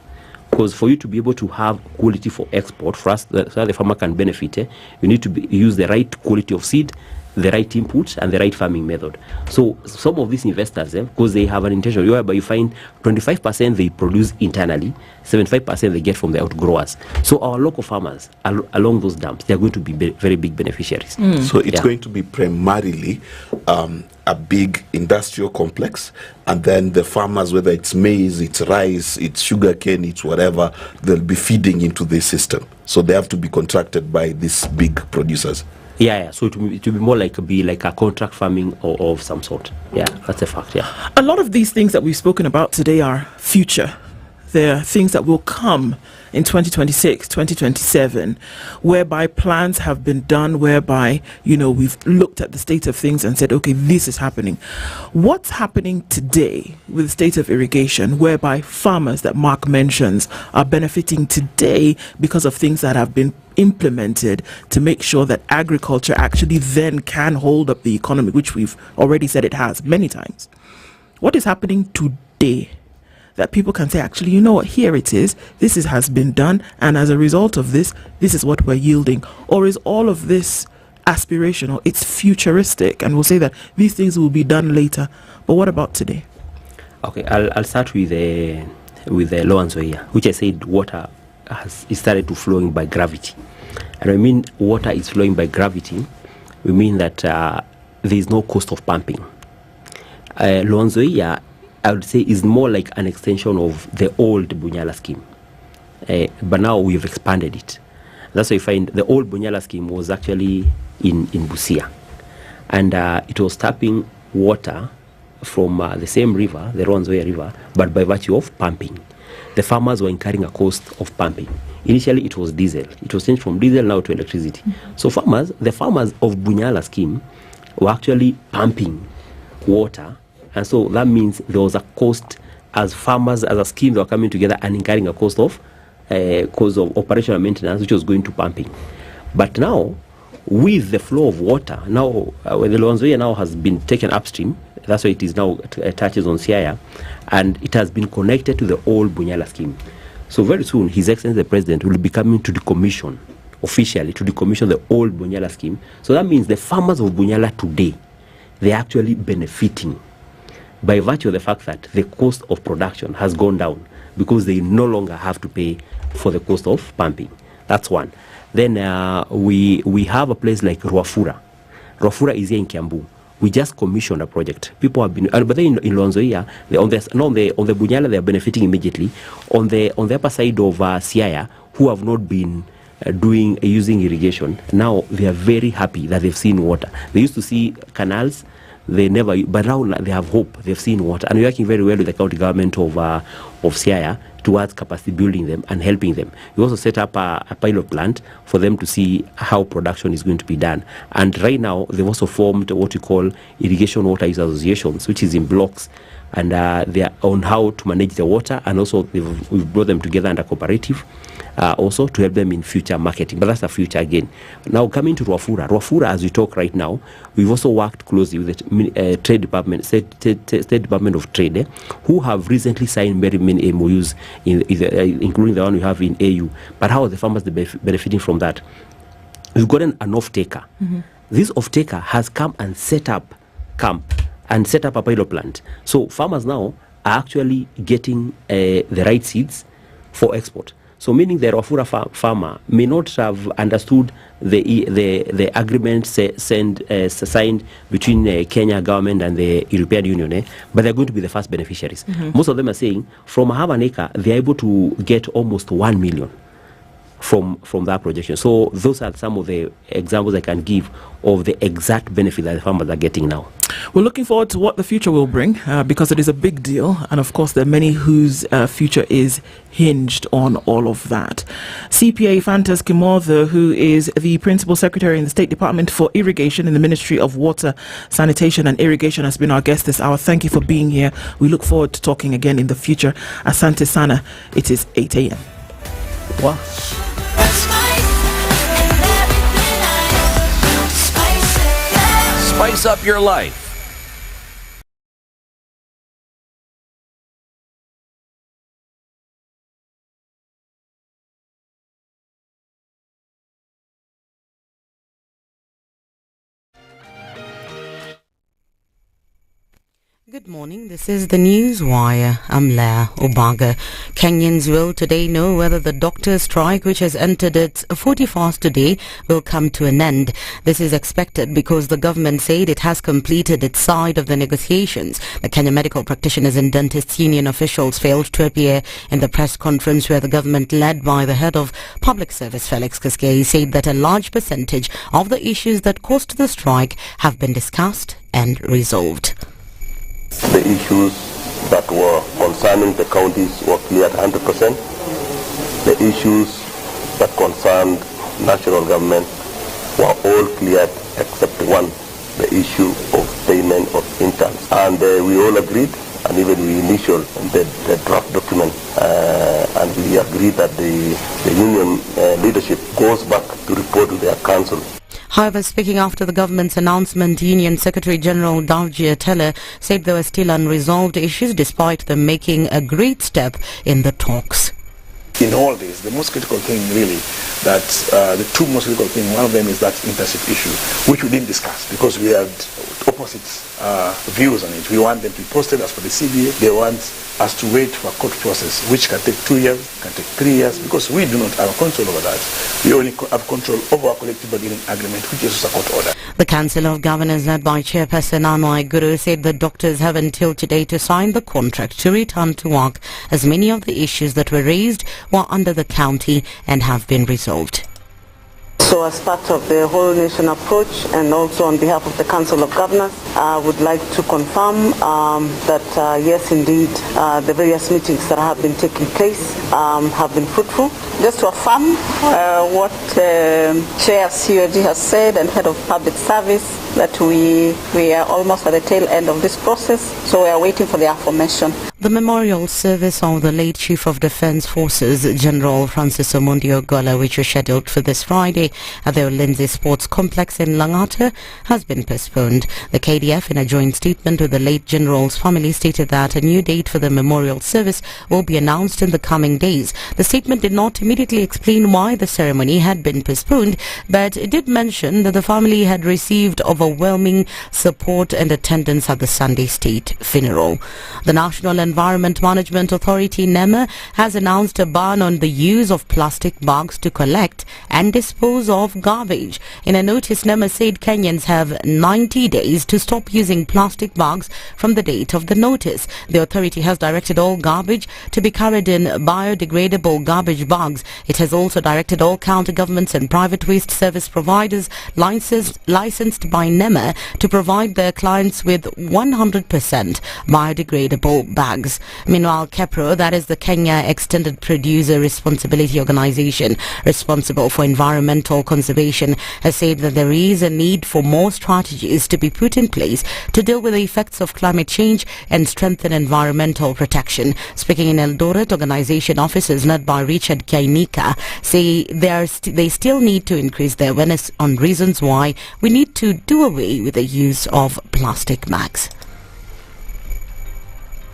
Because for you to be able to have quality for export, for us, so that the farmer can benefit, you need to use the right quality of seed, the right inputs, and the right farming method. So some of these investors, because they have an intention, whereby you find 25% they produce internally, 75% they get from the outgrowers. So our local farmers along those dams, they are going to be very big beneficiaries. So it's going to be primarily a big industrial complex, and then the farmers, whether it's maize, it's rice, it's sugarcane, it's whatever, they'll be feeding into this system. So they have to be contracted by these big producers. Yeah. So it will be more like a contract farming of some sort. Yeah, that's a fact. Yeah. A lot of these things that we've spoken about today are future. They're things that will come in 2026, 2027, whereby plans have been done, whereby, we've looked at the state of things and said, okay, this is happening. What's happening today with the state of irrigation, whereby farmers that Mark mentions are benefiting today because of things that have been implemented to make sure that agriculture actually then can hold up the economy, which we've already said it has many times? What is happening today that people can say, actually, you know what, here it is, has been done, and as a result of this is what we're yielding? Or is all of this aspirational, it's futuristic, and we'll say that these things will be done later? But what about today? Okay, I'll start with the Loanzoia, which I said water is started to flowing by gravity. And I mean water is flowing by gravity, we mean that there is no cost of pumping. Loanzoia, I would say, is more like an extension of the old Bunyala scheme. But now we've expanded it. That's why you find the old Bunyala scheme was actually in Busia. And it was tapping water from the same river, the Rwanzoya River, but by virtue of pumping. The farmers were incurring a cost of pumping. Initially, it was diesel. It was changed from diesel now to electricity. So the farmers of Bunyala scheme were actually pumping water. And so that means there was a cost as farmers, as a scheme, they were coming together and incurring a cost of operational maintenance, which was going to pumping. But now, with the flow of water, now when the Loanzoia now has been taken upstream, that's why it is now touches on Siaya, and it has been connected to the old Bunyala scheme. So very soon, His Excellency the President will be coming to decommission, officially to decommission the old Bunyala scheme. So that means the farmers of Bunyala today, they're actually benefiting by virtue of the fact that the cost of production has gone down because they no longer have to pay for the cost of pumping. That's one. Then we have a place like Ruafura. Ruafura is here in Kiambu. We just commissioned a project. People have been, but then in Loanzoia, on the Bunyala, they are benefiting immediately. On the upper side of Siaya, who have not been using irrigation, now they are very happy that they've seen water. They used to see canals. But now they have hope. They've seen water, and we're working very well with the county government of Siaya towards capacity building them and helping them. We also set up a pilot plant for them to see how production is going to be done. And right now, they've also formed what we call irrigation water use associations, which is in blocks, and they are on how to manage the water, and also we've brought them together under cooperative, also to help them in future marketing. But that's the future again. Now coming to Rwafura, as we talk right now, we've also worked closely with the Trade Department, State Department of Trade, who have recently signed very many MOUs, including the one we have in AU. But how are the farmers benefiting from that? We've gotten an off-taker. This off-taker has come and set up camp and set up a pilot plant. So farmers now are actually getting the right seeds for export. So meaning the Rwafura farmer may not have understood the agreement signed between Kenya government and the European Union, but they're going to be the first beneficiaries. Most of them are saying from a half an acre, they're able to get almost 1 million from that projection. So those are some of the examples I can give of the exact benefit that the farmers are getting now. We're looking forward to what the future will bring because it is a big deal, and of course there are many whose future is hinged on all of that. CPA Fantas Kimotho, who is the Principal Secretary in the State Department for Irrigation in the Ministry of Water, Sanitation and Irrigation, has been our guest this hour. Thank you for being here. We look forward to talking again in the future. Asante Sana. It is 8 a.m. Wow. Spice up your life. Good morning, this is the News Wire. I'm Leah Obaga. Kenyans will today know whether the doctors' strike, which has entered its 41st today, will come to an end. This is expected because the government said it has completed its side of the negotiations. The Kenya Medical Practitioners and Dentists Union officials failed to appear in the press conference where the government, led by the head of Public Service Felix Kaskei, said that a large percentage of the issues that caused the strike have been discussed and resolved. The issues that were concerning the counties were cleared 100%. The issues that concerned national government were all cleared except one, the issue of payment of interns. And we all agreed, and even we initialed the draft document, and we agreed that the union leadership goes back to report to their council. However, speaking after the government's announcement, Union Secretary General Davji Atela said there were still unresolved issues despite them making a great step in the talks. In all this, the most critical thing really, that the two most critical things, one of them is that internship issue, which we didn't discuss because we had opposite views on it. We want them to be posted as per the CBA. They want us to wait for a court process, which can take 2 years, can take 3 years, because we do not have control over that. We only have control over our collective bargaining agreement, which is a court order. The Council of Governors, led by Chairperson Anwar Guru, said the doctors have until today to sign the contract to return to work, as many of the issues that were raised were under the county and have been resolved. So as part of the whole nation approach, and also on behalf of the Council of Governors, I would like to confirm that yes, indeed, the various meetings that have been taking place have been fruitful. Just to affirm what Chair COG has said and Head of Public Service, that we are almost at the tail end of this process, so we are waiting for the affirmation. The memorial service of the late Chief of Defence Forces, General Francis Omondi Ogola, which was scheduled for this Friday at the Ulinzi Sports Complex in Langata, has been postponed. The KDF, in a joint statement with the late General's family, stated that a new date for the memorial service will be announced in the coming days. The statement did not immediately explain why the ceremony had been postponed, but it did mention that the family had received overwhelming support and attendance at the Sunday state funeral. The National Environment Management Authority, NEMA, has announced a ban on the use of plastic bags to collect and dispose of garbage. In a notice, NEMA said Kenyans have 90 days to stop using plastic bags from the date of the notice. The authority has directed all garbage to be carried in biodegradable garbage bags. It has also directed all county governments and private waste service providers licensed by NEMA to provide their clients with 100% biodegradable bags. Meanwhile, KEPRO, that is the Kenya Extended Producer Responsibility Organization responsible for environmental conservation, has said that there is a need for more strategies to be put in place to deal with the effects of climate change and strengthen environmental protection. Speaking in Eldoret, organization officers led by Richard Kainika say they still need to increase their awareness on reasons why we need to do away with the use of plastic bags.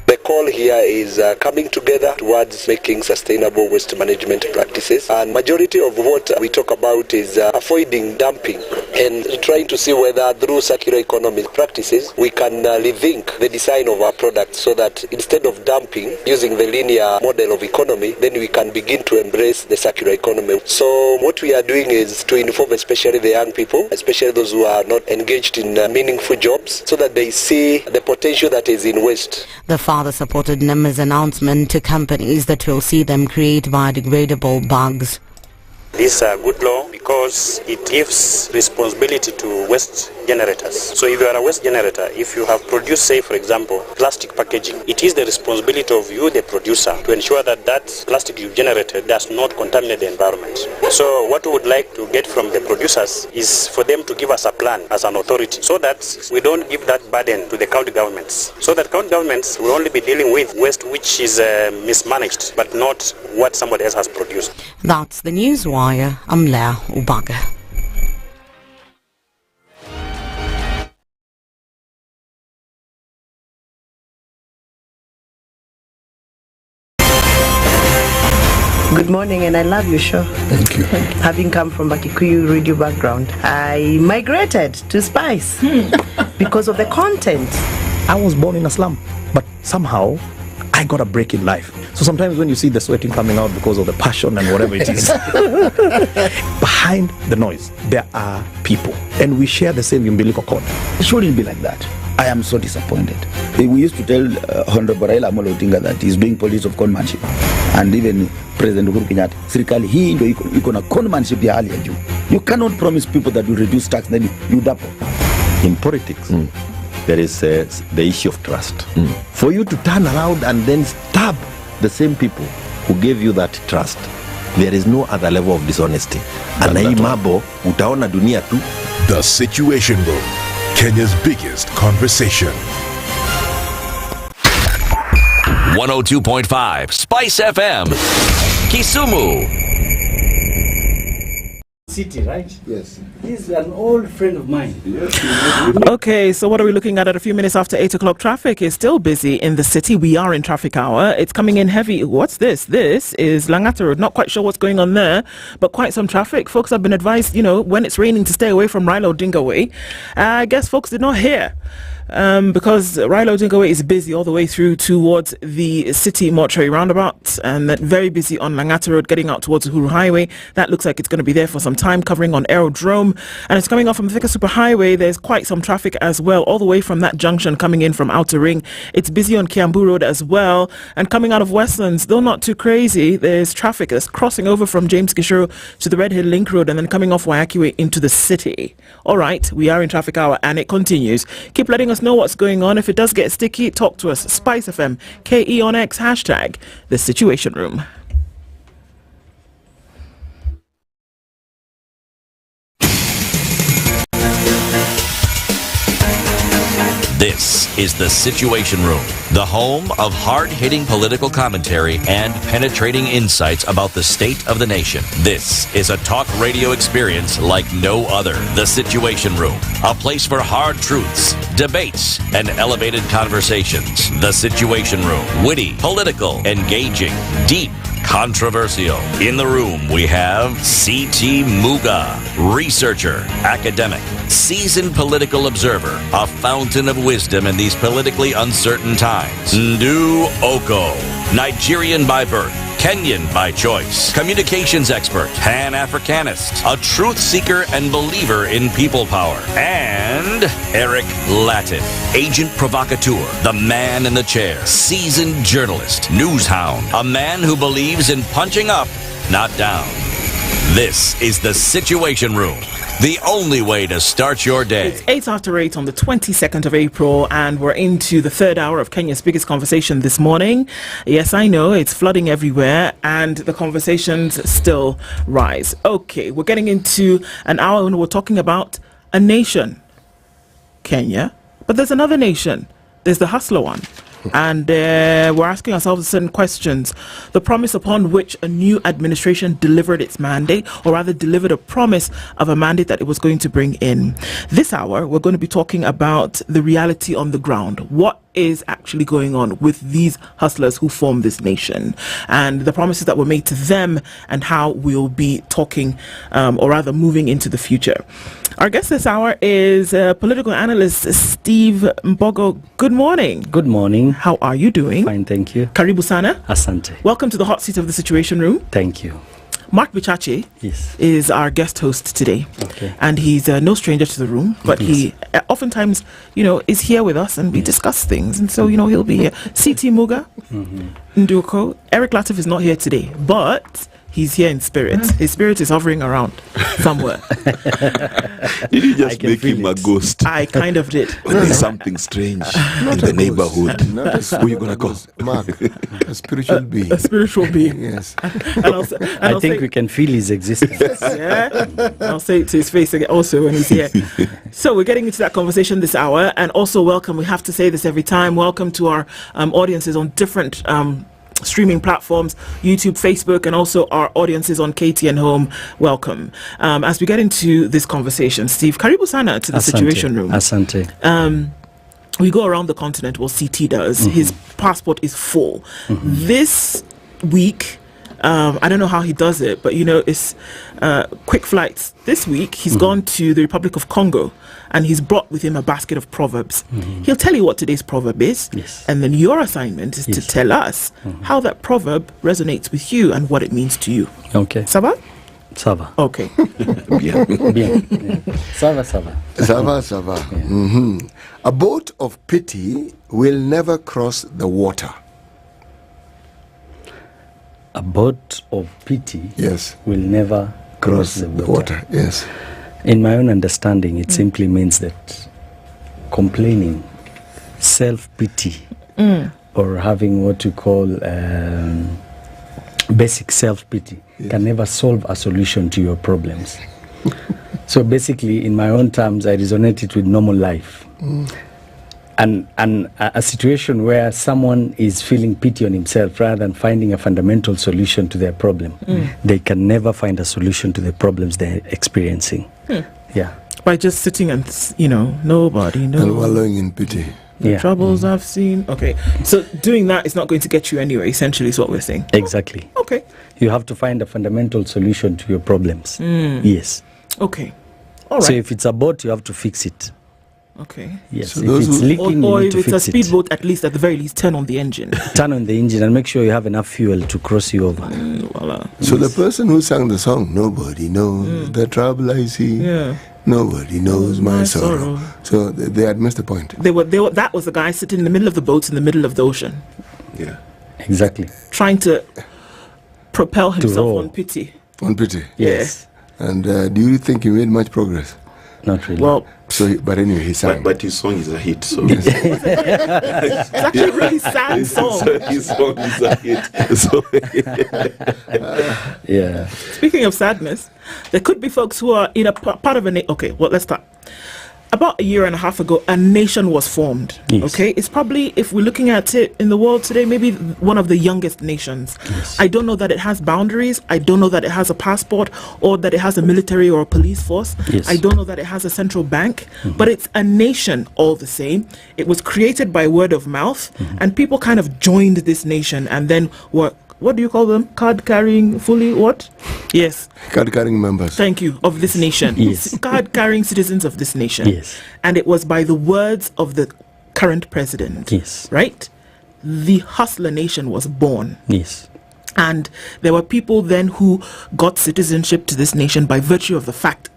The call here is coming together towards making sustainable waste management practices, and majority of what we talk about is avoiding dumping and trying to see whether through circular economy practices we can rethink the design of our products so that instead of dumping using the linear model of economy, then we can begin to embrace the circular economy. So what we are doing is to inform especially the young people, especially those who are not engaged in meaningful jobs, so that they see the potential that is in waste. The father supported NEMA's announcement to companies that will see them create biodegradable bags. This is a good law because it gives responsibility to waste generators. So if you are a waste generator, if you have produced, say for example, plastic packaging, it is the responsibility of you, the producer, to ensure that that plastic you generated does not contaminate the environment. So what we would like to get from the producers is for them to give us a plan as an authority so that we don't give that burden to the county governments. So that county governments will only be dealing with waste which is mismanaged, but not what somebody else has produced. That's the Newswire. I'm Leah Ubaga. Good morning, and I love your show. Thank you. Having come from a Kikuyu radio background, I migrated to Spice because of the content. I was born in a slum, but somehow I got a break in life. So sometimes when you see the sweating coming out because of the passion and whatever it is, behind the noise, there are people. And we share the same umbilical cord. It shouldn't be like that. I am so disappointed. We used to tell Honorable Raila Amolo Odinga that he's doing politics of conmanship. And even President Uhuru Kenyatta, serikali hii ndio iko na conmanship ya hali ya juu. You cannot promise people that you reduce tax, then you double. In politics, there is the issue of trust. For you to turn around and then stab the same people who gave you that trust, there is no other level of dishonesty. And hii mambo utaona dunia tu. The Situation Room, Kenya's biggest conversation. 102.5 Spice FM, Kisumu. City, right? Yes. He's an old friend of mine. Okay, so what are we looking at a few minutes after 8 o'clock? Traffic is still busy in the city. We are in traffic hour. It's coming in heavy. What's this? This is Langata Road. Not quite sure what's going on there, but quite some traffic. Folks have been advised, when it's raining to stay away from Raila Odinga Way. I guess folks did not hear. Because Raila Odinga Way is busy all the way through towards the city mortuary roundabout, and that very busy on Langata Road getting out towards Uhuru Highway. That looks like it's going to be there for some time, covering on Aerodrome, and it's coming off from Thika Superhighway. There's quite some traffic as well all the way from that junction coming in from Outer Ring. It's busy on Kiambu Road as well, and coming out of Westlands, though not too crazy, there's traffic that's crossing over from James Gishuru to the Red Hill Link Road and then coming off Wayaki Way into the city. All right, we are in traffic hour and it continues. Keep letting us know what's going on. If it does get sticky, talk to us. SpiceFM, KE on X, hashtag The Situation Room. This is The Situation Room, the home of hard-hitting political commentary and penetrating insights about the state of the nation. This is a talk radio experience like no other. The Situation Room, a place for hard truths, debates, and elevated conversations. The Situation Room, witty, political, engaging, deep, controversial. In the room, we have C.T. Muga, researcher, academic, seasoned political observer, a fountain of wisdom in these politically uncertain times. Ndu Oko, Nigerian by birth, Kenyan by choice, communications expert, Pan-Africanist, a truth seeker and believer in people power, and Eric Latin, agent provocateur, the man in the chair, seasoned journalist, news hound, a man who believes in punching up, not down. This is The Situation Room. the only way to start your day. It's 8 after 8 on the 22nd of April, and we're into the third hour of Kenya's biggest conversation this morning. Yes, I know, it's flooding everywhere, and the conversations still rise. Okay, we're getting into an hour when we're talking about a nation, Kenya, but there's another nation. There's the hustler one. And we're asking ourselves certain questions. The promise upon which a new administration delivered its mandate, or rather delivered a promise of a mandate that it was going to bring in. This hour, we're going to be talking about the reality on the ground. What is actually going on with these hustlers who form this nation, and the promises that were made to them, and how we'll be talking, or rather moving into the future. Our guest this hour is political analyst Steve Mbogo. Good morning. Good morning. How are you doing? Fine, thank you. Karibu sana. Asante. Welcome to the hot seat of the Situation Room. Thank you. Mark Bichache is our guest host today. Okay. And he's no stranger to the room, but he oftentimes, is here with us, and we discuss things. And so, he'll be here. CT Muga, Nduko. Eric Latif is not here today, but he's here in spirit. His spirit is hovering around somewhere. Did you just make him a ghost? I kind of did. When there's something strange in the neighborhood, who are you going to call? Mark, a spiritual being. A spiritual being. Yes. I think we can feel his existence. Yeah. I'll say it to his face again also when he's here. So we're getting into that conversation this hour, and also welcome, we have to say this every time, welcome to our audiences on different streaming platforms, YouTube, Facebook, and also our audiences on KTN Home. Welcome. As we get into this conversation, Steve, karibu sana to the Situation Room. Asante. We go around the continent, well, CT does. His passport is full. This week, I don't know how he does it, but it's quick flights. This week, he's gone to the Republic of Congo, and he's brought with him a basket of proverbs. He'll tell you what today's proverb is, and then your assignment is to tell us how that proverb resonates with you and what it means to you. Okay. Sava? Sava. Okay. Bien. Bien. Sava, sava. Sava, sava. Yeah. A boat of pity will never cross the water. A boat of pity yes. will never cross the water. Yes. In my own understanding, it simply means that complaining, self-pity, or having what you call basic self-pity can never solve a solution to your problems. So basically, in my own terms, I resonate it with normal life. And a situation where someone is feeling pity on himself rather than finding a fundamental solution to their problem, they can never find a solution to the problems they're experiencing. Yeah. By just sitting and, nobody knows. And wallowing in pity. The troubles I've seen. Okay. So doing that is not going to get you anywhere, essentially, is what we're saying. Exactly. Okay. You have to find a fundamental solution to your problems. Yes. Okay. All right. So if it's a boat, you have to fix it. Okay. Yes. So if it's leaking, or you need if to it's fix a speedboat, at least at the very least, turn on the engine. Turn on the engine and make sure you have enough fuel to cross you over. Voila. So the person who sang the song, nobody knows the trouble I see. Yeah. Nobody knows my sorrow. So they had missed the point. They were. That was the guy sitting in the middle of the boat in the middle of the ocean. Yeah. Exactly. Trying to propel himself on pity. On pity. Yes. And do you think he made much progress? Not really. Well, but anyway, he sang. But his song is a hit. So it's actually a really sad song. His song is a hit. So yeah. Speaking of sadness, there could be folks who are in a part of a okay. Well, let's start. About a year and a half ago, a nation was formed. Yes. Okay, it's probably, if we're looking at it in the world today, maybe one of the youngest nations. Yes. I don't know that it has boundaries. I don't know that it has a passport or that it has a military or a police force. Yes. I don't know that it has a central bank, but it's a nation all the same. It was created by word of mouth, and people kind of joined this nation and then were, what do you call them? Card-carrying, fully what? Yes. Card-carrying members. Thank you, of this nation. Yes. Card-carrying citizens of this nation. Yes. And it was by the words of the current president. Yes. Right? The hustler nation was born. Yes. And there were people then who got citizenship to this nation by virtue of the fact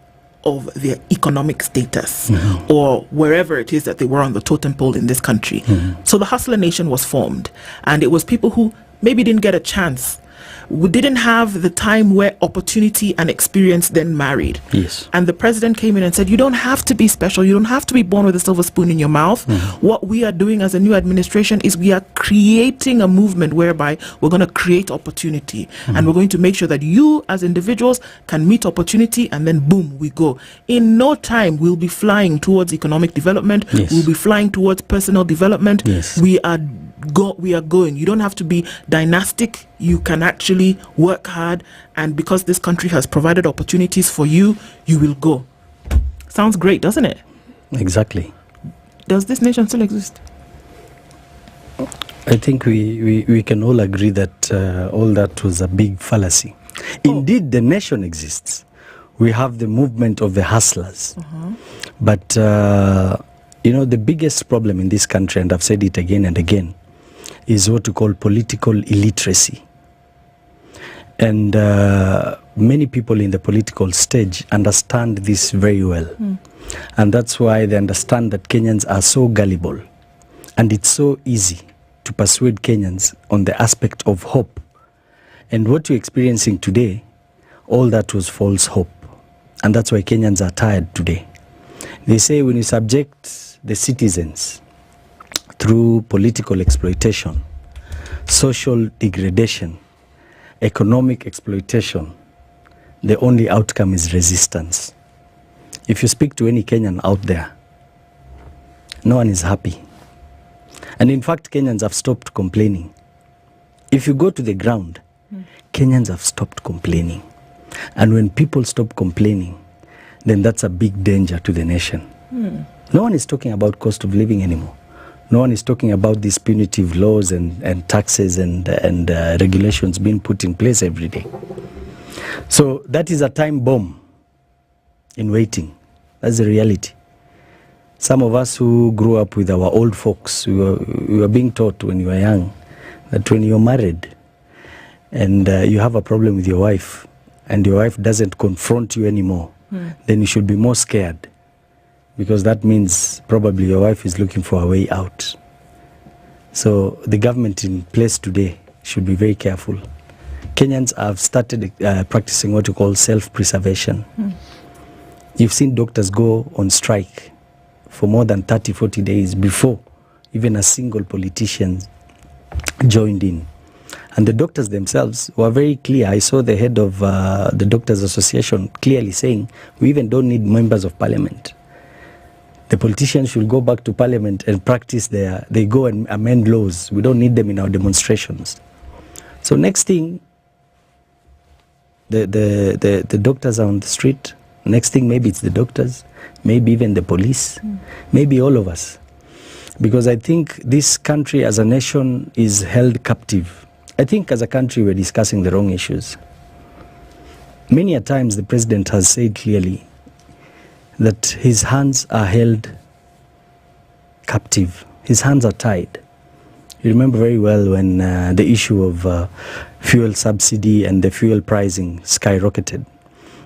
of their economic status or wherever it is that they were on the totem pole in this country. So the hustler nation was formed, and it was people who maybe didn't get a chance we didn't have the time where opportunity and experience then married. Yes. And the president came in and said, you don't have to be special. You don't have to be born with a silver spoon in your mouth. What we are doing as a new administration is we are creating a movement whereby we're going to create opportunity. And we're going to make sure that you as individuals can meet opportunity, and then boom, we go. In no time, we'll be flying towards economic development. Yes. We'll be flying towards personal development. Yes. We are going. You don't have to be dynastic. You can actually work hard, and because this country has provided opportunities for you, you will go. Sounds great, doesn't it? Exactly. Does this nation still exist? I think we can all agree that all that was a big fallacy. Indeed, the nation exists. We have the movement of the hustlers. But, the biggest problem in this country, and I've said it again and again, is what we call political illiteracy. And many people in the political stage understand this very well. And that's why they understand that Kenyans are so gullible. And it's so easy to persuade Kenyans on the aspect of hope. And what you're experiencing today, all that was false hope. And that's why Kenyans are tired today. They say when you subject the citizens through political exploitation, social degradation, economic exploitation, the only outcome is resistance. If you speak to any Kenyan out there, no one is happy. And in fact, Kenyans have stopped complaining. If you go to the ground, Kenyans have stopped complaining. And when people stop complaining, then that's a big danger to the nation. No one is talking about cost of living anymore. No one is talking about these punitive laws and taxes and regulations being put in place every day. So that is a time bomb in waiting. That's the reality. Some of us who grew up with our old folks, we were being taught when you were young that when you're married and you have a problem with your wife and your wife doesn't confront you anymore, then you should be more scared, because that means probably your wife is looking for a way out. So the government in place today should be very careful. Kenyans have started practicing what you call self-preservation. You've seen doctors go on strike for more than 30, 40 days before even a single politician joined in. And the doctors themselves were very clear. I saw the head of the Doctors Association clearly saying, we even don't need members of parliament. The politicians should go back to parliament and practice they go and amend laws. We don't need them in our demonstrations. So next thing, the doctors are on the street. Next thing, maybe it's the doctors, maybe even the police, maybe all of us. Because I think this country as a nation is held captive. I think as a country we're discussing the wrong issues. Many a times the president has said clearly that his hands are held captive. His hands are tied. You remember very well when the issue of fuel subsidy and the fuel pricing skyrocketed.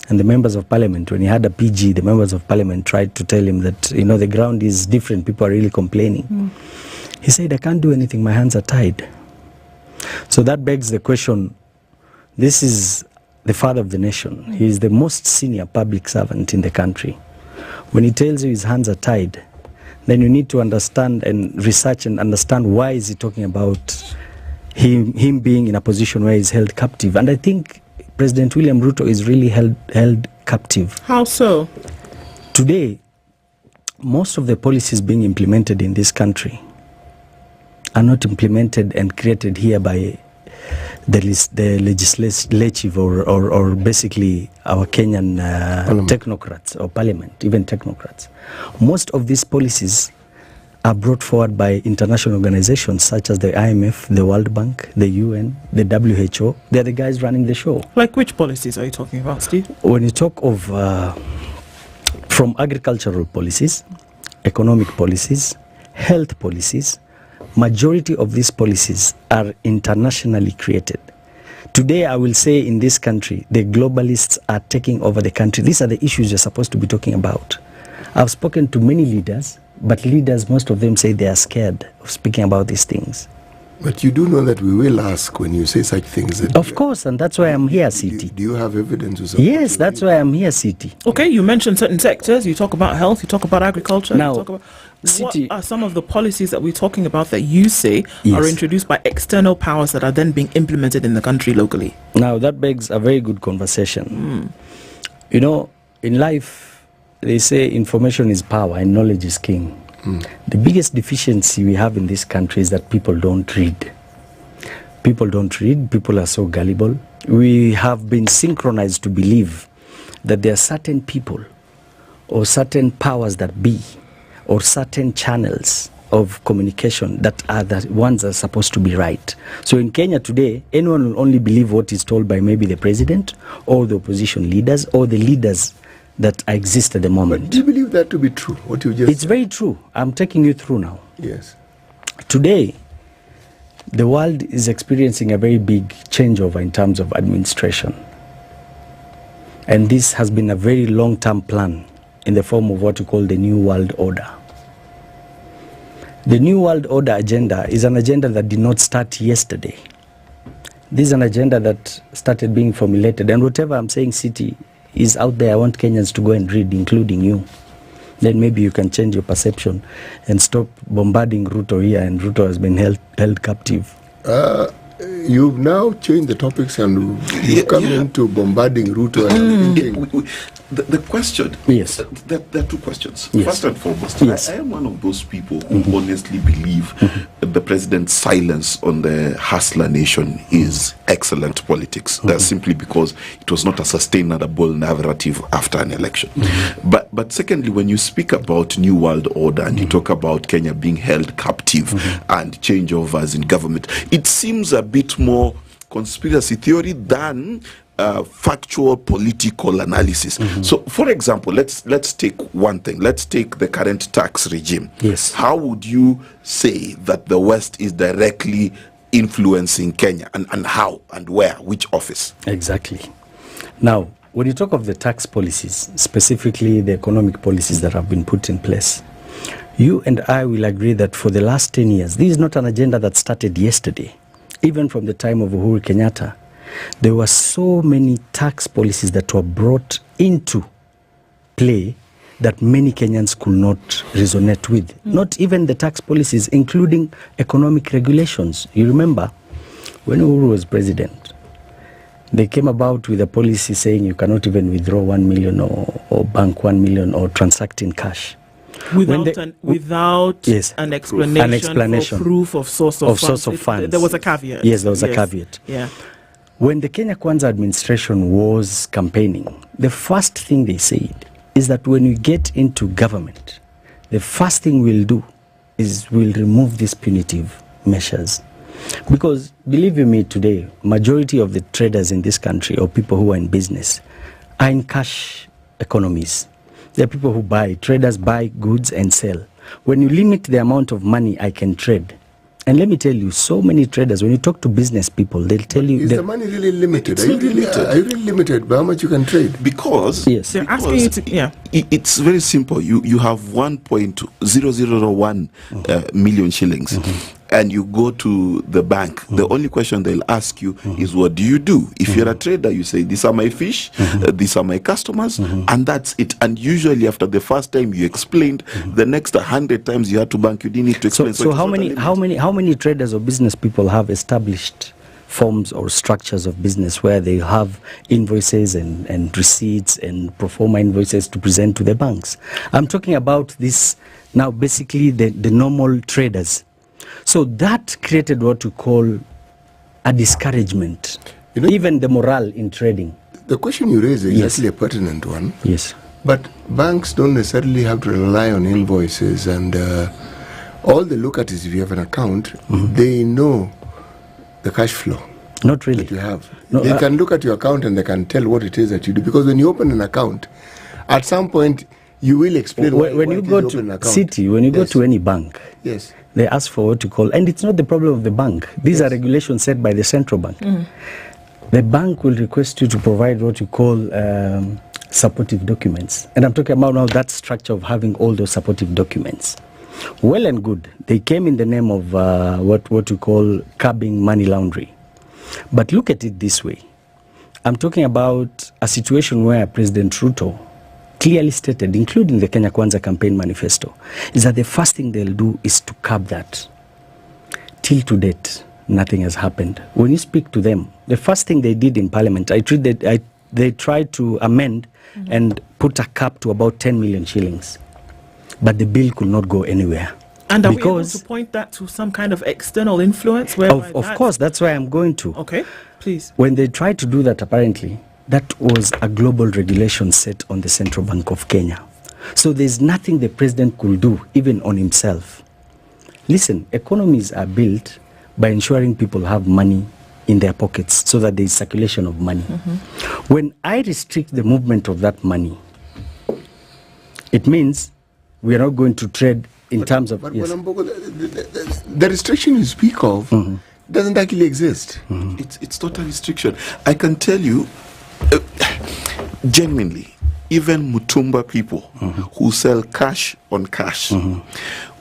And the members of parliament, when he had a PG, the members of parliament tried to tell him that, the ground is different, people are really complaining. He said, I can't do anything, my hands are tied. So that begs the question, this is the father of the nation. He is the most senior public servant in the country. When he tells you his hands are tied, then you need to understand and research and understand why is he talking about him being in a position where he's held captive. And I think President William Ruto is really held captive. How so? Today, most of the policies being implemented in this country are not implemented and created here by the legislative or basically our Kenyan technocrats or parliament, even technocrats. Most of these policies are brought forward by international organizations such as the IMF, the World Bank, the UN, the WHO. They're the guys running the show. Like which policies are you talking about, Steve? When you talk of from agricultural policies, economic policies, health policies, majority of these policies are internationally created. Today, I will say in this country, the globalists are taking over the country. These are the issues you're supposed to be talking about. I've spoken to many leaders, but leaders, most of them say they are scared of speaking about these things. But you do know that we will ask when you say such things. That of course, and that's why I'm here, City. Do you have evidence to support? Yes, that's why I'm here, City. Okay, you mentioned certain sectors. You talk about health. You talk about agriculture. Now, you talk about, City, what are some of the policies that we're talking about that you say are introduced by external powers that are then being implemented in the country locally? Now, that begs a very good conversation. You know, in life, they say information is power and knowledge is king. The biggest deficiency we have in this country is that people don't read. People don't read. People are so gullible. We have been synchronized to believe that there are certain people or certain powers that be or certain channels of communication that are the ones that are supposed to be right. So in Kenya today, anyone will only believe what is told by maybe the president or the opposition leaders or the leaders that exist at the moment. But do you believe that to be true, what you just It's very true. I'm taking you through now. Yes. Today, the world is experiencing a very big changeover in terms of administration. And this has been a very long-term plan in the form of what we call the New World Order. The New World Order agenda is an agenda that did not start yesterday. This is an agenda that started being formulated. And whatever I'm saying, City, is out there. I want Kenyans to go and read, including you. Then maybe you can change your perception and stop bombarding Ruto here, and Ruto has been held captive. You've now changed the topics and you've come into bombarding Ruto. And the question, yes, there are two questions. Yes. First and foremost, yes. I am one of those people who honestly believe that the president's silence on the Hustler Nation is excellent politics. That's simply because it was not a sustainable narrative after an election. But secondly, when you speak about New World Order and you talk about Kenya being held captive and changeovers in government, it seems a bit more conspiracy theory than factual political analysis. So, for example, let's take one thing. Let's take the current tax regime. Yes. How would you say that the West is directly influencing Kenya, and how and where, which office? Exactly. Now, when you talk of the tax policies, specifically the economic policies that have been put in place, you and I will agree that for the last 10 years, this is not an agenda that started yesterday. Even from the time of Uhuru Kenyatta, there were so many tax policies that were brought into play that many Kenyans could not resonate with. Not even the tax policies, including economic regulations. You remember, when Uhuru was president, they came about with a policy saying you cannot even withdraw 1 million or bank 1 million or transact in cash. Without an explanation for proof of source of funds. There was a caveat. Yes, there was a caveat. Yeah. When the Kenya Kwanza administration was campaigning, the first thing they said is that when we get into government, the first thing we'll do is we'll remove these punitive measures. Because, believe you me, today, majority of the traders in this country, or people who are in business, are in cash economies. There are people who buy, traders buy goods and sell. When you limit the amount of money I can trade, and let me tell you, so many traders, when you talk to business people, they'll tell you... Is the money really limited? Are you really limited by how much you can trade? Because... Yes. They're asking you to... It's very simple. You have 1.0001 million shillings. And you go to the bank, the only question they'll ask you is, what do you do? If you're a trader, you say, these are my fish, these are my customers, and that's it. And usually after the first time you explained, the next 100 times you had to bank, you didn't need to explain. So how many traders or business people have established forms or structures of business where they have invoices and receipts and pro forma invoices to present to the banks? I'm talking about this now, basically the normal traders. So that created what we call a discouragement, even the morale in trading. The question you raise is actually a pertinent one. Yes. But banks don't necessarily have to rely on invoices, and all they look at is if you have an account, they know the cash flow. Not really. That you have. No, they can look at your account and they can tell what it is that you do. Because when you open an account, at some point, you will explain when you go to City, when you go to any bank, yes, they ask for what you call, and it's not the problem of the bank. These are regulations set by the central bank. The bank will request you to provide what you call supportive documents. And I'm talking about now that structure of having all those supportive documents. Well and good. They came in the name of what we call curbing money laundering. But look at it this way. I'm talking about a situation where President Ruto clearly stated, including the Kenya Kwanza campaign manifesto, is that the first thing they'll do is to curb that. Till to date, nothing has happened. When you speak to them, the first thing they did in Parliament, they tried to amend and put a cap to about 10 million shillings. But the bill could not go anywhere. And are we able to point that to some kind of external influence? Of course, that's why I'm going to. Okay, please. When they tried to do that, apparently, that was a global regulation set on the Central Bank of Kenya. So there's nothing the president could do, even on himself. Listen, economies are built by ensuring people have money in their pockets so that there is circulation of money. When I restrict the movement of that money, it means we are not going to trade in terms of... But the restriction you speak of doesn't actually exist. It's not a restriction. I can tell you, genuinely, even Mutumba people who sell cash on cash,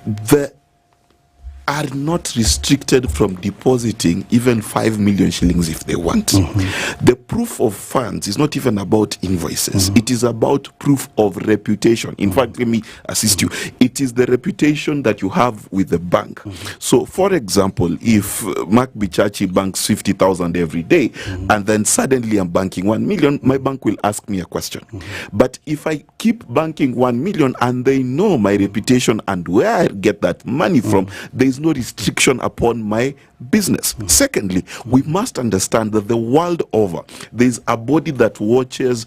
they are not restricted from depositing even 5 million shillings if they want. The proof of funds is not even about invoices. It is about proof of reputation. In fact, let me assist you. It is the reputation that you have with the bank. So, for example, if Mark Bichachi banks 50,000 every day, and then suddenly I'm banking 1 million, my bank will ask me a question. But if I keep banking 1 million and they know my reputation and where I get that money from, there is no restriction upon my business. Secondly, we must understand that the world over, there is a body that watches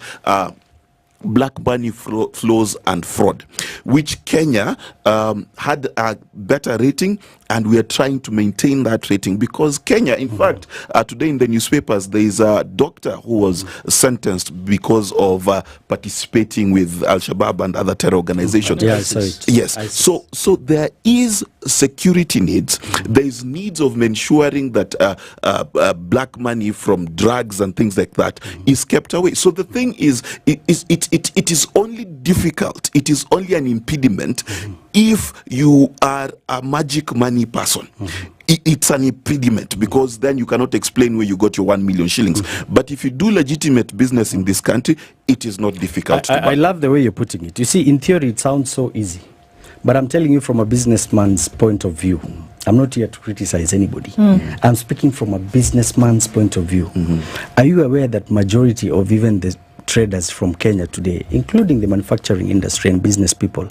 black money flows and fraud, which Kenya had a better rating, and we are trying to maintain that rating because Kenya, in fact, today in the newspapers, there is a doctor who was sentenced because of participating with Al-Shabaab and other terror organizations. Yes. So there is security needs. There is needs of ensuring that black money from drugs and things like that is kept away. So the thing is, it is only difficult. It is only an impediment if you are a magic money person. It's an impediment because then you cannot explain where you got your 1 million shillings. But if you do legitimate business in this country, it is not difficult. I love the way you're putting it. You see, in theory, it sounds so easy. But I'm telling you from a businessman's point of view. I'm not here to criticize anybody. I'm speaking from a businessman's point of view. Are you aware that majority of even the traders from Kenya today, including the manufacturing industry and business people,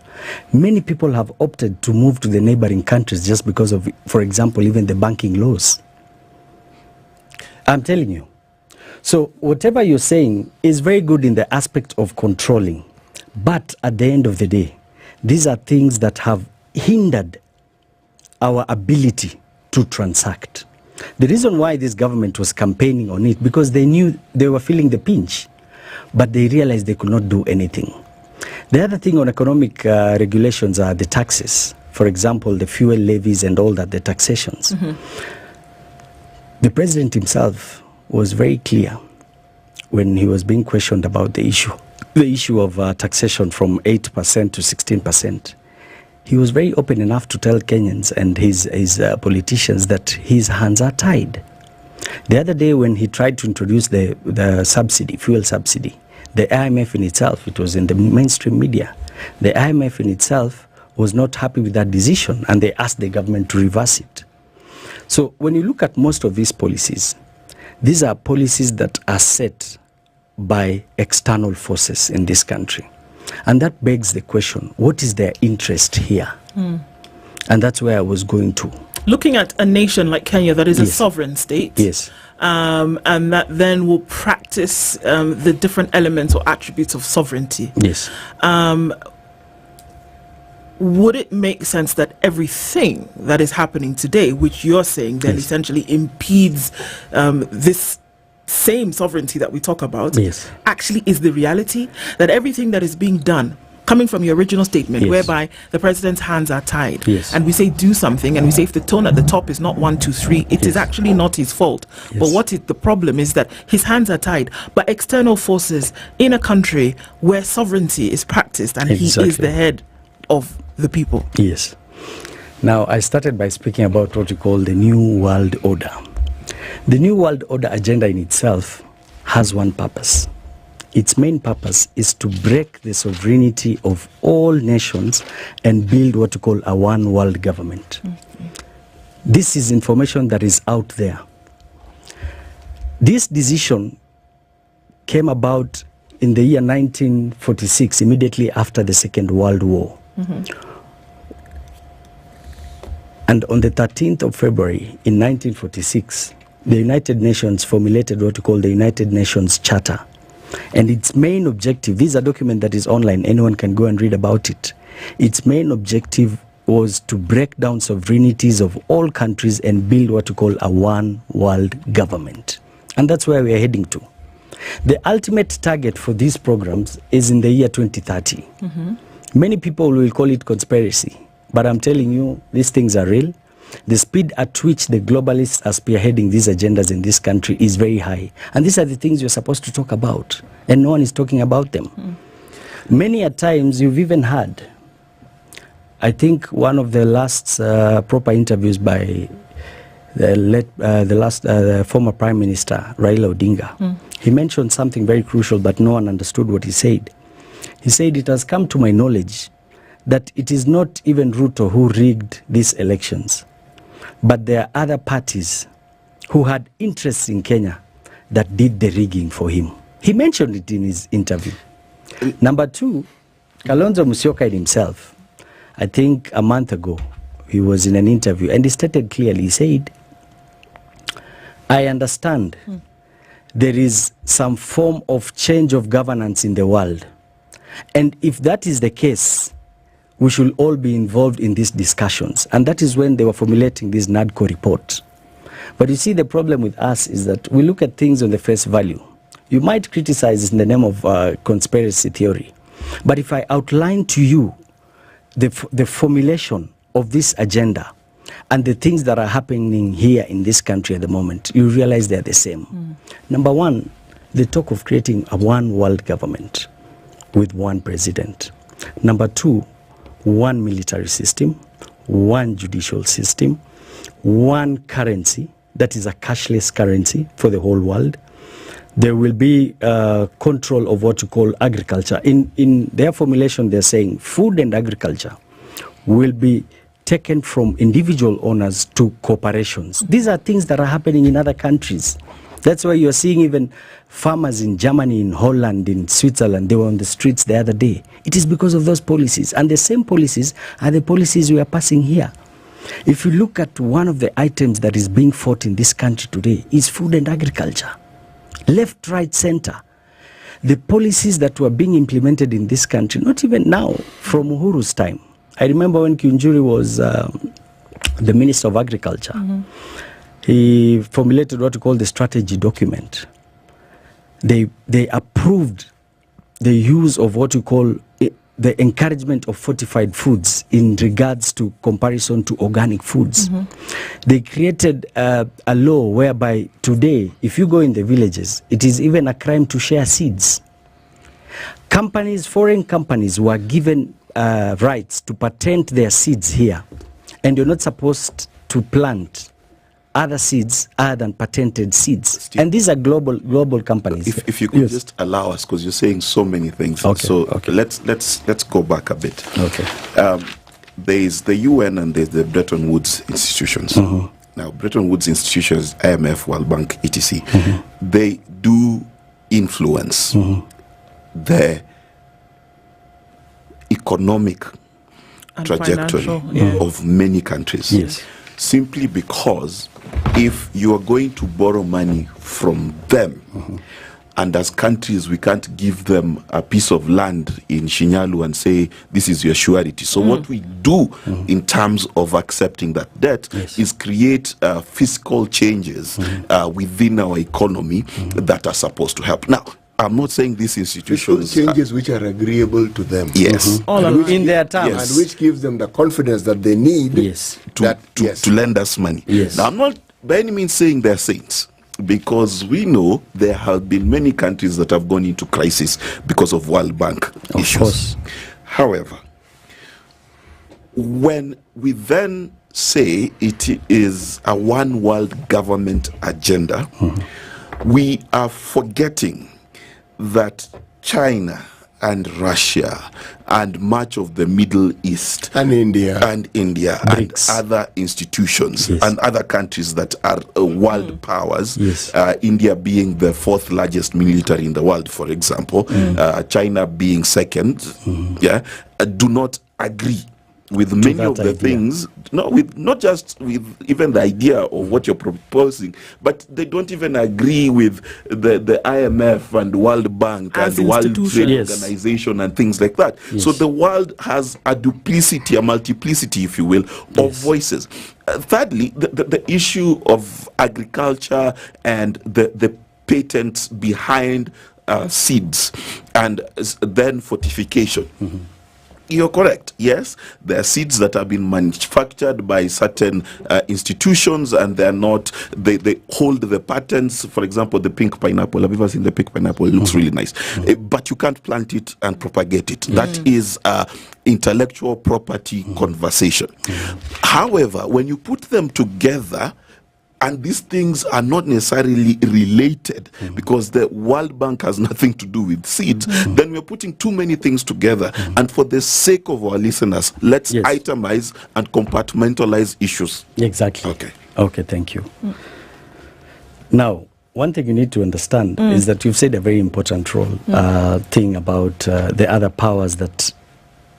many people have opted to move to the neighboring countries just because of, for example, even the banking laws? I'm telling you. So whatever you're saying is very good in the aspect of controlling. But at the end of the day, these are things that have hindered our ability to transact. The reason why this government was campaigning on it, because they knew they were feeling the pinch, but they realized they could not do anything. The other thing on economic regulations are the taxes. For example, the fuel levies and all that, the taxations. The president himself was very clear when he was being questioned about the issue of taxation from 8% to 16%. He was very open enough to tell Kenyans and his politicians that his hands are tied. The other day when he tried to introduce the subsidy, fuel subsidy, the IMF in itself, it was in the mainstream media, the IMF in itself was not happy with that decision and they asked the government to reverse it. So when you look at most of these policies, these are policies that are set by external forces in this country. And that begs the question, what is their interest here? And that's where I was going to. Looking at a nation like Kenya that is a sovereign state, and that then will practice the different elements or attributes of sovereignty. Would it make sense that everything that is happening today, which you're saying then essentially impedes this same sovereignty that we talk about, actually is the reality? That everything that is being done, coming from your original statement, whereby the president's hands are tied, and we say do something, and we say if the tone at the top is not 1, 2, 3, it is actually not his fault. But the problem is that his hands are tied by external forces in a country where sovereignty is practiced and he is the head of the people. Now, I started by speaking about what we call the New World Order. The New World Order agenda in itself has one purpose. Its main purpose is to break the sovereignty of all nations and build what we call a one world government. This is information that is out there. This decision came about in the year 1946, immediately after the Second World War. And on the 13th of February in 1946, the United Nations formulated what we call the United Nations Charter. And its main objective, this is a document that is online, anyone can go and read about it. Its main objective was to break down sovereignties of all countries and build what we call a one world government. And that's where we are heading to. The ultimate target for these programs is in the year 2030. Many people will call it conspiracy, but I'm telling you, these things are real. The speed at which the globalists are spearheading these agendas in this country is very high. And these are the things you're supposed to talk about, and no one is talking about them. Many a times you've even heard, I think one of the last proper interviews by the former Prime Minister, Raila Odinga, he mentioned something very crucial, but no one understood what he said. He said, it has come to my knowledge that it is not even Ruto who rigged these elections, but there are other parties who had interests in Kenya that did the rigging for him. He mentioned it in his interview. Number two, Kalonzo Musyoka himself, I think a month ago, he was in an interview and he stated clearly, he said, I understand there is some form of change of governance in the world. And if that is the case, we should all be involved in these discussions. And that is when they were formulating this NADCO report. But you see, the problem with us is that we look at things on the face value. You might criticize in the name of conspiracy theory. But if I outline to you the formulation of this agenda and the things that are happening here in this country at the moment, you realize they're the same. Number one, they talk of creating a one world government with one president. Number two, one military system, one judicial system, one currency, that is a cashless currency for the whole world. There will be control of what you call agriculture. In their formulation, they're saying food and agriculture will be taken from individual owners to corporations. These are things that are happening in other countries. That's why you're seeing even farmers in Germany, in Holland, in Switzerland, they were on the streets the other day. It is because of those policies. And the same policies are the policies we are passing here. If you look at one of the items that is being fought in this country today is food and agriculture. Left, right, center. The policies that were being implemented in this country, not even now, from Uhuru's time. I remember when Kiunjuri was the Minister of Agriculture. He formulated what we call the strategy document. They approved the use of what we call the encouragement of fortified foods in regards to comparison to organic foods. They created a law whereby today, if you go in the villages, it is even a crime to share seeds. Foreign companies were given rights to patent their seeds here, and you're not supposed to plant other seeds other than patented seeds. Steve, and these are global companies. If you could just allow us, because you're saying so many things. Okay. Let's go back a bit. Okay. There is the UN and there's the Bretton Woods institutions. Now, Bretton Woods institutions, IMF, World Bank, etc., they do influence the economic and trajectory of many countries. Yes. Simply because if you are going to borrow money from them, and as countries we can't give them a piece of land in Shinyalu and say this is your surety. So what we do in terms of accepting that debt is create fiscal changes within our economy that are supposed to help. Now, I'm not saying these institutions changes which are agreeable to them. Yes. All in their terms. And which gives them the confidence that they need to lend us money. Yes. Now, I'm not by any means saying they're saints, because we know there have been many countries that have gone into crisis because of World Bank issues. Course. However, when we then say it is a one world government agenda, we are forgetting that China and Russia and much of the Middle East and India and other institutions and other countries that are world powers, India being the fourth largest military in the world, for example, China being second, do not agree with many of the things, not just with even the idea of what you're proposing, but they don't even agree with the IMF and World Bank and World Trade Organization and things like that. So the world has a duplicity, a multiplicity, if you will, of voices. Thirdly, the issue of agriculture and the patents behind seeds and then fortification. You're correct. Yes, there are seeds that have been manufactured by certain institutions, and they're not. They hold the patents. For example, the pink pineapple. Have you ever seen the pink pineapple? It looks really nice, but you can't plant it and propagate it. That is intellectual property conversation. However, when you put them together, and these things are not necessarily related because the World Bank has nothing to do with seeds, then we're putting too many things together. And for the sake of our listeners, let's itemize and compartmentalize issues. Exactly. Okay, thank you. Now, one thing you need to understand is that you've said a very important thing about the other powers that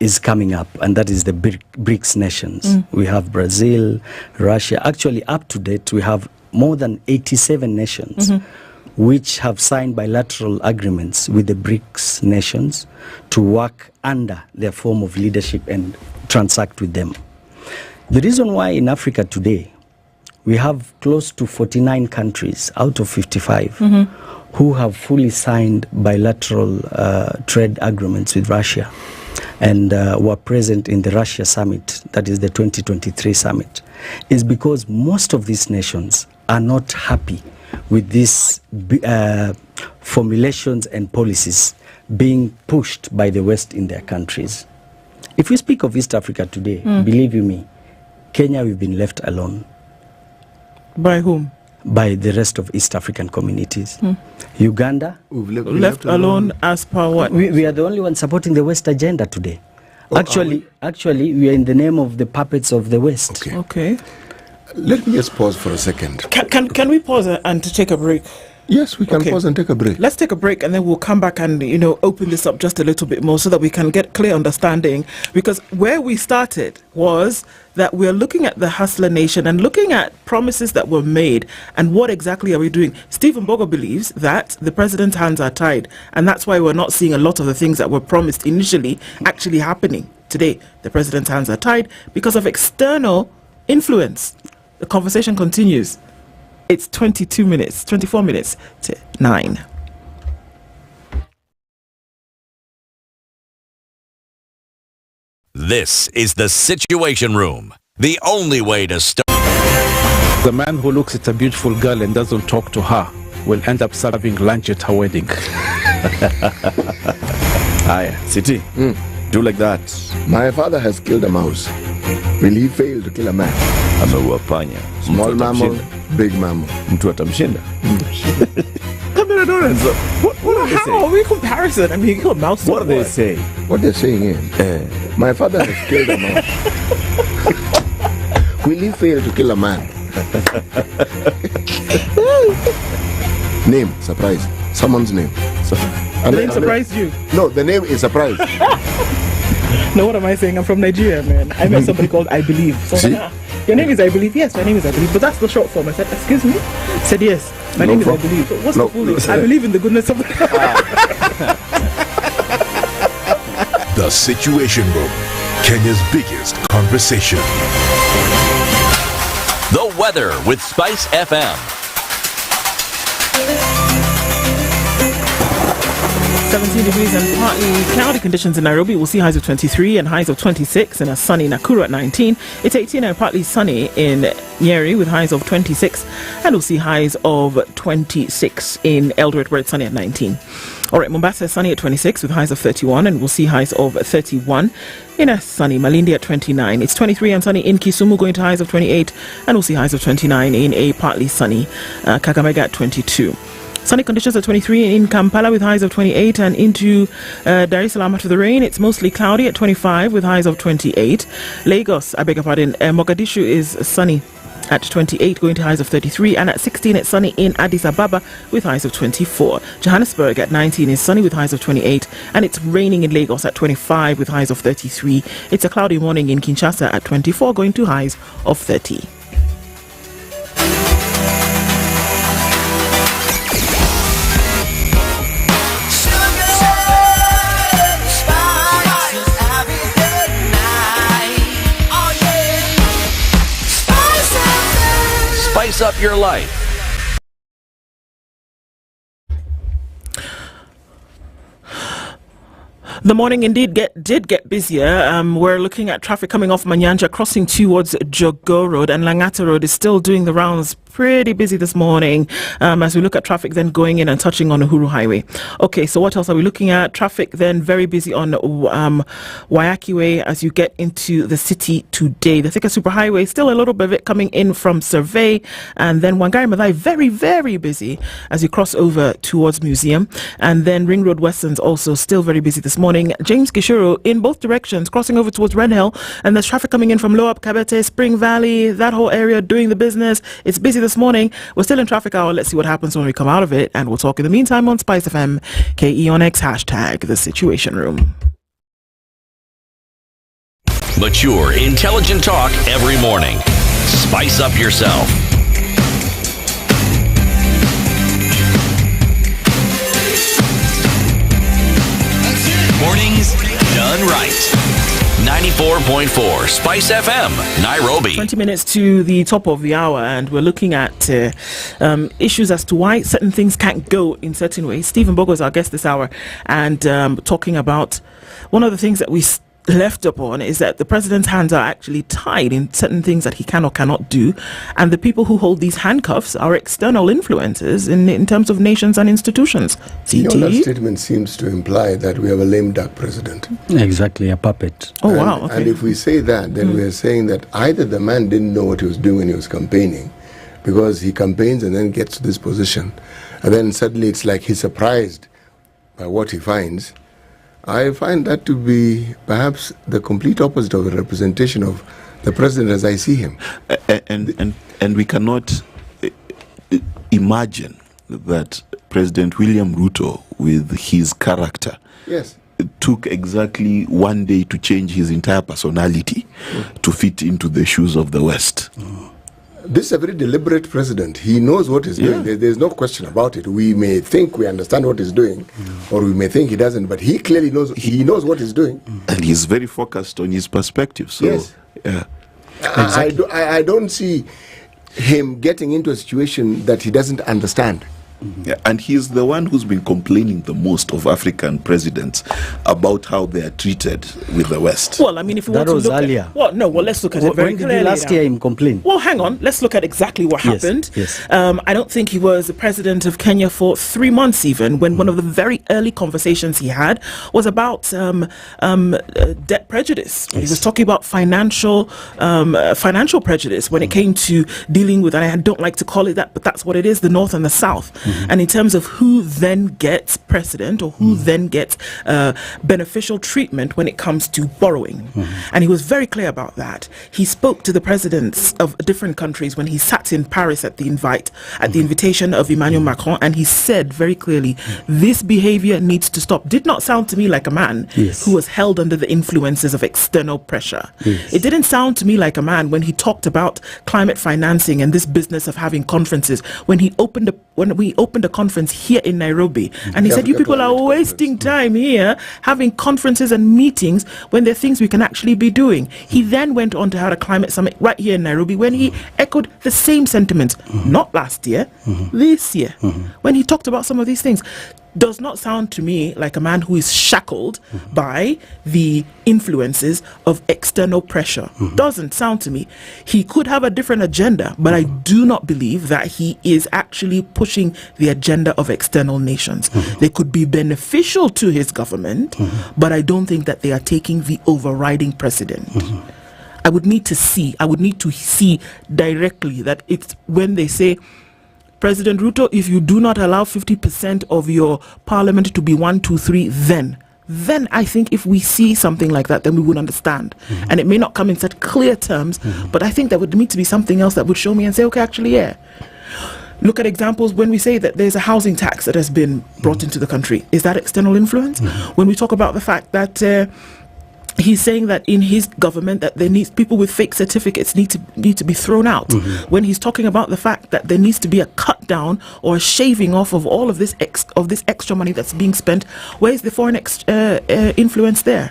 is coming up, and that is the BRICS nations. We have Brazil, Russia. Actually, up to date, we have more than 87 nations which have signed bilateral agreements with the BRICS nations to work under their form of leadership and transact with them. The reason why in Africa today we have close to 49 countries out of 55 who have fully signed bilateral trade agreements with Russia and were present in the Russia summit, that is the 2023 summit, is because most of these nations are not happy with these formulations and policies being pushed by the West in their countries. If we speak of East Africa today, believe you me, Kenya, we've been left alone. By whom? By the rest of East African communities. Uganda, we've left alone as per what? We are the only ones supporting the West agenda today. Actually, we are in the name of the puppets of the West. Okay. Let me just pause for a second. Can we pause and to take a break? Yes, we can pause and take a break. Let's take a break, and then we'll come back and open this up just a little bit more so that we can get clear understanding. Because where we started was that we're looking at the hustler nation and looking at promises that were made and what exactly are we doing. Stephen Bogo believes that the president's hands are tied, and that's why we're not seeing a lot of the things that were promised initially actually happening. Today, the president's hands are tied because of external influence. The conversation continues. It's 24 minutes to 9. This is the Situation Room, the only way to start. The man who looks at a beautiful girl and doesn't talk to her will end up serving lunch at her wedding. Aye, City, do like that. My father has killed a mouse. Will he fail to kill a man? Ameua panya. Small mammal, big mammal. Mtu atamshinda. How are we comparison? I mean, you killed mouse. What do they say? What they're saying is, my father has killed a mouse. Will he fail to kill a man? Name, surprise. Someone's name. The name surprised you? No, the name is surprise. No, what am I saying? I'm from Nigeria, man. I met somebody called I Believe. So your name is I Believe? Yes, my name is I Believe. But that's the short form. I said, excuse me? I said, yes, my name is I Believe. So what's the full name? I believe in the goodness of God. The Situation Room, Kenya's biggest conversation. The weather with SpiceFM. 17 degrees and partly cloudy conditions in Nairobi. We'll see highs of 23 and highs of 26 and a sunny Nakuru at 19. It's 18 and partly sunny in Nyeri with highs of 26, and we'll see highs of 26 in Eldoret where it's sunny at 19. All right, Mombasa sunny at 26 with highs of 31, and we'll see highs of 31. In a sunny Malindi at 29. It's 23 and sunny in Kisumu, going to highs of 28, and we'll see highs of 29 in a partly sunny Kakamega at 22. Sunny conditions at 23 in Kampala with highs of 28, and into Dar es Salaam after the rain, it's mostly cloudy at 25 with highs of 28. Lagos, I beg your pardon, Mogadishu is sunny at 28, going to highs of 33, and at 16 it's sunny in Addis Ababa with highs of 24. Johannesburg at 19 is sunny with highs of 28, and it's raining in Lagos at 25 with highs of 33. It's a cloudy morning in Kinshasa at 24, going to highs of 30. Spice up your life. The morning indeed did get busier. We're looking at traffic coming off Manyanja, crossing towards Jogo Road, and Langata Road is still doing the rounds. Pretty busy this morning as we look at traffic then going in and touching on Uhuru Highway. Okay, so what else are we looking at? Traffic then very busy on Wayaki Way as you get into the city today. The Thika Superhighway, still a little bit of it coming in from Survey, and then Wangari Maathai very, very busy as you cross over towards Museum, and then Ring Road Western's also still very busy this morning. James Gishuru in both directions, crossing over towards Red Hill, and there's traffic coming in from Lower Kabete, Spring Valley, that whole area doing the business. It's busy this morning. We're still in traffic hour. Let's see what happens when we come out of it, and we'll talk in the meantime on SpiceFM, KE on X, hashtag The Situation Room. Mature, intelligent talk every morning. Spice up yourself. Mornings done right. 94.4 Spice FM, Nairobi. 20 minutes to the top of the hour, and we're looking at issues as to why certain things can't go in certain ways. Stephen Bogo is our guest this hour, and talking about one of the things that we left upon is that the president's hands are actually tied in certain things that he can or cannot do, and the people who hold these handcuffs are external influences in terms of nations and institutions. That statement seems to imply that we have a lame duck president. Exactly, a puppet. Oh, wow. Okay. And if we say that, then we are saying that either the man didn't know what he was doing when he was campaigning, because he campaigns and then gets to this position, and then suddenly it's like he's surprised by what he finds. I find that to be perhaps the complete opposite of the representation of the president as I see him. And we cannot imagine that President William Ruto, with his character, took exactly one day to change his entire personality to fit into the shoes of the West. This is a very deliberate president. He knows what he's doing. There's no question about it. We may think we understand what he's doing, or we may think he doesn't, but he clearly knows. He knows what he's doing, and he's very focused on his perspective. So, yes, exactly. I don't see him getting into a situation that he doesn't understand. Yeah, and he's the one who's been complaining the most of African presidents about how they are treated with the West. Well, I mean, if we want to look earlier. Let's look at it very clearly. When did last year him complain? Well, hang on. Let's look at exactly what happened. Yes. I don't think he was the president of Kenya for 3 months even, when one of the very early conversations he had was about debt prejudice. Yes. He was talking about financial prejudice when it came to dealing with, and I don't like to call it that, but that's what it is, the North and the South. And in terms of who then gets precedent or who then gets beneficial treatment when it comes to borrowing. And he was very clear about that. He spoke to the presidents of different countries when he sat in Paris at the invitation of Emmanuel Macron, and he said very clearly, this behavior needs to stop. Did not sound to me like a man who was held under the influences of external pressure. It didn't sound to me like a man when he talked about climate financing and this business of having conferences, when we opened a conference here in Nairobi, and he said, you people are wasting time here having conferences and meetings when there are things we can actually be doing. He then went on to have a climate summit right here in Nairobi when he echoed the same sentiments, not last year, this year, when he talked about some of these things. does not sound to me like a man who is shackled by the influences of external pressure. Doesn't sound to me. He could have a different agenda, but I do not believe that he is actually pushing the agenda of external nations. They could be beneficial to his government, but I don't think that they are taking the overriding precedent. I would need to see directly that it's when they say, President Ruto, if you do not allow 50% of your parliament to be 1, 2, 3, then I think if we see something like that, then we would understand. And it may not come in such clear terms, but I think there would need to be something else that would show me and say, okay, actually, yeah. Look at examples when we say that there's a housing tax that has been brought into the country. Is that external influence? When we talk about the fact that he's saying that in his government that there needs people with fake certificates need to be thrown out. When he's talking about the fact that there needs to be a cut down or a shaving off of all of this extra money that's being spent, where is the foreign influence there?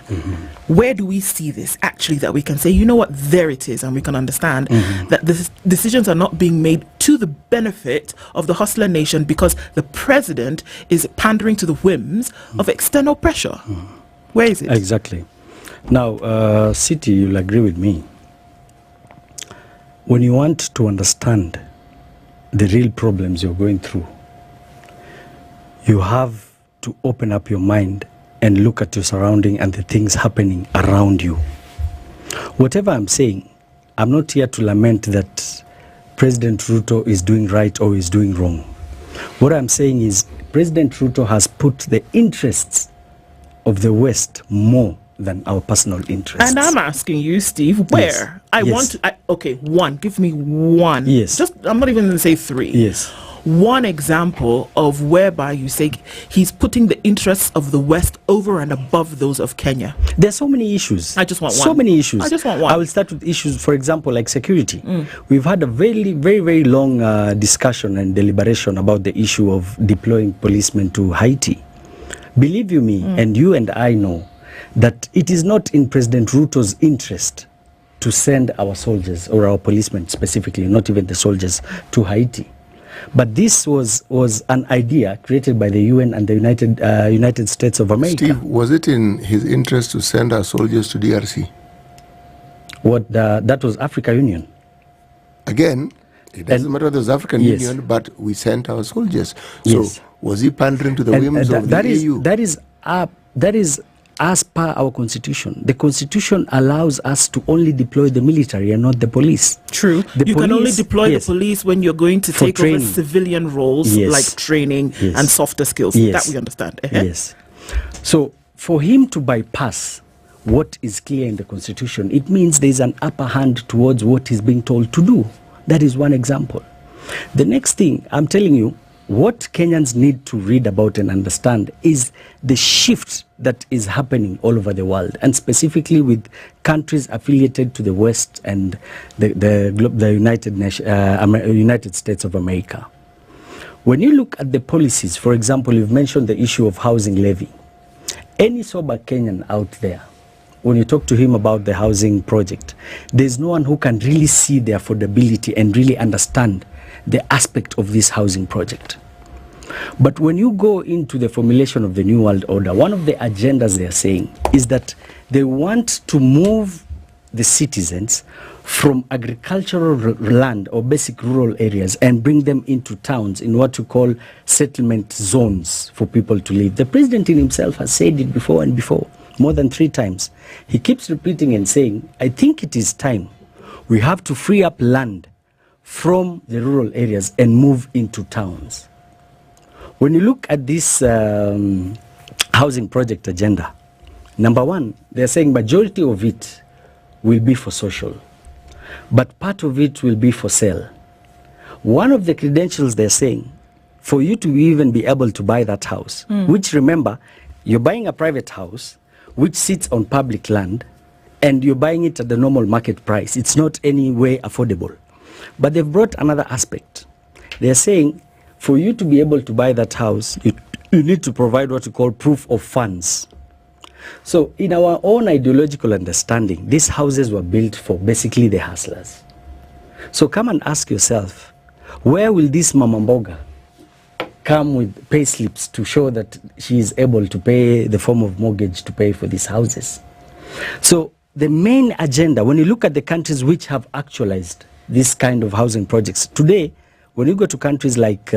Where do we see this actually that we can say, you know what, there it is, and we can understand that the decisions are not being made to the benefit of the hustler nation because the president is pandering to the whims of external pressure? Where is it? Exactly. Now, City, you'll agree with me. When you want to understand the real problems you're going through, you have to open up your mind and look at your surrounding and the things happening around you. Whatever I'm saying, I'm not here to lament that President Ruto is doing right or is doing wrong. What I'm saying is President Ruto has put the interests of the West more than our personal interests. And I'm asking you, Steve, where? Yes. I want to, one, give me one. Yes. I'm not even going to say three. Yes. One example of whereby you say he's putting the interests of the West over and above those of Kenya. There's so many issues. I just want one. So many issues. I just want one. I will start with issues, for example, like security. We've had a very, very, very long discussion and deliberation about the issue of deploying policemen to Haiti. Believe you me, and you and I know, that it is not in President Ruto's interest to send our soldiers or our policemen specifically, not even the soldiers, to Haiti. But this was an idea created by the UN and the United States of America. Steve, was it in his interest to send our soldiers to DRC? That was Africa Union. Again, it doesn't matter whether it was African Union, but we sent our soldiers. So was he pandering to the whims of the EU? That is as per our constitution. The constitution allows us to only deploy the military and not the police. True. You can only deploy the police when you're going to take over civilian roles like training and softer skills. That we understand. Yes. So for him to bypass what is clear in the constitution, it means there's an upper hand towards what he's being told to do. That is one example. The next thing, I'm telling you, what Kenyans need to read about and understand is the shift that is happening all over the world, and specifically with countries affiliated to the West and the United States of America. When you look at the policies, for example, you've mentioned the issue of housing levy. Any sober Kenyan out there, when you talk to him about the housing project, there's no one who can really see the affordability and really understand the aspect of this housing project. But when you go into the formulation of the New World Order, one of the agendas they are saying is that they want to move the citizens from agricultural land or basic rural areas and bring them into towns in what you call settlement zones for people to live. The president in himself has said it before and before, more than 3 times. He keeps repeating and saying, I think it is time we have to free up land from the rural areas and move into towns. When you look at this housing project agenda, number one, they're saying majority of it will be for social, but part of it will be for sale. One of the credentials they're saying, for you to even be able to buy that house, which remember, you're buying a private house which sits on public land and you're buying it at the normal market price. It's not any way affordable. But they've brought another aspect. They're saying, for you to be able to buy that house, you need to provide what we call proof of funds. So in our own ideological understanding, these houses were built for basically the hustlers. So come and ask yourself, where will this Mama Mboga come with pay slips to show that she is able to pay the form of mortgage to pay for these houses. So the main agenda, when you look at the countries which have actualized this kind of housing projects, today, when you go to countries like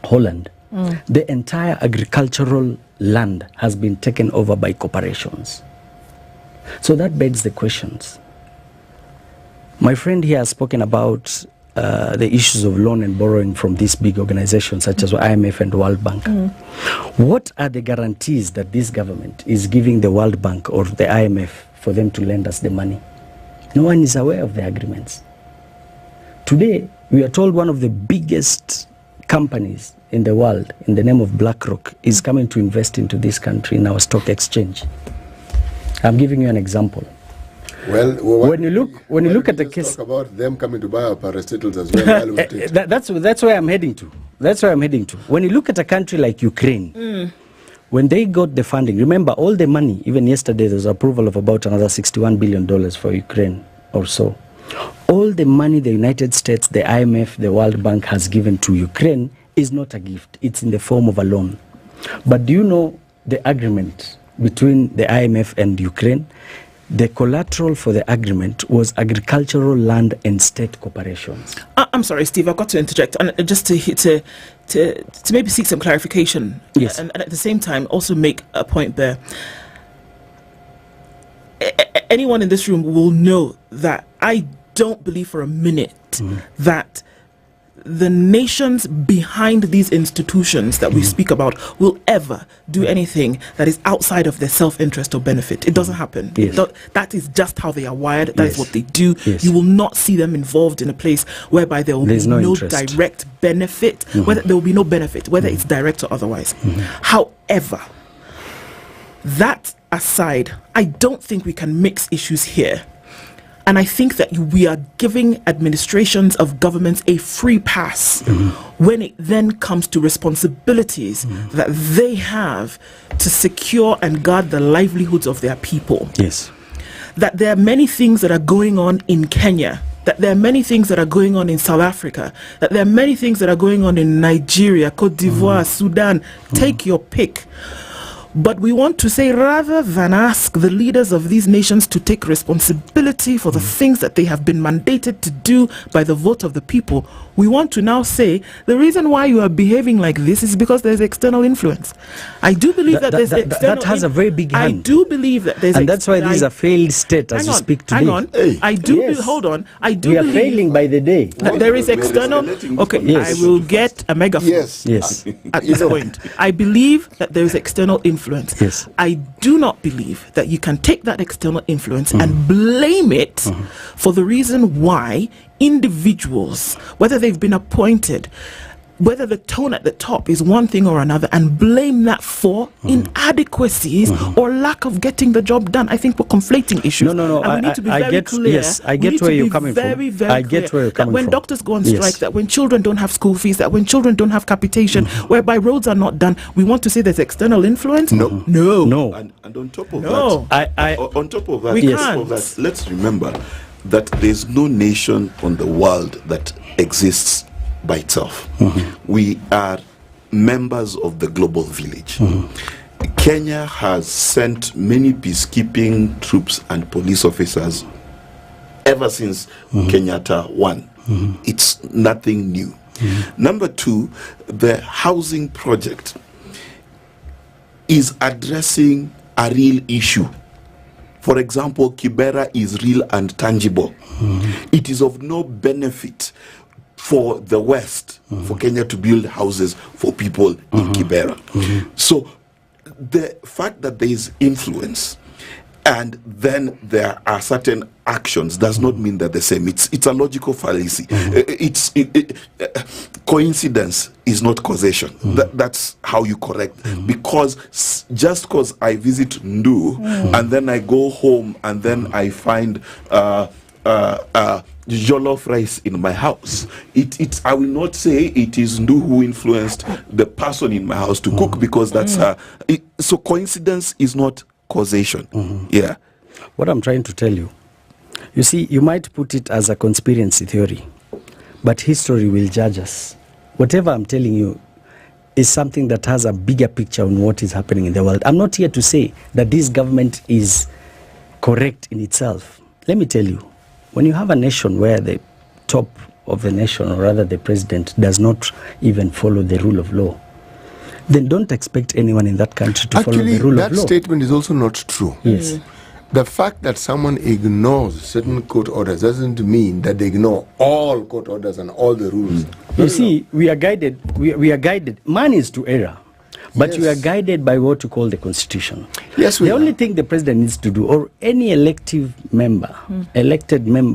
Holland, the entire agricultural land has been taken over by corporations. So that begs the questions. My friend here has spoken about the issues of loan and borrowing from these big organizations such as IMF and World Bank. What are the guarantees that this government is giving the World Bank or the IMF for them to lend us the money? No one is aware of the agreements. Today, we are told one of the biggest companies in the world, in the name of BlackRock, is coming to invest into this country in our stock exchange. I'm giving you an example. Well, when you look at the case, talk about them coming to buy our paracetamols as well. That's where I'm heading to. That's where I'm heading to. When you look at a country like Ukraine, when they got the funding, remember all the money. Even yesterday, there was approval of about another $61 billion for Ukraine or so. All the money the United States, the IMF, the World Bank has given to Ukraine is not a gift. It's in the form of a loan. But do you know the agreement between the IMF and Ukraine? The collateral for the agreement was agricultural land and state corporations. I'm sorry, Steve, I've got to interject. And just to maybe seek some clarification. Yes. And at the same time, also make a point there. Anyone in this room will know that I don't believe for a minute that the nations behind these institutions that we speak about will ever do anything that is outside of their self-interest or benefit. It doesn't happen. Yes. That is just how they are wired. That is what they do. Yes. You will not see them involved in a place whereby there will be no direct benefit, whether there will be no benefit, whether it's direct or otherwise. However, that aside, I don't think we can mix issues here. And I think that we are giving administrations of governments a free pass when it then comes to responsibilities that they have to secure and guard the livelihoods of their people. Yes. That there are many things that are going on in Kenya, that there are many things that are going on in South Africa, that there are many things that are going on in Nigeria, Cote d'Ivoire, Sudan. Take your pick. But we want to say, rather than ask the leaders of these nations to take responsibility for the things that they have been mandated to do by the vote of the people, we want to now say the reason why you are behaving like this is because there's external influence. I do believe that there's external that has a very big hand. I do believe that there's, and that's why this is a failed state as we speak today. Hang on, I do. Hold on, I do. We are failing by the day. That there is external. Okay, yes. I will get a megaphone. Yes. At this point, I believe that there is external influence. Yes. I do not believe that you can take that external influence and blame it for the reason why individuals, whether they've been appointed, whether the tone at the top is one thing or another, and blame that for inadequacies or lack of getting the job done. I think we're conflating issues. No. And we need to be very clear. Yes, I get where you're coming from. I get where you're coming from. When doctors go on strike, that when children don't have school fees, that when children don't have capitation, whereby roads are not done, we want to say there's external influence? No. No. And on top of that, let's remember that there's no nation on the world that exists by itself. We are members of the global village. Kenya has sent many peacekeeping troops and police officers ever since Kenyatta won. It's nothing new. Number two, the housing project is addressing a real issue. For example, Kibera is real and tangible. It is of no benefit for the West, for Kenya to build houses for people in Kibera. So the fact that there is influence and then there are certain actions does not mean they're the same. It's a logical fallacy. Coincidence is not causation. That's how you correct. Because just because I visit Ndu and then I go home and then I find jollof rice in my house, I will not say it is Ndu who influenced the person in my house to cook, because that's so coincidence is not causation. Yeah. What I'm trying to tell you, you see, you might put it as a conspiracy theory, but history will judge us. Whatever I'm telling you, is something that has a bigger picture on what is happening in the world. I'm not here to say that this government is correct in itself. Let me tell you, when you have a nation where the top of the nation, or rather the president, does not even follow the rule of law, then don't expect anyone in that country to follow the rule of law. That statement is also not true. Yes. The fact that someone ignores certain court orders doesn't mean that they ignore all court orders and all the rules. You see, we are guided. We are guided. Man is to error, but we are guided by what you call the Constitution. Yes, the only thing the president needs to do, or any elected member,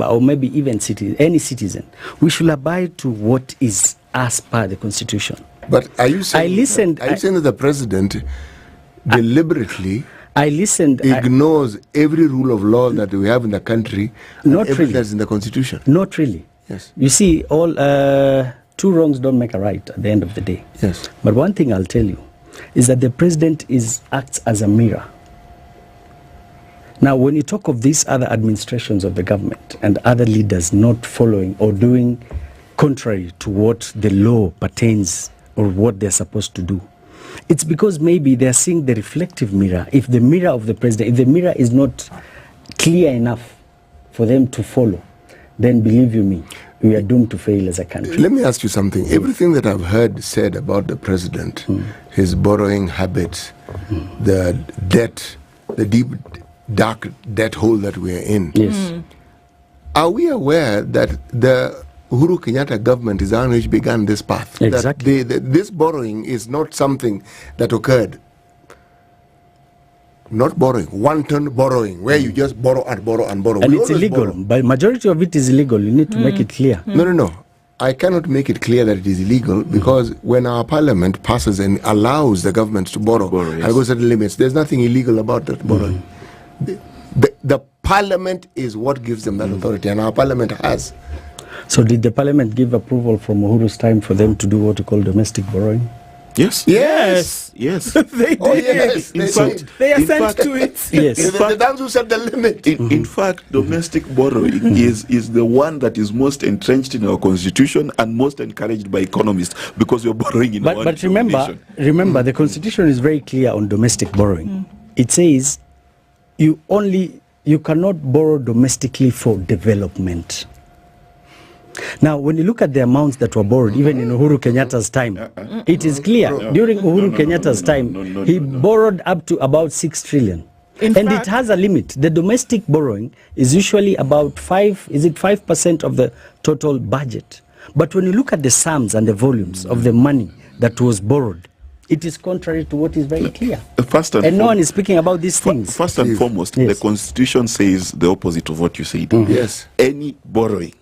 or maybe even any citizen, we should abide to what is as per the Constitution. But are you saying that the president deliberately ignores every rule of law that we have in the country, not everything really. that's in the Constitution? Not really. Yes. You see, all two wrongs don't make a right at the end of the day. Yes. But one thing I'll tell you is that the president acts as a mirror. Now, when you talk of these other administrations of the government and other leaders not following or doing contrary to what the law pertains or what they're supposed to do, it's because maybe they're seeing the reflective mirror. If the mirror of the president, if the mirror is not clear enough for them to follow, then believe you me, we are doomed to fail as a country. Let me ask you something. Everything that I've heard said about the president, his borrowing habits, the debt, the deep, dark debt hole that we are in. Yes. Are we aware that the Uhuru Kenyatta government is the one which began this path? Exactly. That this borrowing is not something that occurred. Not borrowing, wanton borrowing, where you just borrow and borrow and borrow. And We it's always illegal. borrow. But majority of it is illegal. You need to make it clear. No. I cannot make it clear that it is illegal because when our parliament passes and allows the government to borrow and goes at the limits, there's nothing illegal about that borrowing. The parliament is what gives them that authority, and our parliament has. So did the parliament give approval from Uhuru's time for them to do what you call domestic borrowing? Yes. Yes. Yes. They did. Oh, yes. In fact, they assent to it. Yes. The ones who set the limit. In fact, domestic borrowing is the one that is most entrenched in our constitution and most encouraged by economists because we're borrowing in one But remember, the constitution is very clear on domestic borrowing. It says you cannot borrow domestically for development. Now, when you look at the amounts that were borrowed, even in Uhuru Kenyatta's time, it is clear. During Uhuru Kenyatta's time, he borrowed up to about 6 trillion. It has a limit. The domestic borrowing is usually about 5% of the total budget. But when you look at the sums and the volumes of the money that was borrowed, it is contrary to what is very clear. And no one is speaking about these things. First and foremost, the Constitution says the opposite of what you said. Yes. Any borrowing,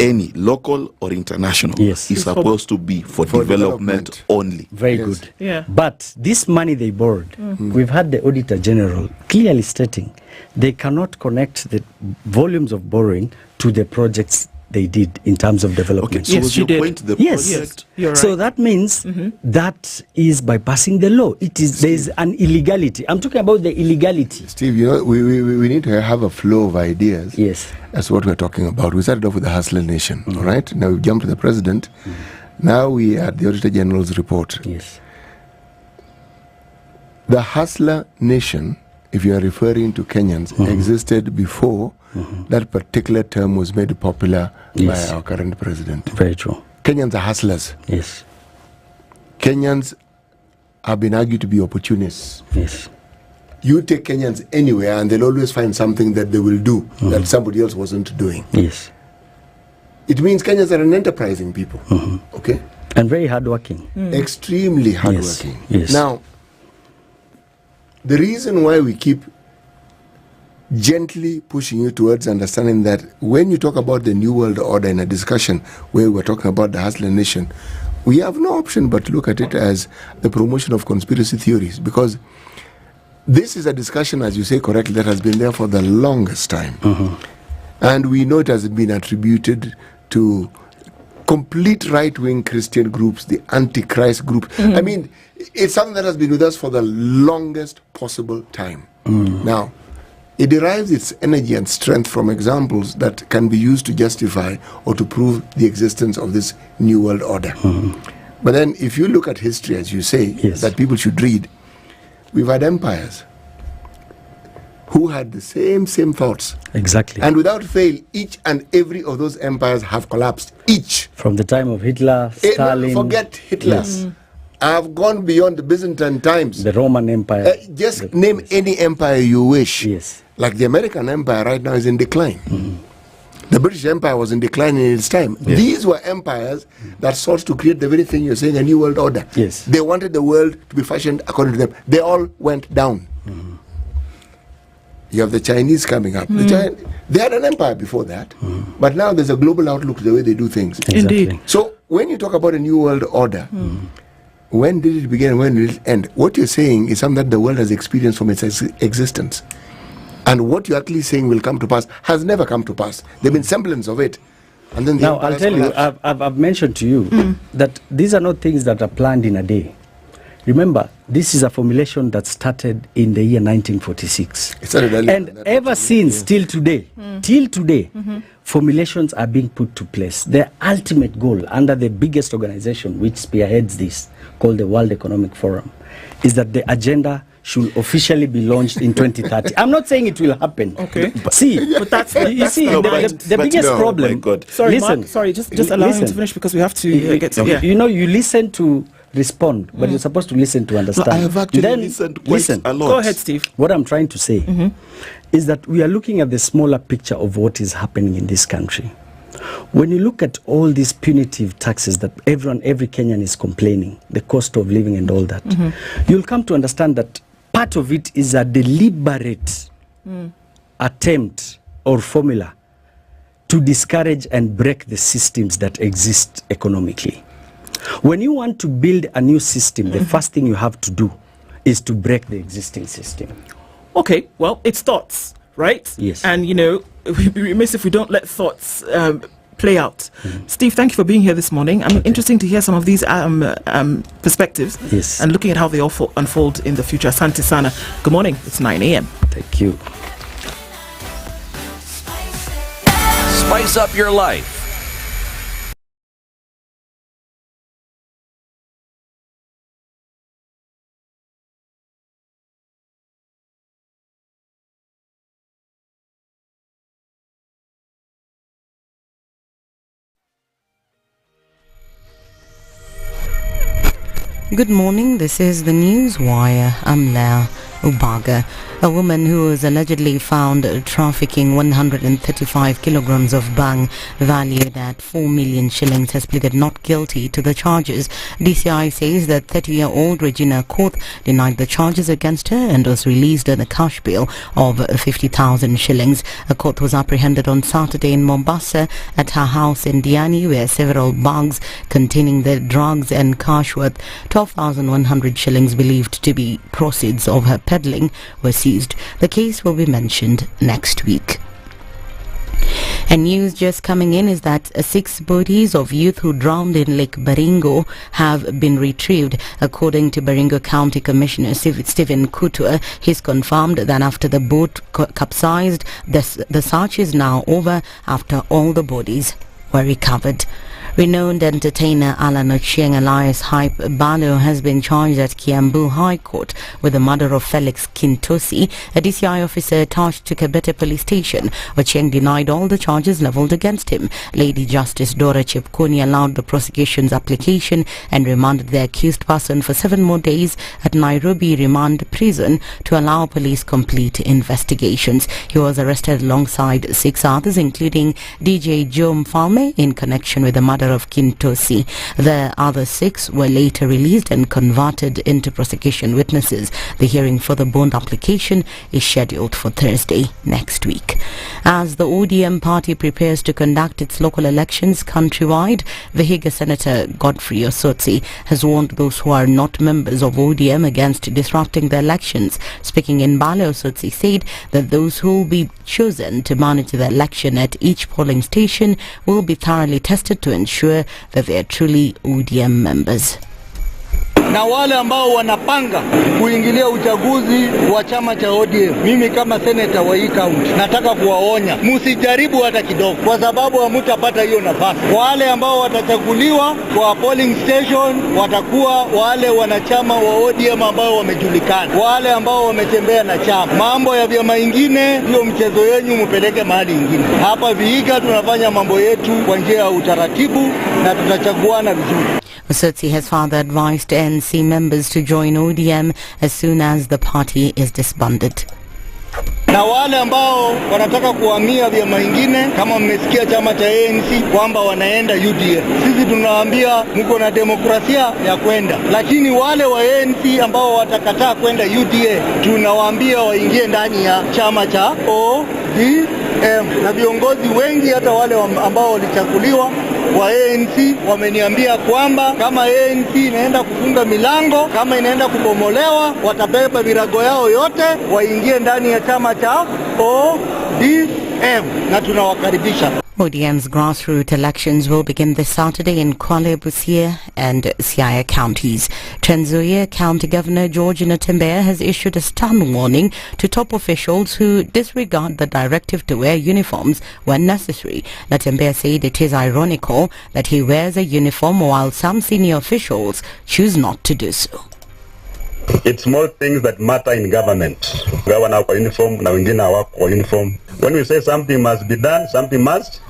any local or international, is supposed to be for development only. Very good. Yeah. But this money they borrowed, we've had the Auditor General clearly stating they cannot connect the volumes of borrowing to the projects they did in terms of development. Okay, so was your point the project? You're right. So that means that is bypassing the law. There is an illegality. I'm talking about the illegality. Steve, we need to have a flow of ideas. Yes. That's what we're talking about. We started off with the Hustler Nation, all right? Now we've jumped to the president. Now we are at the Auditor General's report. Yes. The Hustler Nation, if you are referring to Kenyans, existed before that particular term was made popular by our current president. Very true. Kenyans are hustlers. Yes. Kenyans have been argued to be opportunists. Yes. You take Kenyans anywhere and they'll always find something that they will do that somebody else wasn't doing. Yes. It means Kenyans are an enterprising people. Okay? And very hardworking. Extremely hardworking. Yes. Now, the reason why we keep gently pushing you towards understanding that when you talk about the New World Order in a discussion where we're talking about the Hustler Nation, we have no option but to look at it as the promotion of conspiracy theories, because this is a discussion, as you say correctly, that has been there for the longest time. And we know it has been attributed to complete right-wing Christian groups, the Antichrist group. I mean, it's something that has been with us for the longest possible time. Now, it derives its energy and strength from examples that can be used to justify or to prove the existence of this New World Order. But then if you look at history, as you say, that people should read, we've had empires who had the same thoughts. Exactly. And without fail, each and every of those empires have collapsed. Each. From the time of Hitler, Stalin. Forget Hitler. I've gone beyond the Byzantine times. The Roman Empire. Just name any empire you wish. Yes. Like the American Empire right now is in decline. The British Empire was in decline in its time. Yes. These were empires that sought to create the very thing you're saying, a new world order. Yes. They wanted the world to be fashioned according to them. They all went down. You have the Chinese coming up. They had an empire before that, but now there's a global outlook to the way they do things. Indeed. So when you talk about a new world order, when did it begin and when did it end? What you're saying is something that the world has experienced from its existence. And what you're actually saying will come to pass has never come to pass. There have been semblance of it. And then now, I'll tell you, I've mentioned to you that these are not things that are planned in a day. Remember, this is a formulation that started in the year 1946. It started early. And ever since, till today, formulations are being put to place. The ultimate goal under the biggest organization which spearheads this, called the World Economic Forum, is that the agenda should officially be launched in 2030. I'm not saying it will happen. Okay. But that's you see, the biggest problem. Sorry, listen, Mark, sorry, just allow him to finish because we have to get to You know, you listen to respond, but you're supposed to listen to understand. I have actually listened quite a lot. Go ahead, Steve. What I'm trying to say is that we are looking at the smaller picture of what is happening in this country. When you look at all these punitive taxes that every Kenyan is complaining, the cost of living and all that, you'll come to understand that part of it is a deliberate attempt or formula to discourage and break the systems that exist economically. When you want to build a new system, the first thing you have to do is to break the existing system. Okay, well, it's thoughts, right? Yes. And, you know, we'd be remiss if we don't let thoughts play out. Steve, thank you for being here this morning. I mean, interesting to hear some of these perspectives and looking at how they all unfold in the future. Asante sana. Good morning. It's 9 a.m. Thank you. Spice up your life. Good morning, this is the News Wire. I'm Leah Ubaga. A woman who was allegedly found trafficking 135 kilograms of bang valued at 4 million shillings has pleaded not guilty to the charges. DCI says that 30-year-old Regina Koth denied the charges against her and was released on a cash bail of 50,000 shillings. Koth was apprehended on Saturday in Mombasa at her house in Diani, where several bags containing the drugs and cash worth 12,100 shillings believed to be proceeds of her peddling were seized. The case will be mentioned next week. And news just coming in is that 6 bodies of youth who drowned in Lake Baringo have been retrieved. According to Baringo County Commissioner Stephen Kutua, he's confirmed that after the boat capsized, the search is now over after all the bodies were recovered. Renowned entertainer Alan Ochieng alias Hype Balo has been charged at Kiambu High Court with the murder of Felix Kintosi. A DCI officer attached to Kabete Police Station. Ochieng denied all the charges levelled against him. Lady Justice Dora Chepkoni allowed the prosecution's application and remanded the accused person for 7 more days at Nairobi Remand Prison to allow police complete investigations. He was arrested alongside 6 others, including DJ Joe Mfalme, in connection with the murder of Kintosi. The other 6 were later released and converted into prosecution witnesses. The hearing for the bond application is scheduled for Thursday next week. As the ODM party prepares to conduct its local elections countrywide, Vihiga Senator Godfrey Osotsi has warned those who are not members of ODM against disrupting the elections. Speaking in Bale, Osotsi said that those who will be chosen to monitor the election at each polling station will be thoroughly tested to ensure that they are truly ODM members. na wale ambao wanapanga kuingilia uchaguzi wa chama cha ODM. Mimi kama seneta wa hii kaunti nataka kuwaonya, msijaribu hata kidogo, kwa sababu hamtapata hiyo nafasi. Wale ambao watachaguliwa kwa polling station watakuwa wale wanachama wa ODM ambao wamejulikana, wale ambao wametembea na chama. Mambo ya vyama ingine hiyo mchezo yenu mpeleke mahali ingine. Hapa Vihiga tunafanya mambo yetu kwa njia ya utaratibu na tutachaguana vizuri. Musotsi has further advised ANC members to join ODM as soon as the party is disbanded. Na wale ambao wanataka kuhamia vyama ingine, kama mmesikia chama cha ANC kwamba wanaenda UDA, sisi tunawaambia mko na demokrasia ya kwenda, lakini wale wa ANC ambao watakataa kwenda UDA tunawaambia waingie ndani ya chama cha ODM. Na viongozi wengi hata wale ambao walichaguliwa wa ANC wameniambia kwamba kama ANC inaenda kufunga milango, kama inaenda kubomolewa, watabeba virago yao yote waingie ndani ya chama cha ODM, na tunawakaribisha. ODM's grassroots elections will begin this Saturday in Kwale, Busia and Siaya counties. Trans Nzoia County Governor George Natembeya has issued a stern warning to top officials who disregard the directive to wear uniforms when necessary. Natembeya said it is ironical that he wears a uniform while some senior officials choose not to do so. It's small things that matter in government. Governor wako uniform na wengine hawako uniform. When we say something must be done, something must.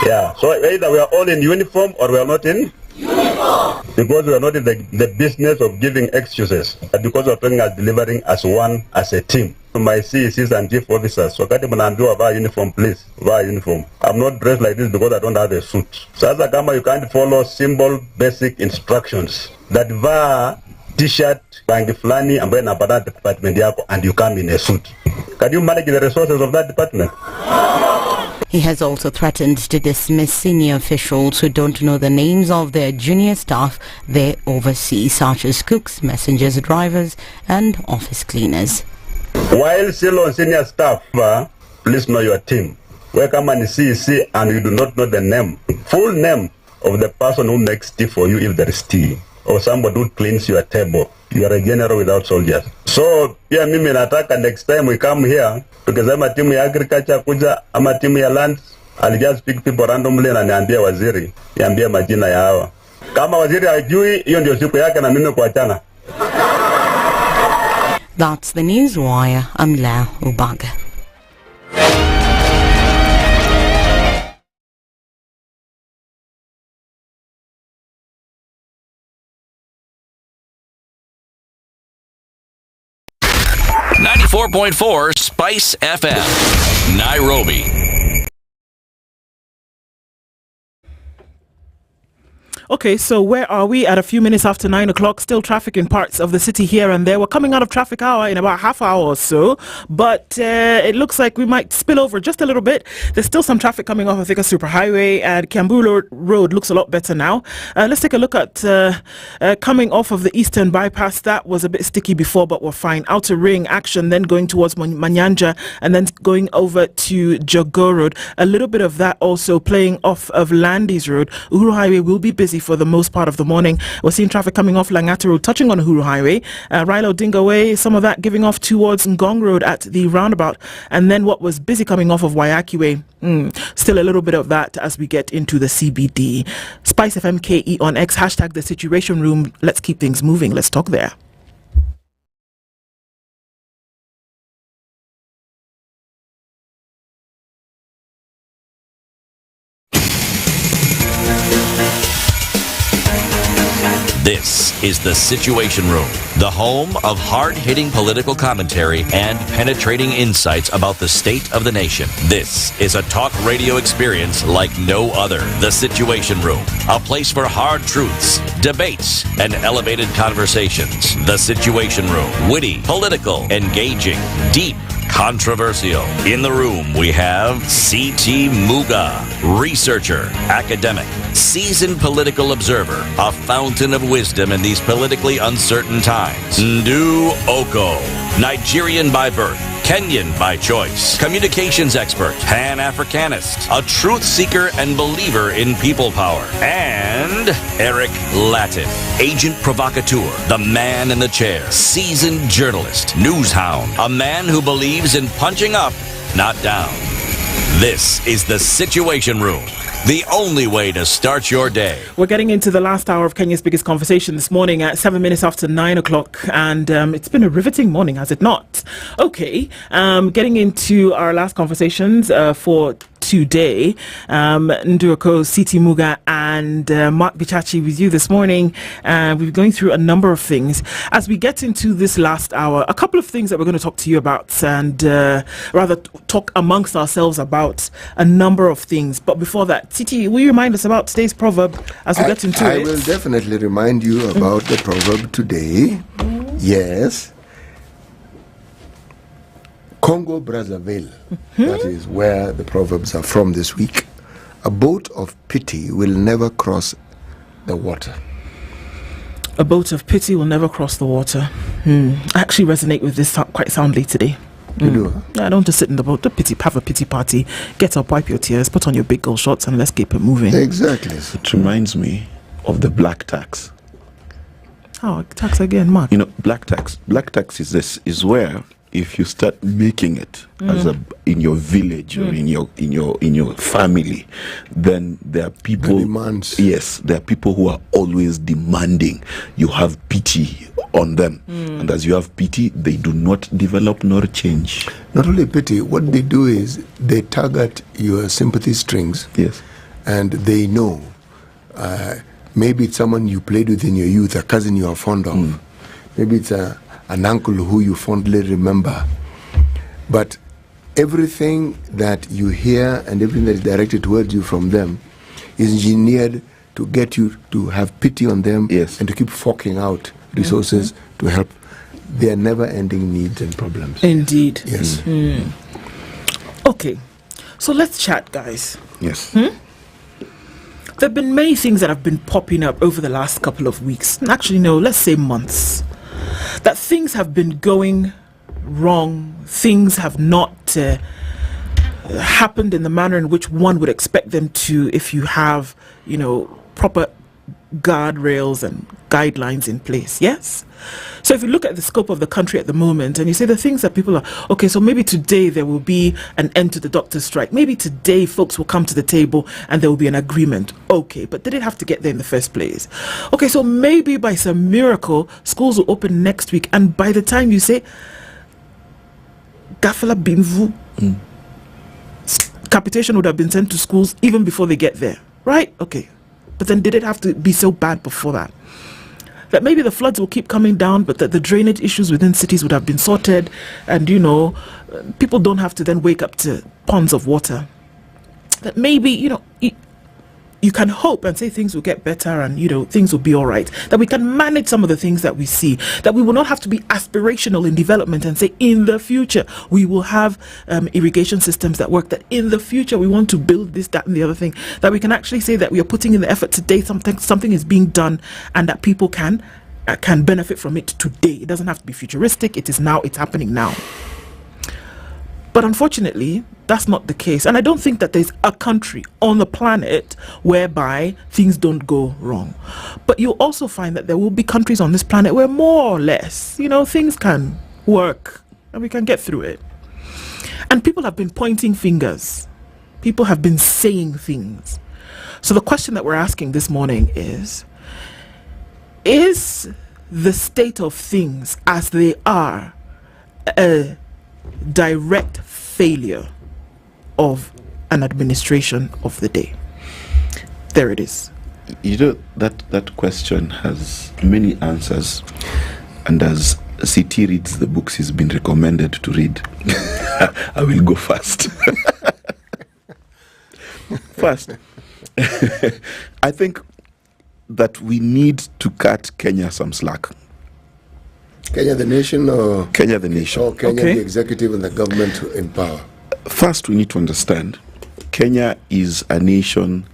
Yeah. So either we are all in uniform or we are not in uniform. Because we are not in the business of giving excuses. Because we are talking as delivering as one, as a team. My CECs and chief officers, wakati mnaambiwa vaa uniform, please vaa uniform. I'm not dressed like this because I don't have a suit. Sasa kama you can't follow simple basic instructions that vaa t-shirt rangi fulani ambayo inapata department yako and you come in a suit. Can you manage the resources of that department? He has also threatened to dismiss senior officials who don't know the names of their junior staff they oversee, such as cooks, messengers, drivers and office cleaners. While still on senior staff, please know your team. Where come and CEC and you do not know the name, full name of the person who makes tea for you if there is tea, or somebody who cleans your table. You are a general without soldiers. So, pia mimi nataka next time we come here, tukisema timu ya agriculture kuja ama timu ya land, I'll just pick people randomly na niambia waziri, niambia majina ya hawa. Kama waziri hajui, hiyo ndio siku yake na mimi kuachana. That's the news wire. I'm Lao Ubaga. .4 Spice FM, Nairobi. Okay, so where are we? At a few minutes after 9 o'clock, still traffic in parts of the city here and there. We're coming out of traffic hour in about half hour or so, but it looks like we might spill over just a little bit. There's still some traffic coming off of Thika Superhighway, and Kiambu Road looks a lot better now. Let's take a look at coming off of the Eastern Bypass. That was a bit sticky before, but we're fine. Outer Ring action, then going towards Manyanja, and then going over to Jogoo Road. A little bit of that also playing off of Landis Road. Uhuru Highway will be busy for the most part of the morning. We're seeing traffic coming off Langata Road, touching on Uhuru Highway. Raila Odinga Way, some of that giving off towards Ngong Road at the roundabout. And then what was busy coming off of Waiyaki Way. Still a little bit of that as we get into the CBD. SpiceFM KE on X, hashtag the Situation Room. Let's keep things moving. Let's talk there. This is The Situation Room, the home of hard-hitting political commentary and penetrating insights about the state of the nation. This is a talk radio experience like no other. The Situation Room, a place for hard truths, debates, and elevated conversations. The Situation Room, witty, political, engaging, deep, controversial. In the room, we have C.T. Muga, researcher, academic, seasoned political observer, a fountain of wisdom in these politically uncertain times. Ndu Oko, Nigerian by birth, Kenyan by choice, communications expert, Pan-Africanist, a truth seeker and believer in people power, and Eric Latif, agent provocateur, the man in the chair, seasoned journalist, news hound, a man who believes in punching up, not down. This is the Situation Room, the only way to start your day. We're getting into the last hour of Kenya's biggest conversation this morning at 7 minutes after 9 o'clock, and it's been a riveting morning, has it not? Okay, getting into our last conversations for today. Ndurako, Siti Muga and Mark Bichachi with you this morning. We're going through a number of things. As we get into this last hour, a couple of things that we're going to talk to you about, and rather talk amongst ourselves about a number of things. But before that, Siti, will you remind us about today's proverb as we get into it? I will definitely remind you about the proverb today. Yes. Congo Brazzaville, that is where the proverbs are from this week. A boat of pity will never cross the water. A boat of pity will never cross the water. I actually resonate with this quite soundly today. You do? I don't just sit in the boat. Have a pity party. Get up, wipe your tears, put on your big girl shorts, and let's keep it moving. Exactly. It reminds me of the black tax. Oh, tax again, Mark. You know, black tax. Black tax is where, if you start making it as in your village or in your family, then there are people. Yes, there are people who are always demanding you have pity on them, and as you have pity, they do not develop nor change. Not only pity, what they do is they tug at your sympathy strings. Yes, and they know. Maybe it's someone you played with in your youth, a cousin you are fond of. Maybe it's an uncle who you fondly remember. But everything that you hear and everything that is directed towards you from them is engineered to get you to have pity on them, and to keep forking out resources to help their never-ending needs and problems. Indeed. Yes. Okay, so let's chat, guys. Yes. There have been many things that have been popping up over the last couple of weeks. Actually, no, let's say months. That things have been going wrong. Things have not happened in the manner in which one would expect them to if you have, proper guardrails and guidelines in place. Yes? So if you look at the scope of the country at the moment and you say the things that people are, okay, so maybe today there will be an end to the doctor's strike. Maybe today folks will come to the table and there will be an agreement. Okay, but did it have to get there in the first place? Okay, so maybe by some miracle, schools will open next week, and by the time you say, Gafala Bimvu, capitation would have been sent to schools even before they get there, right? Okay, but then did it have to be so bad before that? That maybe the floods will keep coming down, but that the drainage issues within cities would have been sorted, and people don't have to then wake up to ponds of water. That maybe you can hope and say things will get better and things will be all right, that we can manage some of the things that we see, that we will not have to be aspirational in development and say in the future we will have irrigation systems that work, that in the future we want to build this, that and the other thing, that we can actually say that we are putting in the effort today, something is being done, and that people can benefit from it today. It doesn't have to be futuristic. It is now. It's happening now. But unfortunately, that's not the case. And I don't think that there's a country on the planet whereby things don't go wrong. But you'll also find that there will be countries on this planet where more or less, things can work and we can get through it. And people have been pointing fingers. People have been saying things. So the question that we're asking this morning is the state of things as they are a direct failure of an administration of the day? There it is. That question has many answers, and as CT reads the books he's been recommended to read, I will go first. I think that we need to cut Kenya some slack. Kenya the nation, or Kenya the nation, or Kenya the executive and the government in power? First, we need to understand Kenya is a nation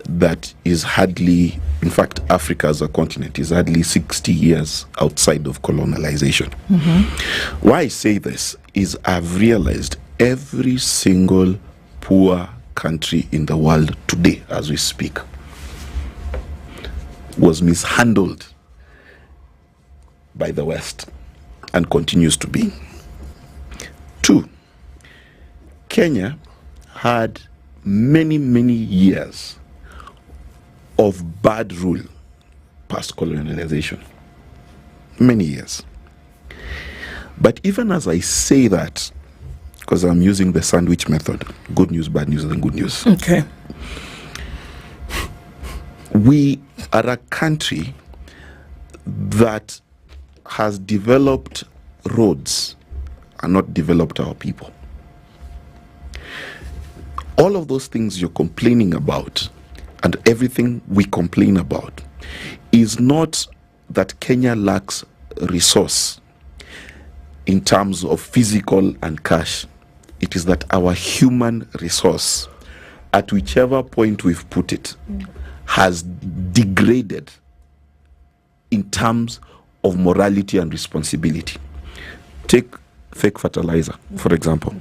that is hardly, in fact, Africa as a continent is hardly 60 years outside of colonialization. Why I say this is I've realized every single poor country in the world today, as we speak, was mishandled by the West and continues to be. 2, Kenya had many, many years of bad rule past colonialization. Many years. But even as I say that, because I'm using the sandwich method, good news, bad news, and then good news. Okay. We are a country that has developed roads and not developed our people. All of those things you're complaining about and everything we complain about is not that Kenya lacks resource in terms of physical and cash. It is that our human resource, at whichever point we've put it, has degraded in terms of morality and responsibility. Take fake fertilizer, for example.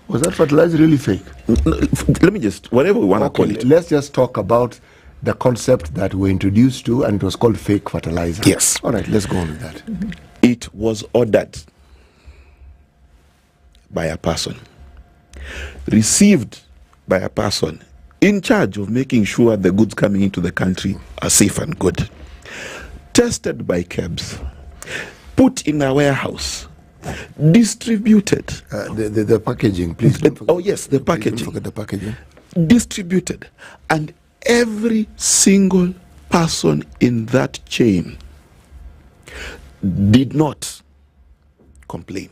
Was that fertilizer really fake? Let me just, whatever we want to call it. Let's just talk about the concept that we introduced to, and it was called fake fertilizer. Yes. All right, let's go on with that. It was ordered by a person, received by a person in charge of making sure the goods coming into the country are safe and good, tested by KEBS, put in a warehouse, distributed. The packaging, please. Oh yes, the packaging. Don't forget the packaging. Distributed, and every single person in that chain did not complain.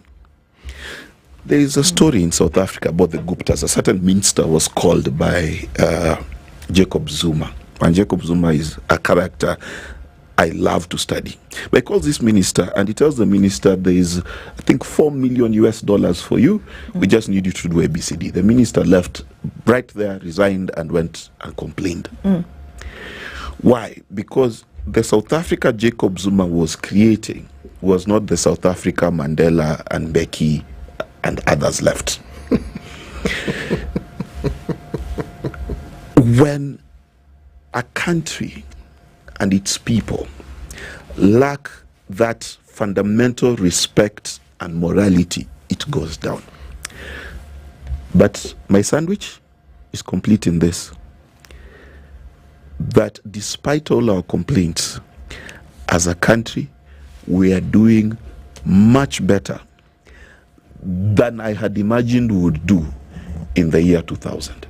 There is a story in South Africa about the Guptas. A certain minister was called by Jacob Zuma, and Jacob Zuma is a character I love to study. But he calls this minister, and he tells the minister, there is, I think, $4 million for you. We just need you to do ABCD. The minister left right there, resigned, and went and complained. Why? Because the South Africa Jacob Zuma was creating was not the South Africa Mandela and Becky and others left. When a country and its people lack that fundamental respect and morality, it goes down. But my sandwich is complete in this, that despite all our complaints, as a country, we are doing much better than I had imagined we would do in the year 2000,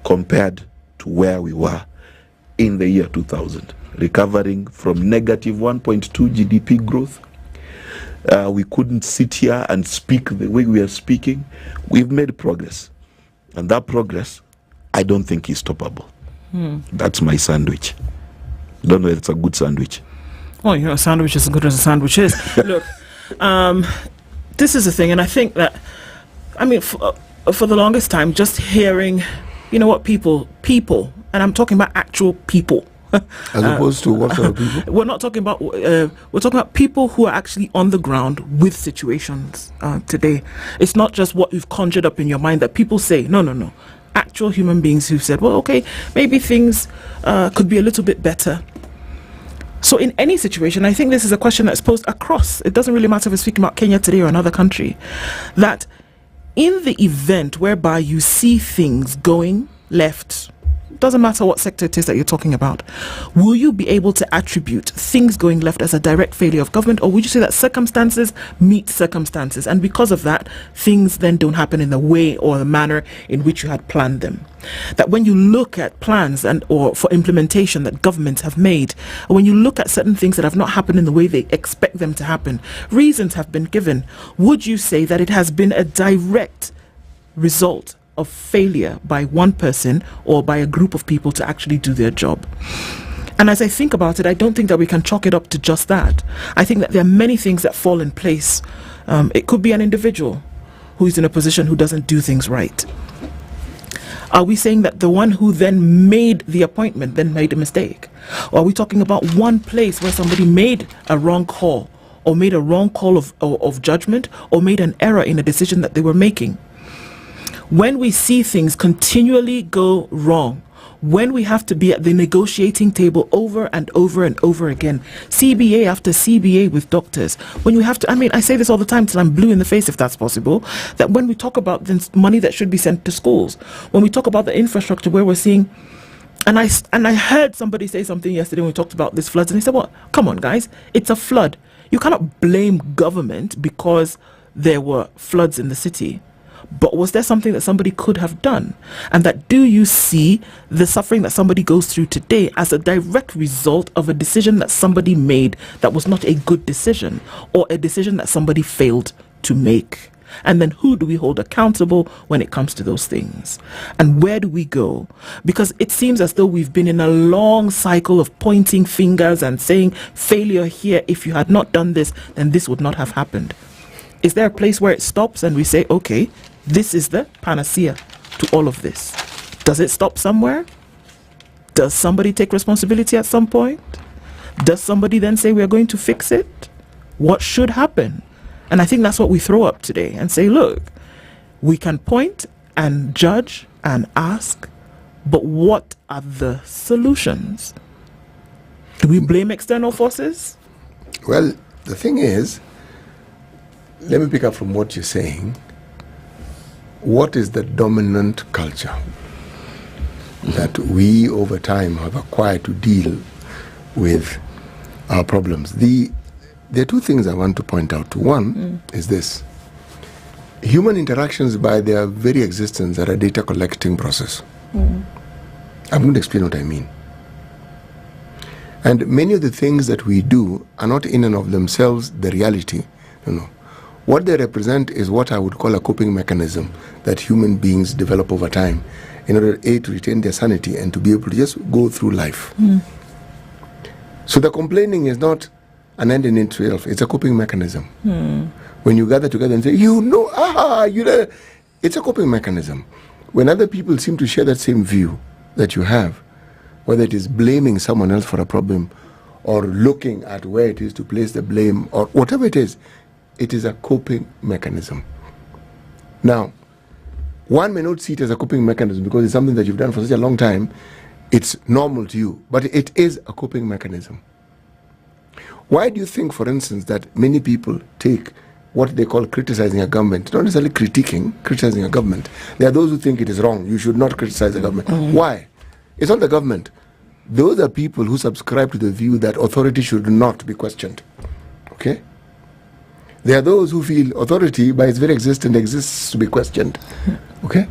compared to where we were in the year 2000, recovering from negative 1.2 GDP growth. We couldn't sit here and speak the way we are speaking. We've made progress, and that progress, I don't think is stoppable. That's my sandwich. Don't know if it's a good sandwich. Well, you know, a sandwich is as good as a sandwich is. Look, this is the thing, and I think that, I mean, for the longest time, just hearing, you know what, people, and I'm talking about actual people. As opposed to what sort of people? We're not talking about, we're talking about people who are actually on the ground with situations today. It's not just what you've conjured up in your mind that people say. No. Actual human beings who've said, well, okay, maybe things could be a little bit better. So in any situation, I think this is a question that's posed across. It doesn't really matter if we're speaking about Kenya today or another country. That in the event whereby you see things going left, doesn't matter what sector it is that you're talking about, will you be able to attribute things going left as a direct failure of government, or would you say that circumstances meet circumstances, and because of that, things then don't happen in the way or the manner in which you had planned them? That when you look at plans and or for implementation that governments have made, or when you look at certain things that have not happened in the way they expect them to happen, reasons have been given, would you say that it has been a direct result of failure by one person or by a group of people to actually do their job? And as I think about it, I don't think that we can chalk it up to just that. I think that there are many things that fall in place. It could be an individual who is in a position who doesn't do things right. Are we saying that the one who then made the appointment then made a mistake? Or are we talking about one place where somebody made a wrong call, or made a wrong call of judgment, or made an error in a decision that they were making? When we see things continually go wrong, when we have to be at the negotiating table over and over and over again, CBA after CBA with doctors, when you have to, I say this all the time till I'm blue in the face, if that's possible, that when we talk about the money that should be sent to schools, when we talk about the infrastructure where we're seeing, and I heard somebody say something yesterday when we talked about this floods, and they said, well, come on guys, it's a flood. You cannot blame government because there were floods in the city. But was there something that somebody could have done? And that, do you see the suffering that somebody goes through today as a direct result of a decision that somebody made that was not a good decision, or a decision that somebody failed to make? And then who do we hold accountable when it comes to those things? And where do we go? Because it seems as though we've been in a long cycle of pointing fingers and saying failure here. If you had not done this, then this would not have happened. Is there a place where it stops and we say, okay, this is the panacea to all of this? Does it stop somewhere? Does somebody take responsibility at some point? Does somebody then say we are going to fix it? What should happen? And I think that's what we throw up today and say, look, we can point and judge and ask, but what are the solutions? Do we blame external forces? Well, the thing is, let me pick up from what you're saying. What is the dominant culture that we over time have acquired to deal with our problems? There are two things I want to point out. One is this. Human interactions, by their very existence, are a data collecting process. I'm going to explain what I mean. And many of the things that we do are not in and of themselves the reality. No. What they represent is what I would call a coping mechanism that human beings develop over time in order, A, to retain their sanity and to be able to just go through life. So the complaining is not an end in itself, it's a coping mechanism. When you gather together and say, it's a coping mechanism. When other people seem to share that same view that you have, whether it is blaming someone else for a problem or looking at where it is to place the blame or whatever it is a coping mechanism. Now, one may not see it as a coping mechanism because it's something that you've done for such a long time, it's normal to you, but it is a coping mechanism. Why do you think, for instance, that many people take what they call criticizing a government, not necessarily criticizing a government? There are those who think it is wrong, you should not criticize the government. Why? It's not the government. Those are people who subscribe to the view that authority should not be questioned. Okay? There are those who feel authority, by its very existence, exists to be questioned. Okay?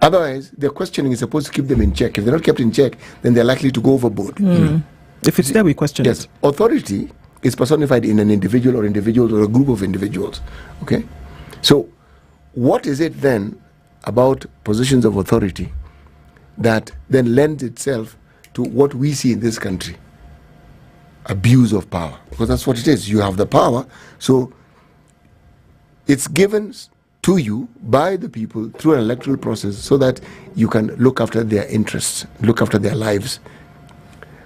Otherwise, their questioning is supposed to keep them in check. If they're not kept in check, then they're likely to go overboard. If it's there, we question it. Authority is personified in an individual or individuals or a group of individuals. Okay? So, what is it then about positions of authority that then lends itself to what we see in this country? Abuse of power. Because that's what it is. You have the power, so it's given to you by the people through an electoral process so that you can look after their interests, look after their lives.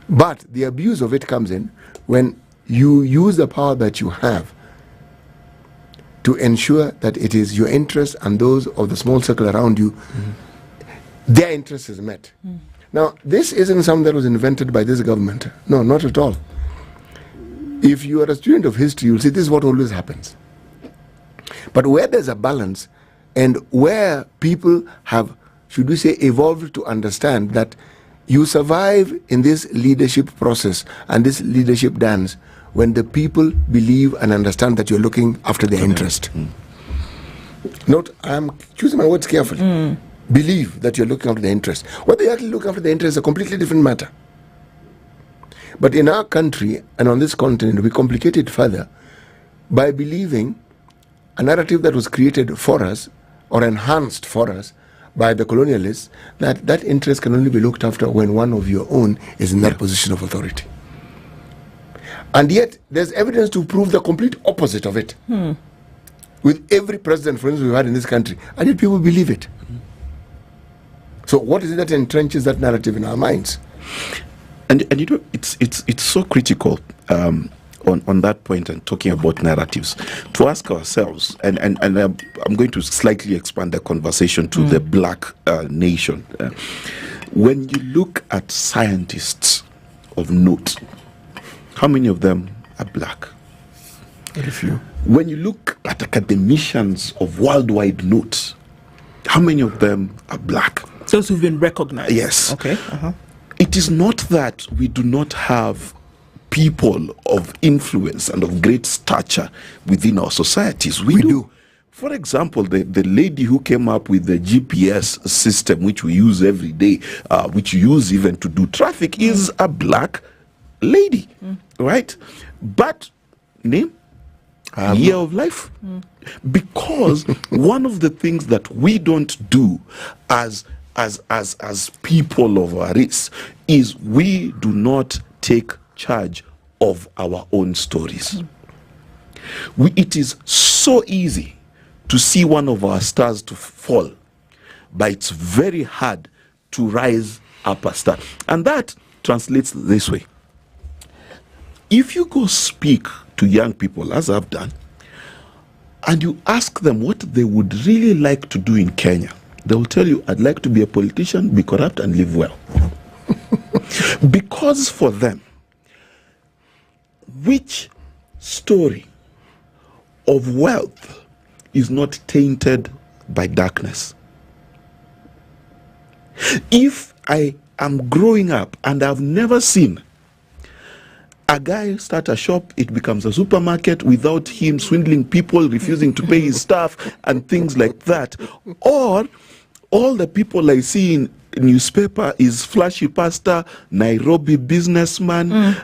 But the abuse of it comes in when you use the power that you have to ensure that it is your interests and those of the small circle around you, their interest is met. Now, this isn't something that was invented by this government. No, not at all. If you are a student of history, you'll see this is what always happens. But where there's a balance and where people have, should we say, evolved to understand that you survive in this leadership process and this leadership dance when the people believe and understand that you're looking after their interest. Note, I'm choosing my words carefully. Believe that you're looking after their interest. Whether you actually look after their interest is a completely different matter. But in our country and on this continent, we complicate it further by believing a narrative that was created for us or enhanced for us by the colonialists, that interest can only be looked after when one of your own is in that position of authority. And yet, there's evidence to prove the complete opposite of it. With every president, for instance, we've had in this country, and yet people believe it. So what is it that entrenches that narrative in our minds? And you know, it's so critical on that point and talking about narratives to ask ourselves, and I'm going to slightly expand the conversation to the black nation. When you look at scientists of note, how many of them are black? Very few. When you look at academicians of worldwide note, how many of them are black? Those who've been recognized. Yes. Okay. Uh-huh. It is not that we do not have people of influence and of great stature within our societies. We do. For example, the lady who came up with the GPS system, which we use every day, which you use even to do traffic, is a black lady, right? But name? Year of life. Because one of the things that we don't do as people of our race is we do not take charge of our own stories. It is so easy to see one of our stars to fall, but it's very hard to rise up a star. And that translates this way. If you go speak to young people, as I've done, and you ask them what they would really like to do in Kenya, they will tell you, I'd like to be a politician, be corrupt, and live well. Because for them, which story of wealth is not tainted by darkness? If I am growing up and I've never seen a guy start a shop, it becomes a supermarket without him swindling people, refusing to pay his staff and things like that, or all the people I see in newspaper is flashy pastor, Nairobi businessman,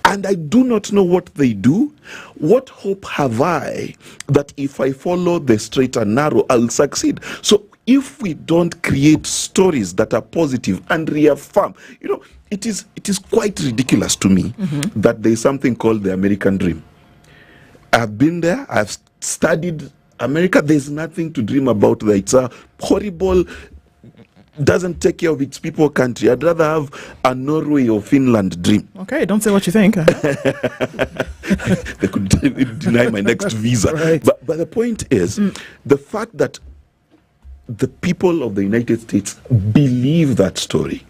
and I do not know what they do, what hope have I that if I follow the straight and narrow, I'll succeed? So if we don't create stories that are positive and reaffirm, you know, it is quite ridiculous to me that there is something called the American dream. I've been there, I've studied America, there's nothing to dream about there. It's a horrible, doesn't take care of its people country. I'd rather have a Norway or Finland dream. Okay, don't say what you think. They could deny my next visa. Right. But the point is, the fact that the people of the United States believe that story.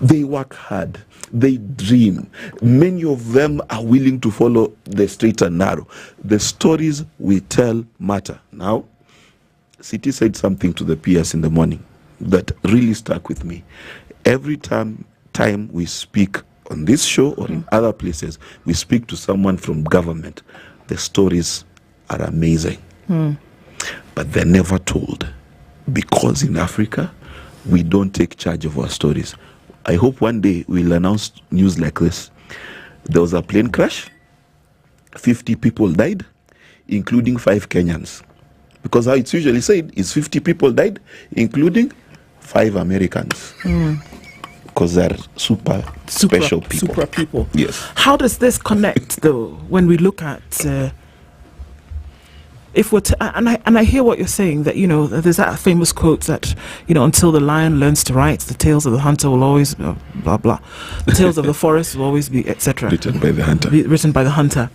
They work hard. They dream. Many of them are willing to follow the straight and narrow. The stories we tell matter. Now, City said something to the PS in the morning that really stuck with me. Every time we speak on this show or in other places, we speak to someone from government, the stories are amazing. But they're never told. Because in Africa, we don't take charge of our stories. I hope one day we'll announce news like this. There was a plane crash. 50 people died, including 5 Kenyans. Because how it's usually said is 50 people died, including 5 Americans. Because they're super special people. Super people. Yes. How does this connect, though, when we look at... if we're and I hear what you're saying, that, you know, there's that famous quote that, you know, until the lion learns to write, the tales of the hunter will always blah blah, the tales of the forest will always be etc. Written by the hunter. Written by the hunter.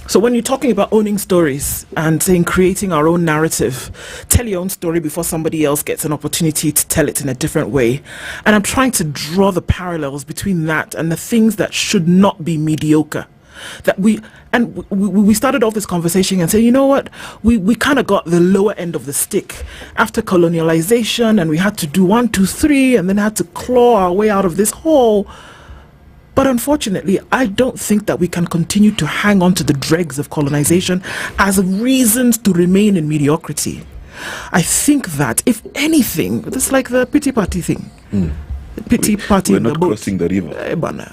So when you're talking about owning stories and saying creating our own narrative, tell your own story before somebody else gets an opportunity to tell it in a different way. And I'm trying to draw the parallels between that and the things that should not be mediocre. That we started off this conversation and say, you know what, we kind of got the lower end of the stick after colonialization, and we had to do 1, 2, 3, and then had to claw our way out of this hole. But unfortunately, I don't think that we can continue to hang on to the dregs of colonization as reasons to remain in mediocrity. I think that, if anything, it's like the pity party thing. Pity party we're in the not boat. Crossing the river.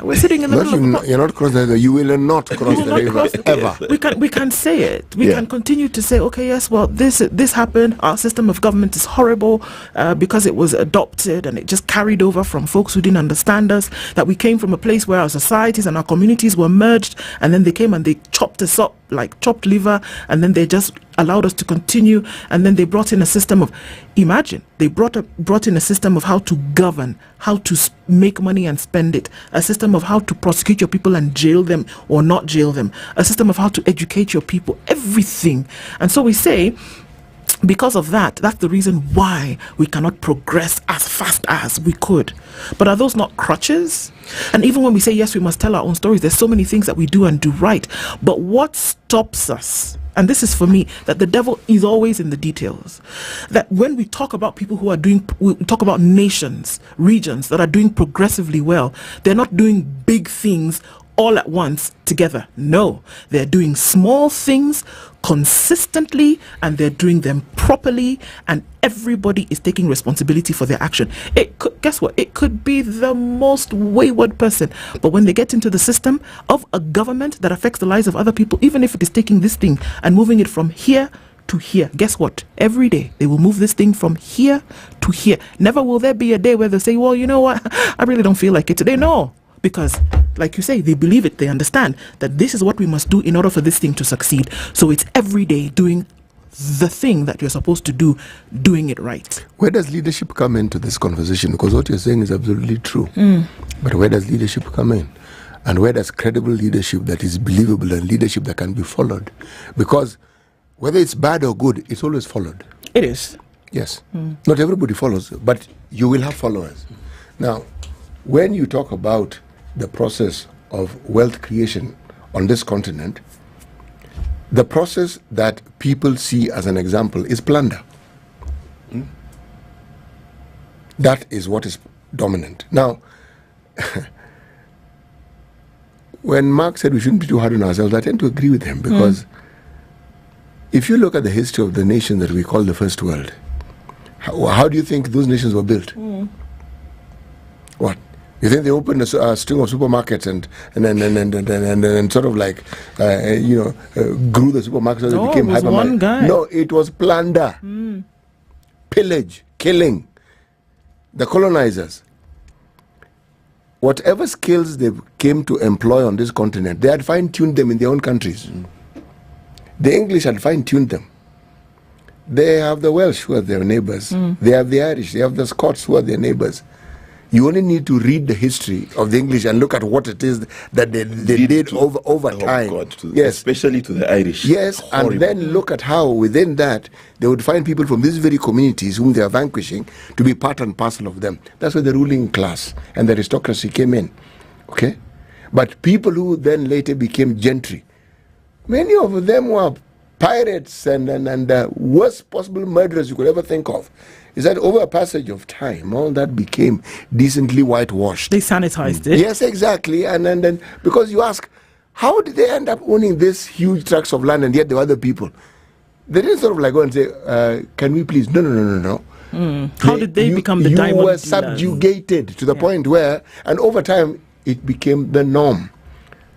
We're sitting in the middle of the boat. You're not crossing the river. You will not cross the river ever. We can say it. We can continue to say, okay, yes, well, this happened. Our system of government is horrible because it was adopted and it just carried over from folks who didn't understand us. That we came from a place where our societies and our communities were merged, and then they came and they chopped us up like chopped liver, and then they just allowed us to continue, and then they brought in a system of, imagine, they brought in a system of how to govern, how to make money and spend it, a system of how to prosecute your people and jail them or not jail them, a system of how to educate your people, everything. And so we say, because of that, that's the reason why we cannot progress as fast as we could. But are those not crutches? And even when we say, yes, we must tell our own stories, there's so many things that we do and do right. But what stops us? And this is for me, that the devil is always in the details. That when we talk about people who are doing, we talk about nations, regions that are doing progressively well, they're not doing big things all at once together. No, they're doing small things consistently, and they're doing them properly, and everybody is taking responsibility for their action. It could, guess what? It could be the most wayward person, but when they get into the system of a government that affects the lives of other people, even if it is taking this thing and moving it from here to here, guess what? Every day they will move this thing from here to here. Never will there be a day where they say, well, you know what? I really don't feel like it today. No. Because, like you say, they believe it, they understand that this is what we must do in order for this thing to succeed. So it's every day doing the thing that you're supposed to do, doing it right. Where does leadership come into this conversation? Because what you're saying is absolutely true. But where does leadership come in? And where does credible leadership that is believable and leadership that can be followed? Because whether it's bad or good, it's always followed. It is. Yes. Not everybody follows, but you will have followers. Now, when you talk about the process of wealth creation on this continent, the process that people see as an example is plunder. That is what is dominant. Now, when Mark said we shouldn't be too hard on ourselves, I tend to agree with him, because if you look at the history of the nation that we call the First World, how do you think those nations were built? What? You think they opened a string of supermarkets and sort of like, grew the supermarkets so they became hypermarkets? One guy. No, it was plunder, pillage, killing. The colonizers, whatever skills they came to employ on this continent, they had fine-tuned them in their own countries. The English had fine-tuned them. They have the Welsh, who are their neighbors. They have the Irish, they have the Scots, who are their neighbors. You only need to read the history of the English and look at what it is that they did over time. God, yes, especially to the Irish. Yes, horrible. And then look at how within that they would find people from these very communities whom they are vanquishing to be part and parcel of them. That's where the ruling class and the aristocracy came in. Okay? But people who then later became gentry, many of them were pirates and worst possible murderers you could ever think of. Is that over a passage of time, all that became decently whitewashed. They sanitized it. Yes, exactly. And then, because you ask, how did they end up owning this huge tracts of land and yet there were other people? They didn't sort of like go and say, can we please? No. How did they become the diamond You were dealers? subjugated to the point where, and over time, it became the norm.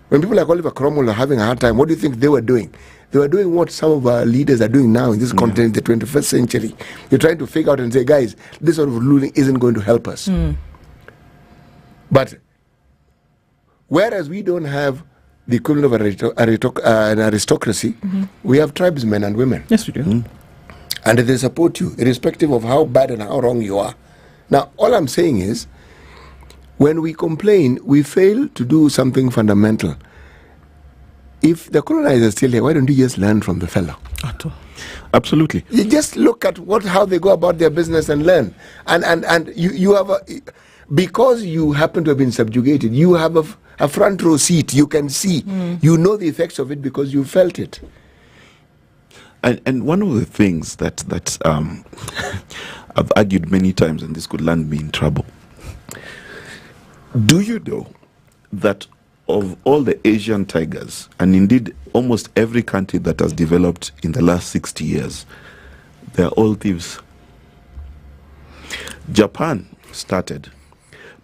When people like Oliver Cromwell are having a hard time, what do you think they were doing? They were doing what some of our leaders are doing now in this continent, the 21st century. They're trying to figure out and say, guys, this sort of ruling isn't going to help us. But whereas we don't have the equivalent of an aristocracy, we have tribesmen and women. Yes, we do. And they support you, irrespective of how bad and how wrong you are. Now, all I'm saying is, when we complain, we fail to do something fundamental. If the colonizer is still here, why don't you just learn from the fellow? Absolutely. You just look at how they go about their business and learn. And you have because you happen to have been subjugated, you have a front row seat. You can see. You know the effects of it because you felt it. And one of the things that I've argued many times, and this could land me in trouble. Do you know that of all the Asian tigers, and indeed almost every country that has developed in the last 60 years, they're all thieves? Japan started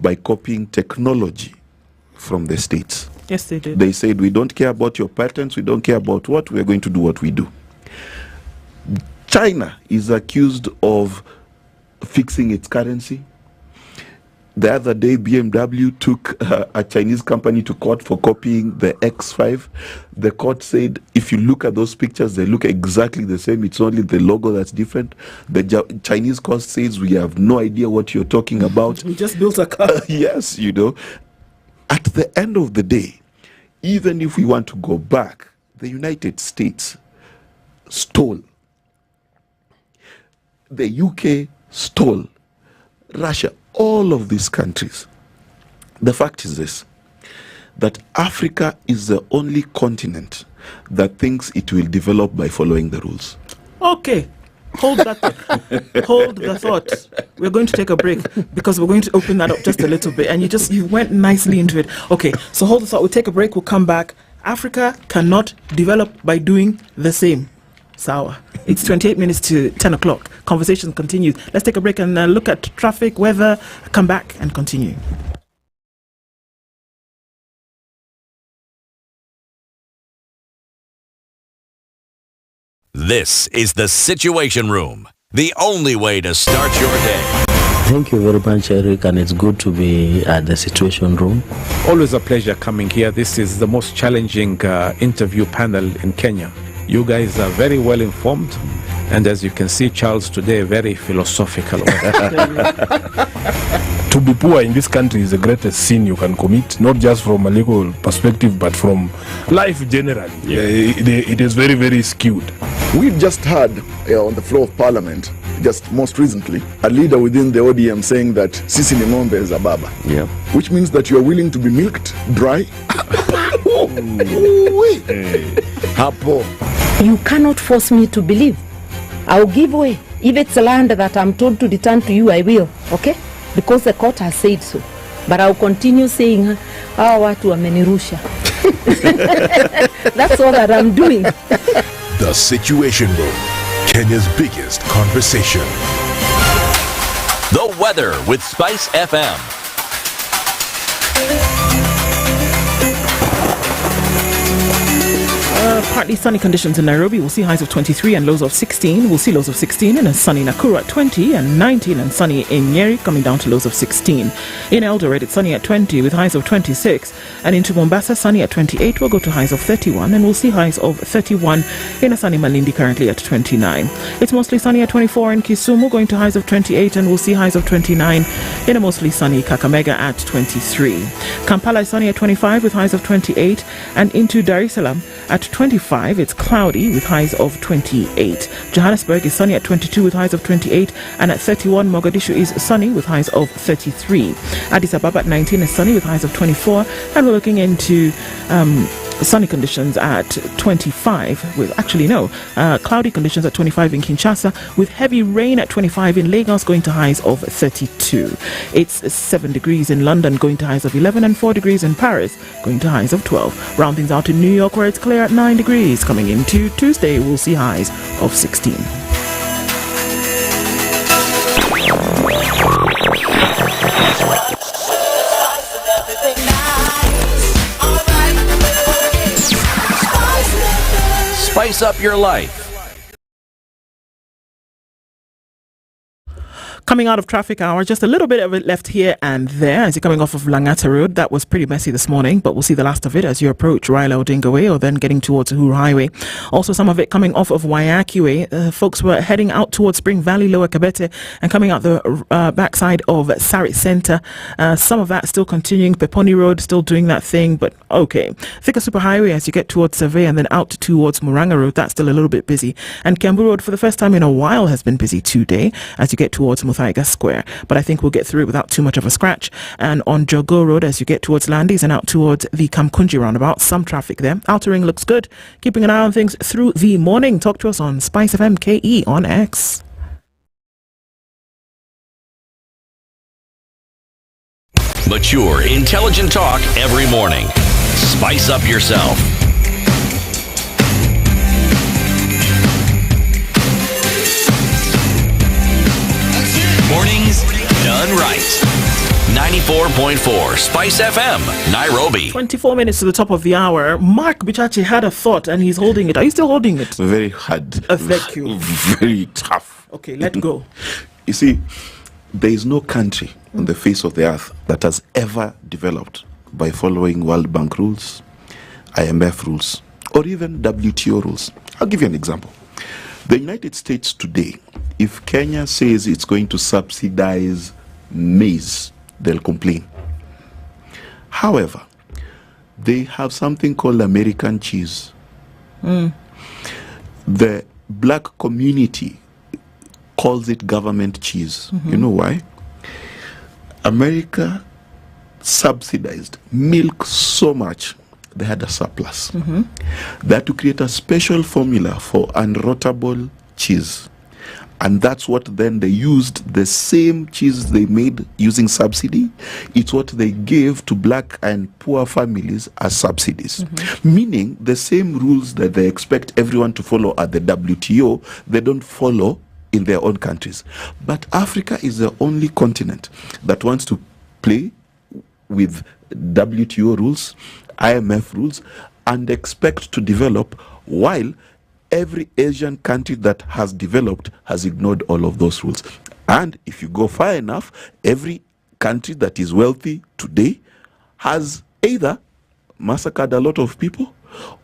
by copying technology from the States. Yes, they did. They said, we don't care about your patents, we don't care about what, we're going to do what we do. China is accused of fixing its currency. The other day, BMW took a Chinese company to court for copying the X5. The court said, if you look at those pictures, they look exactly the same. It's only the logo that's different. The Chinese court says, we have no idea what you're talking about. We just built a car. Yes, you know. At the end of the day, even if we want to go back, the United States stole. The UK stole. Russia, all of these countries. The fact is this, that Africa is the only continent that thinks it will develop by following the rules. Okay. Hold that thought. Hold the thought. We're going to take a break because we're going to open that up just a little bit. And you went nicely into it. Okay, so hold the thought. We'll take a break. We'll come back. Africa cannot develop by doing the same. Sour. It's 28 minutes to 10 o'clock. Conversation continues. Let's take a break and look at traffic, weather, come back and continue. This is the Situation Room, the only way to start your day. Thank you very much, Eric, and it's good to be at the Situation Room. Always a pleasure coming here. This is the most challenging interview panel in Kenya. You guys are very well informed, and as you can see, Charles today very philosophical. To be poor in this country is the greatest sin you can commit, not just from a legal perspective, but from life generally. Yeah. It is very, very skewed. We've just heard on the floor of Parliament, just most recently, a leader within the ODM saying that Sisi ni ng'ombe is a baba. Yeah. Which means that you are willing to be milked dry. Hapo. You cannot force me to believe. I'll give way. If it's land that I'm told to return to you, I will. Okay? Because the court has said so. But I'll continue saying, watu wamenirusha. That's all that I'm doing. The Situation Room, Kenya's biggest conversation. The weather with SpiceFM. Partly sunny conditions in Nairobi. We'll see highs of 23 and lows of 16. We'll see lows of 16 in a sunny Nakuru at 20 and 19 and sunny in Nyeri, coming down to lows of 16. In Eldoret, it's sunny at 20 with highs of 26. And into Mombasa, sunny at 28. We'll go to highs of 31 and we'll see highs of 31 in a sunny Malindi, currently at 29. It's mostly sunny at 24 in Kisumu, going to highs of 28, and we'll see highs of 29 in a mostly sunny Kakamega at 23. Kampala is sunny at 25 with highs of 28, and into Dar es Salaam at 25, it's cloudy with highs of 28. Johannesburg is sunny at 22 with highs of 28, and at 31, Mogadishu is sunny with highs of 33. Addis Ababa at 19 is sunny with highs of 24, and we're looking into sunny conditions at 25 with cloudy conditions at 25 in Kinshasa, with heavy rain at 25 in Lagos, going to highs of 32. It's 7 degrees in London, going to highs of 11, and 4 degrees in Paris, going to highs of 12. Round things out in New York, where it's clear at 9 degrees. Coming into Tuesday, we'll see highs of 16. Spice up your life. Coming out of traffic hour, just a little bit of it left here and there as you're coming off of Langata Road. That was pretty messy this morning, but we'll see the last of it as you approach Raila Odinga Way or then getting towards Uhuru Highway. Also, some of it coming off of Waiaki Way. Folks were heading out towards Spring Valley, Lower Kabete, and coming out the backside of Sarit Centre. Some of that still continuing. Peponi Road still doing that thing, but okay. Thika Superhighway as you get towards Survey and then out towards Muranga Road, that's still a little bit busy. And Kiambu Road, for the first time in a while, has been busy today as you get towards Muthaiga Square, but I think we'll get through it without too much of a scratch. And on Jogo Road as you get towards Landis and out towards the Kamkunji roundabout, some traffic there. Outer Ring looks good. Keeping an eye on things through the morning. Talk to us on SpiceFM KE on X. Mature, intelligent talk every morning. Spice up yourself. Mornings done right. 94.4 Spice FM, Nairobi. 24 minutes to the top of the hour. Mark Bichachi had a thought and he's holding it. Are you still holding it? Very hard. Thank you. Very tough. Okay, let go. You see, there is no country on the face of the earth that has ever developed by following World Bank rules, IMF rules, or even WTO rules. I'll give you an example. The United States today, if Kenya says it's going to subsidize maize, they'll complain. However, they have something called American cheese. The black community calls it government cheese. You know why? America subsidized milk so much they had a surplus. They had to create a special formula for unrotable cheese. And that's what then they used, the same cheese they made using subsidy. It's what they gave to black and poor families as subsidies. Meaning the same rules that they expect everyone to follow at the WTO, they don't follow in their own countries. But Africa is the only continent that wants to play with WTO rules, IMF rules, and expect to develop, while every Asian country that has developed has ignored all of those rules. And if you go far enough, every country that is wealthy today has either massacred a lot of people,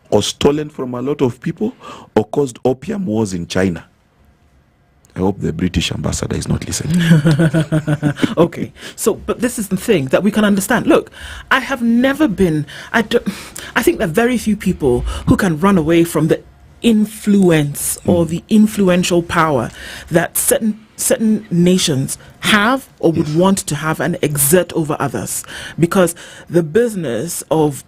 or stolen from a lot of people, or caused opium wars in China. I hope the British ambassador is not listening. Okay, so, but this is the thing that we can understand. Look, I have never been, I think that very few people who can run away from the influence or the influential power that certain nations have or would want to have and exert over others, because the business of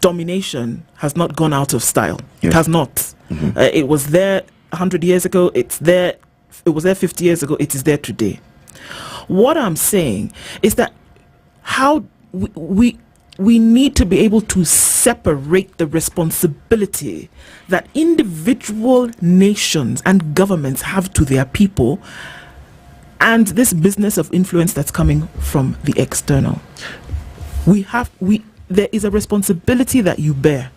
domination has not gone out of style. It has not. It was there 100 years ago, it's there. It was there 50 years ago, it is there today. What I'm saying is that how we need to be able to separate the responsibility that individual nations and governments have to their people and this business of influence that's coming from the external. There is a responsibility that you bear.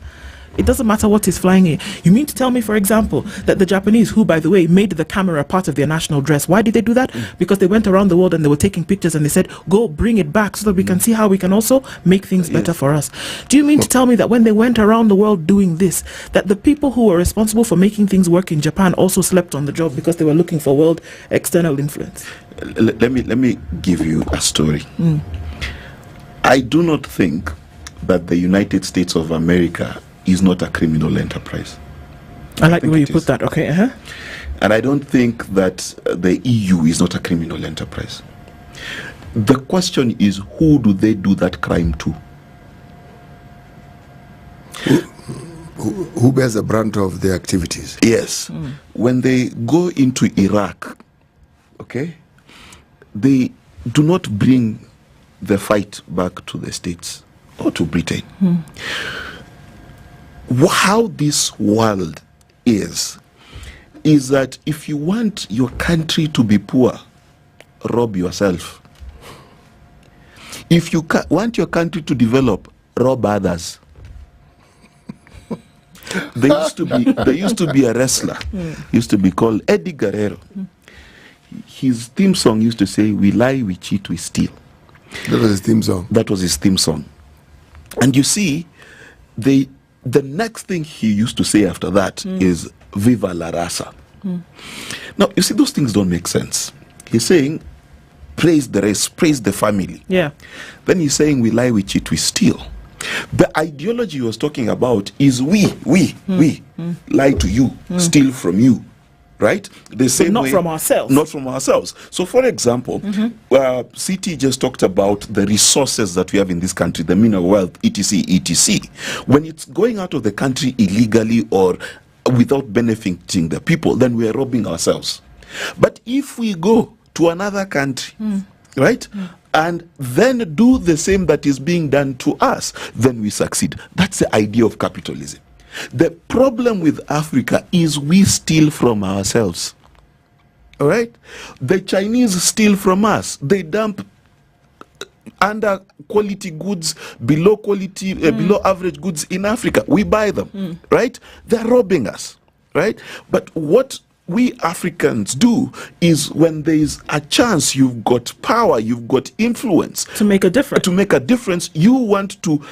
It doesn't matter what is flying in. You mean to tell me, for example, that the Japanese, who, by the way, made the camera part of their national dress, why did they do that? Because they went around the world and they were taking pictures and they said, go bring it back so that we can see how we can also make things better for us. Do you mean to tell me that when they went around the world doing this, that the people who were responsible for making things work in Japan also slept on the job because they were looking for world external influence? Let me give you a story. I do not think that the United States of America is not a criminal enterprise. I like the way you put that. Okay. And I don't think that the EU is not a criminal enterprise. The question is, who do they do that crime to? Who bears the brunt of the activities? Yes. When they go into Iraq, okay, they do not bring the fight back to the States or to Britain. How this world is that if you want your country to be poor, rob yourself. If you want your country to develop, rob others. There used to be a wrestler, used to be called Eddie Guerrero. His theme song used to say, "We lie, we cheat, we steal." That was his theme song. That was his theme song. And you see, the next thing he used to say after that is "Viva la raza." Now, you see, those things don't make sense. He's saying, praise the race, praise the family. Yeah. Then he's saying, we lie, we cheat, we steal. The ideology he was talking about is we lie to you, steal from you. Right? The same not way, from ourselves. Not from ourselves. So, for example, CT just talked about the resources that we have in this country, the mineral wealth, etc., etc. When it's going out of the country illegally or without benefiting the people, then we are robbing ourselves. But if we go to another country, right, and then do the same that is being done to us, then we succeed. That's the idea of capitalism. The problem with Africa is we steal from ourselves. All right? The Chinese steal from us. They dump under quality goods, below quality, below average goods in Africa. We buy them, right? They're robbing us, right? But what we Africans do is when there is a chance, you've got power, you've got influence to make a difference. You want to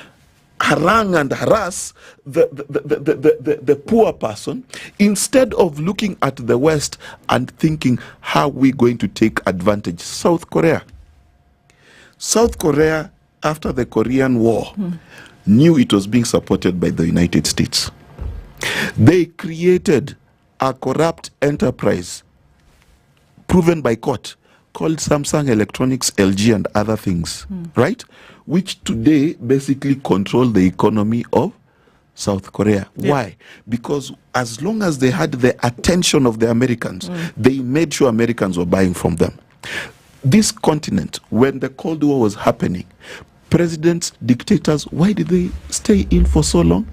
harangue and harass the poor person instead of looking at the West and thinking, how are we going to take advantage? South Korea, after the Korean War, knew it was being supported by the United States. They created a corrupt enterprise proven by court called Samsung Electronics, LG, and other things, right? Which today basically control the economy of South Korea. Yeah. Why? Because as long as they had the attention of the Americans, they made sure Americans were buying from them. This continent, when the Cold War was happening, presidents, dictators, why did they stay in for so long?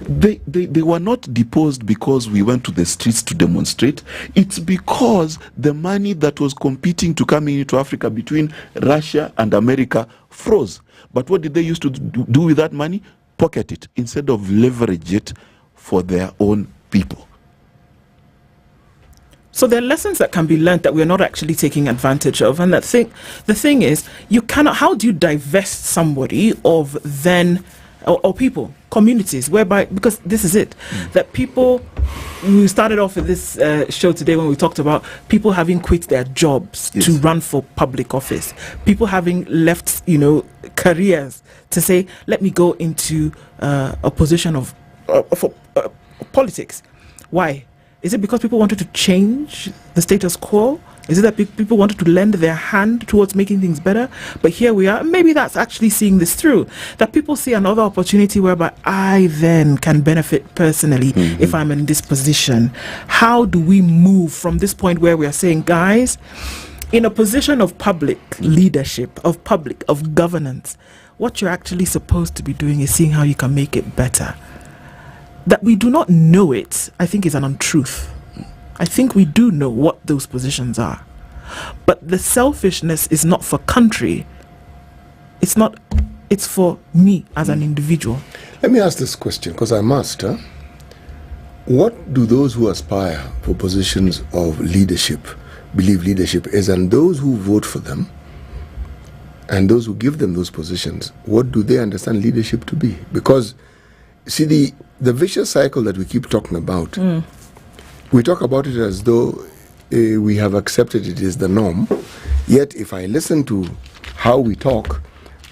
They were not deposed because we went to the streets to demonstrate. It's because the money that was competing to come into Africa between Russia and America froze. But what did they used to do with that money? Pocket it instead of leverage it for their own people. So there are lessons that can be learned that we're not actually taking advantage of. And the thing is, you cannot, how do you divest somebody of then, or people, communities, whereby, because this is it, that people, we started off with this show today when we talked about people having quit their jobs to run for public office, people having left, careers to say, let me go into a position of politics. Why? Is it because people wanted to change the status quo? Is it that people wanted to lend their hand towards making things better? But here we are. Maybe that's actually seeing this through. That people see another opportunity whereby I then can benefit personally if I'm in this position. How do we move from this point where we are saying, guys, in a position of public leadership, of governance, what you're actually supposed to be doing is seeing how you can make it better. That we do not know it, I think, is an untruth. I think we do know what those positions are. But the selfishness is not for country. It's for me as an individual. Let me ask this question, because I must. What do those who aspire for positions of leadership believe leadership is? And those who vote for them and those who give them those positions, what do they understand leadership to be? Because, see, the vicious cycle that we keep talking about, we talk about it as though we have accepted it as the norm. Yet, if I listen to how we talk,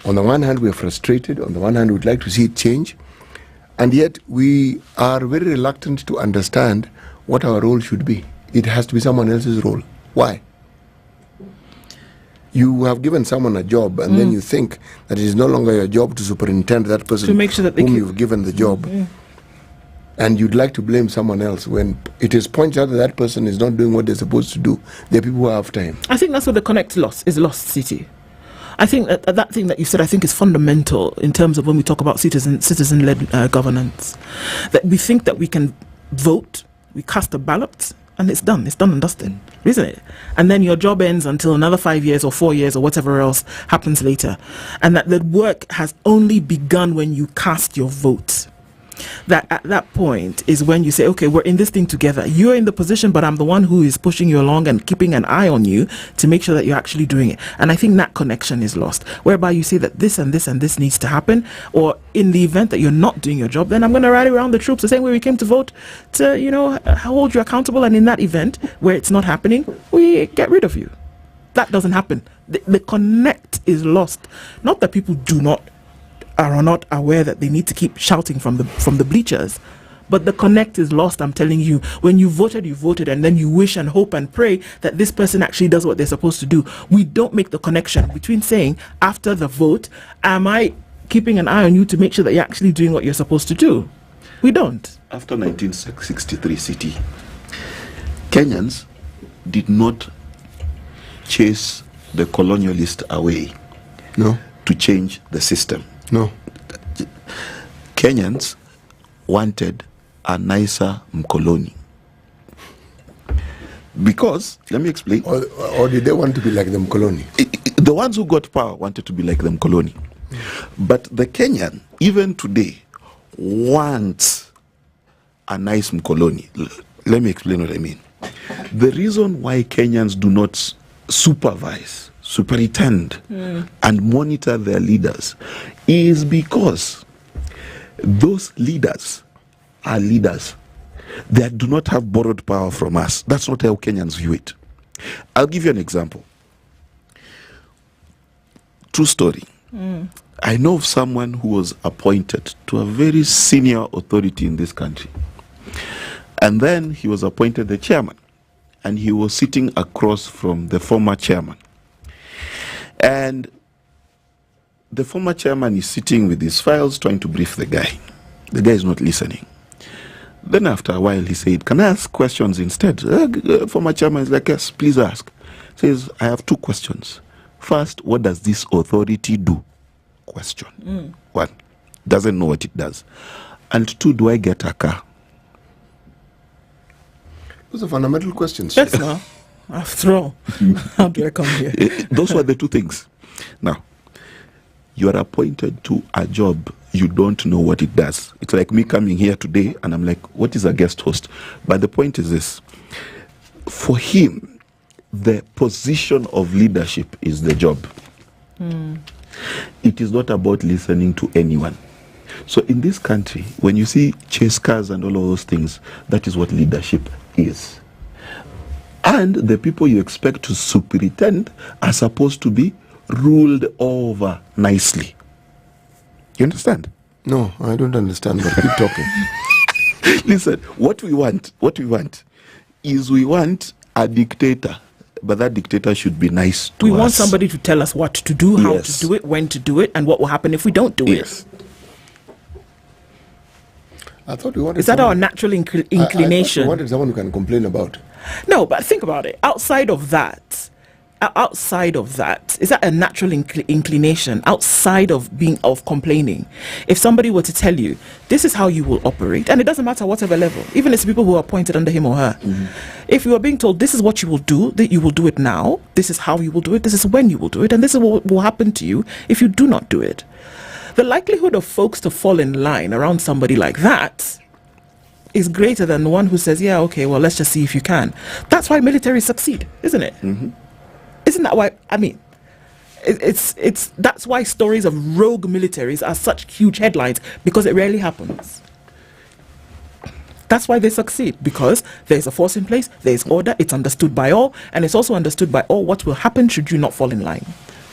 on the one hand, we are frustrated. On the one hand, we'd like to see it change. And yet, we are very reluctant to understand what our role should be. It has to be someone else's role. Why? You have given someone a job, and then you think that it is no longer your job to superintend that person to make sure that whom you've given the job. And you'd like to blame someone else when it is pointed out that that person is not doing what they're supposed to do. There are people who have time. I think that's what the Connect is lost, City. I think that thing that you said, I think, is fundamental in terms of when we talk about citizen-led governance. That we think that we can vote, we cast a ballot, and it's done and dusted, isn't it? And then your job ends until another 5 years or 4 years or whatever else happens later. And that the work has only begun when you cast your vote. That at that point is when you say, okay, we're in this thing together. You're in the position, but I'm the one who is pushing you along and keeping an eye on you to make sure that you're actually doing it. And I think that connection is lost, whereby you say that this and this and this needs to happen, or in the event that you're not doing your job, then I'm going to rally around the troops the same way we came to vote to, hold you accountable. And in that event where it's not happening, we get rid of you. That doesn't happen. The connect is lost. Not that people are not aware that they need to keep shouting from the bleachers, but the connect is lost. I'm telling you, when you voted, and then you wish and hope and pray that this person actually does what they're supposed to do. We don't make the connection between saying, after the vote, am I keeping an eye on you to make sure that you're actually doing what you're supposed to do? We don't. After 1963 City, Kenyans did not chase the colonialist away to change the system. No. Kenyans wanted a nicer mkoloni. Because, let me explain. Or did they want to be like the mkoloni? The ones who got power wanted to be like the mkoloni. But the Kenyan, even today, wants a nice mkoloni. Let me explain what I mean. The reason why Kenyans do not supervise, superintend, and monitor their leaders is because those leaders are leaders. They do not have borrowed power from us. That's not how Kenyans view it. I'll give you an example. True story. I know of someone who was appointed to a very senior authority in this country. And then he was appointed the chairman. And he was sitting across from the former chairman. And the former chairman is sitting with his files trying to brief the guy. The guy is not listening. Then after a while he said, "Can I ask questions instead?" Former chairman is like, "Yes, please ask." Says, "I have 2 questions. First, what does this authority do?" Question. 1, doesn't know what it does. And 2, do I get a car? Those are fundamental questions. That's not. After all, how do I come here? Those were the 2 things. Now, you are appointed to a job, you don't know what it does. It's like me coming here today and I'm like, what is a guest host? But the point is this. For him, the position of leadership is the job. It is not about listening to anyone. So in this country, when you see chase cars and all of those things, that is what leadership is. And the people you expect to superintend are supposed to be ruled over nicely. You understand? No, I don't understand, but keep talking. Listen, what we want is we want a dictator, but that dictator should be nice to us. We want somebody to tell us what to do, how to do it, when to do it, and what will happen if we don't do it. I thought we wanted. Is that our natural inclination? I wanted someone who can complain about. No, but think about it. Outside of that, is that a natural inclination? Outside of complaining, if somebody were to tell you this is how you will operate, and it doesn't matter whatever level, even if it's people who are appointed under him or her, if you are being told this is what you will do, that you will do it now, this is how you will do it, this is when you will do it, and this is what will happen to you if you do not do it. The likelihood of folks to fall in line around somebody like that is greater than the one who says, yeah, okay, well, let's just see if you can. That's why militaries succeed, isn't it? Isn't that why? I mean, that's why stories of rogue militaries are such huge headlines, because it rarely happens. That's why they succeed, because there's a force in place, there's order, it's understood by all, and it's also understood by all what will happen should you not fall in line.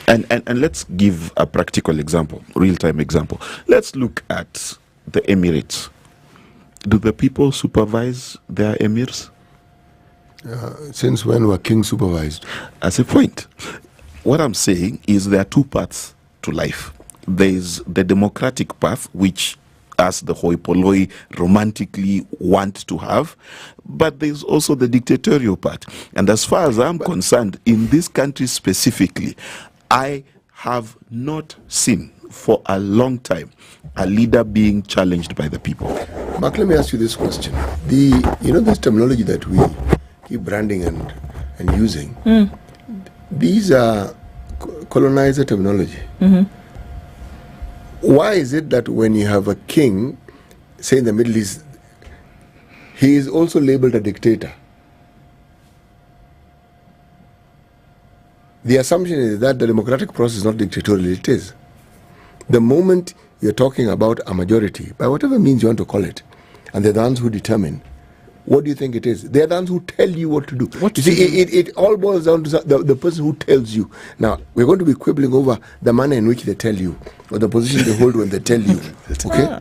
And let's give a practical example, real-time example. Let's look at the Emirates. Do the people supervise their emirs? Since when were kings supervised? As a point. What I'm saying is there are 2 paths to life. There is the democratic path, which as the hoi polloi romantically want to have, but there's also the dictatorial part. And as far as I'm concerned, in this country specifically, I have not seen for a long time a leader being challenged by the people. Mark, let me ask you this question. This terminology that we keep branding and using, these are colonizer terminology. Why is it that when you have a king, say in the Middle East, he is also labeled a dictator? The assumption is that the democratic process is not dictatorial. It is. The moment you're talking about a majority, by whatever means you want to call it, and they're the ones who determine, what do you think it is? They're the ones who tell you what to do. It all boils down to the person who tells you. Now, we're going to be quibbling over the manner in which they tell you, or the position they hold when they tell you. Okay?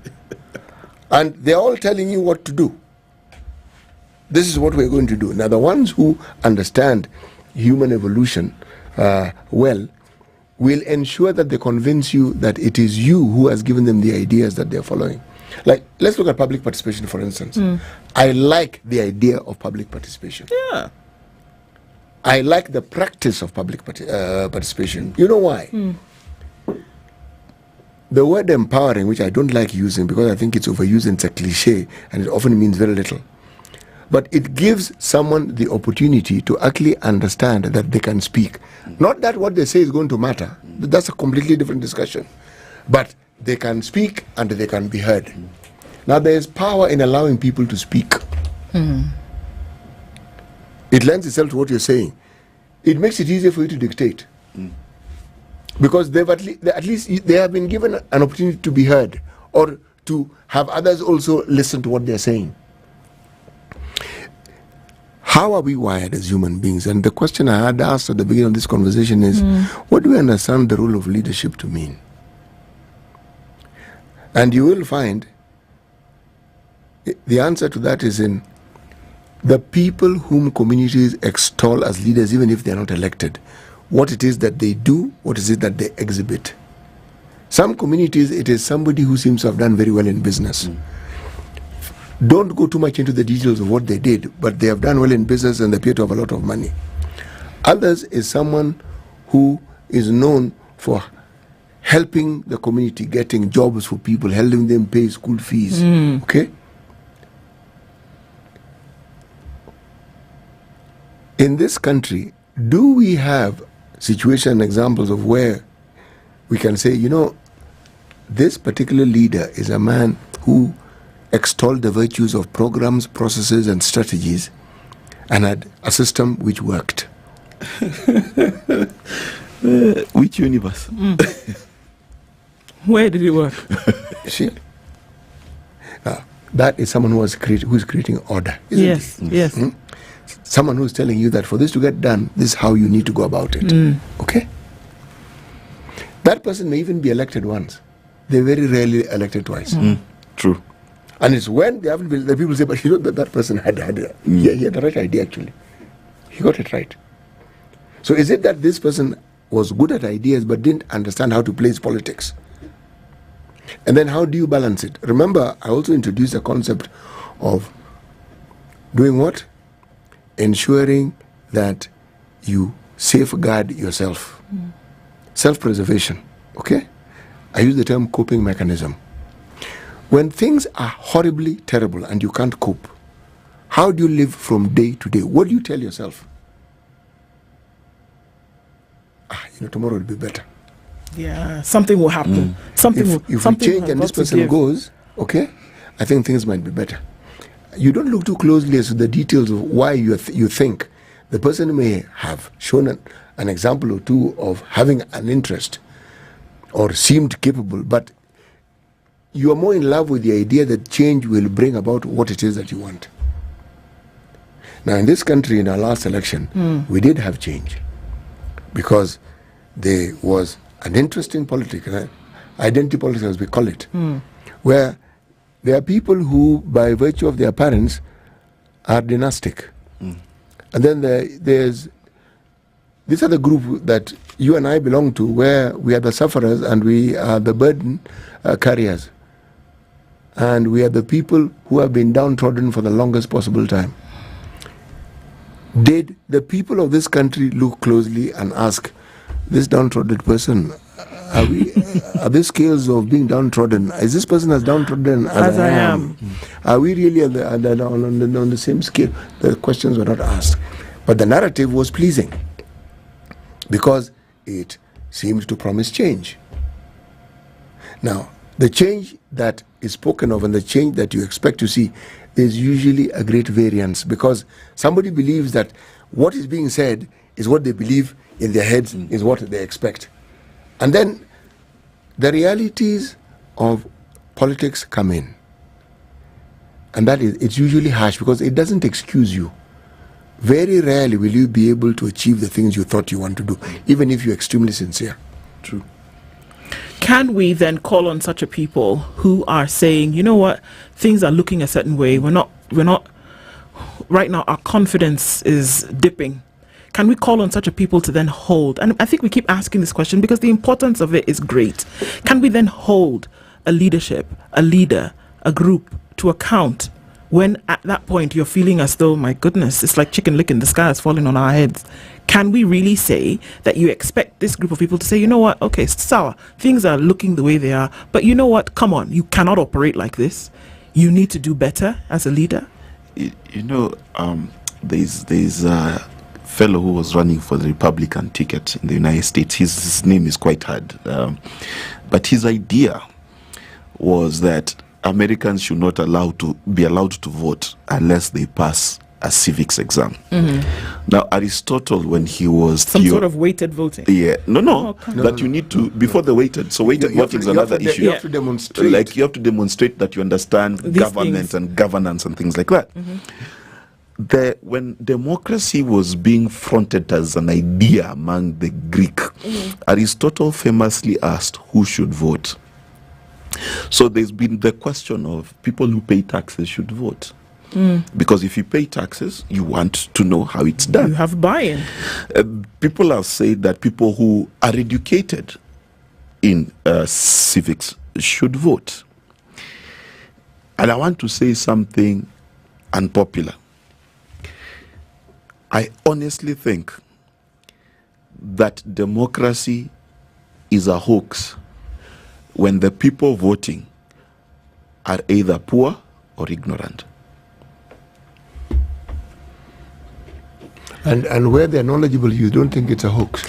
And they're all telling you what to do. This is what we're going to do. Now, the ones who understand human evolution well will ensure that they convince you that it is you who has given them the ideas that they're following. Like, let's look at public participation, for instance. I like the idea of public participation. Yeah. I like the practice of public participation. You know why? The word empowering, which I don't like using because I think it's overused and it's a cliche and it often means very little. But it gives someone the opportunity to actually understand that they can speak. Not that what they say is going to matter. That's a completely different discussion. But they can speak and they can be heard. Now there is power in allowing people to speak. it lends itself to what you're saying. It makes it easier for you to dictate. Because they've at least they have been given an opportunity to be heard or to have others also listen to what they're saying. How are we wired as human beings? And the question I had asked at the beginning of this conversation is, what do we understand the role of leadership to mean? And you will find the answer to that is in the people whom communities extol as leaders, even if they're not elected. What it is that they do, what is it that they exhibit. Some communities, it is somebody who seems to have done very well in business. Don't go too much into the details of what they did, but they have done well in business and they appear to have a lot of money. Others is someone who is known for helping the community, getting jobs for people, helping them pay school fees. Okay? In this country, do we have situation examples of where we can say, you know, this particular leader is a man who extolled the virtues of programs, processes, and strategies, and had a system which worked? Which universe? Where did it work? See? That is someone who is creating order, isn't Yes, it? yes. Someone who is telling you that for this to get done, this is how you need to go about it. Okay? That person may even be elected once. They're very rarely elected twice. True. And it's when they haven't been, the people say, but you know that person had he had the right idea actually. He got it right. So is it that this person was good at ideas but didn't understand how to place politics? And then how do you balance it? Remember, I also introduced a concept of doing what? Ensuring that you safeguard yourself. Self-preservation. Okay? I use the term coping mechanism. When things are horribly terrible and you can't cope, how do you live from day to day? What do you tell yourself? Tomorrow will be better. Yeah, something will happen. Something will. If something we change and this person goes, okay, I think things might be better. You don't look too closely as to the details of why you think. The person may have shown an example or two of having an interest or seemed capable, but you are more in love with the idea that change will bring about what it is that you want. Now, in this country, in our last election, we did have change because there was an interest in politics, identity politics as we call it, where there are people who, by virtue of their parents, are dynastic. And then there's this other group that you and I belong to, where we are the sufferers and we are the burden carriers. And we are the people who have been downtrodden for the longest possible time. Did the people of this country look closely and ask, this downtrodden person, are these scales of being downtrodden, is this person as downtrodden as I am? Are we really on the same scale? The questions were not asked. But the narrative was pleasing because it seemed to promise change. Now, the change that is spoken of and the change that you expect to see is usually a great variance because somebody believes that what is being said is what they believe in their heads is what they expect. And then the realities of politics come in. And that is, it's usually harsh because it doesn't excuse you. Very rarely will you be able to achieve the things you thought you want to do, even if you're extremely sincere. True. Can we then call on such a people who are saying, you know what, things are looking a certain way, we're not, right now our confidence is dipping. Can we call on such a people to then hold? And I think we keep asking this question because the importance of it is great. Can we then hold a leadership, a leader, a group to account when at that point you're feeling as though, my goodness, it's like chicken lick in the sky is falling on our heads? Can we really say that you expect this group of people to say, you know what, okay, sour, things are looking the way they are, but you know what, come on, you cannot operate like this. You need to do better as a leader? There's a fellow who was running for the Republican ticket in the United States. His name is quite hard. But his idea was that Americans should not be allowed to vote unless they pass a civics exam. Now, Aristotle, when he was some sort of weighted voting. Yeah, no, come that you need to before the weighted. So weighted voting is another issue. You have to demonstrate. Like you have to demonstrate that you understand government and governance and things like that. When democracy was being fronted as an idea among the Greek, Aristotle famously asked who should vote. So there's been the question of people who pay taxes should vote. Because if you pay taxes, you want to know how it's done. You have buy-in. People have said that people who are educated in civics should vote. And I want to say something unpopular. I honestly think that democracy is a hoax when the people voting are either poor or ignorant. And where they're knowledgeable, you don't think it's a hoax?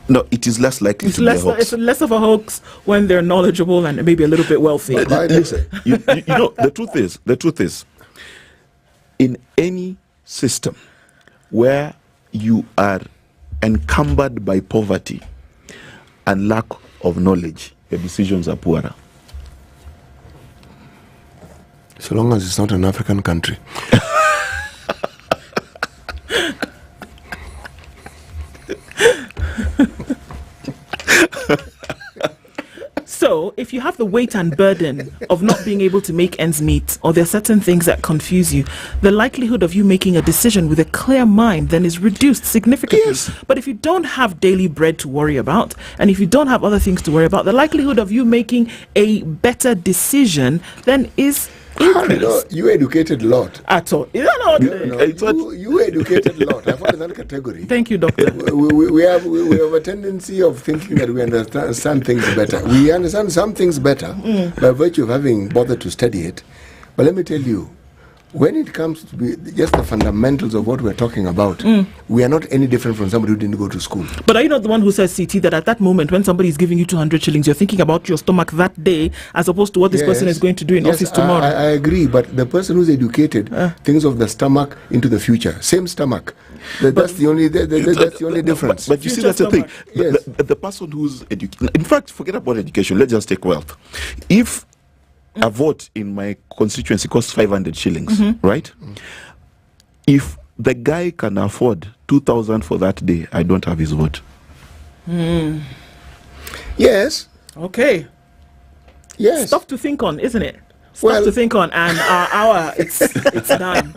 No, it is less likely to be a hoax. It's less of a hoax when they're knowledgeable and maybe a little bit wealthy. Listen, you know, the truth is, in any system where you are encumbered by poverty and lack of knowledge, your decisions are poorer. So long as it's not an African country. So, if you have the weight and burden of not being able to make ends meet, or there are certain things that confuse you, the likelihood of you making a decision with a clear mind then is reduced significantly. Yes. But if you don't have daily bread to worry about, and if you don't have other things to worry about, the likelihood of you making a better decision then is increased. You educated a lot. At all. You don't know. You educated a lot. I found another category. Thank you, Doctor. We have a tendency of thinking that we understand things better. We understand some things better by virtue of having bothered to study it. But let me tell you, when it comes to just the fundamentals of what we're talking about, we are not any different from somebody who didn't go to school. But are you not the one who says, CT, that at that moment when somebody is giving you 200 shillings, you're thinking about your stomach that day as opposed to what this person is going to do in office tomorrow? I agree, but the person who's educated thinks of the stomach into the future. Same stomach. That's the only difference. But you see, that's the thing. Yes. The person who's educated, in fact, forget about education. Let's just take wealth. If a vote in my constituency costs 500 shillings, right? If the guy can afford 2,000 for that day, I don't have his vote. Yes. Okay. Yes. Stuff to think on, isn't it? Stuff to think on, and our hour, it's done.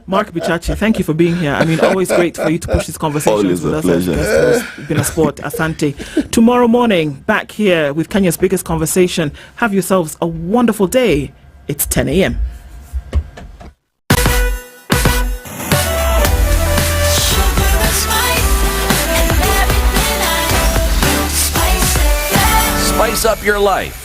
Mark Bichachi, thank you for being here. I mean, always great for you to push these conversations with us. Pleasure. It's been a sport. Asante. Tomorrow morning, back here with Kenya's biggest conversation. Have yourselves a wonderful day. It's 10 a.m. Spice up your life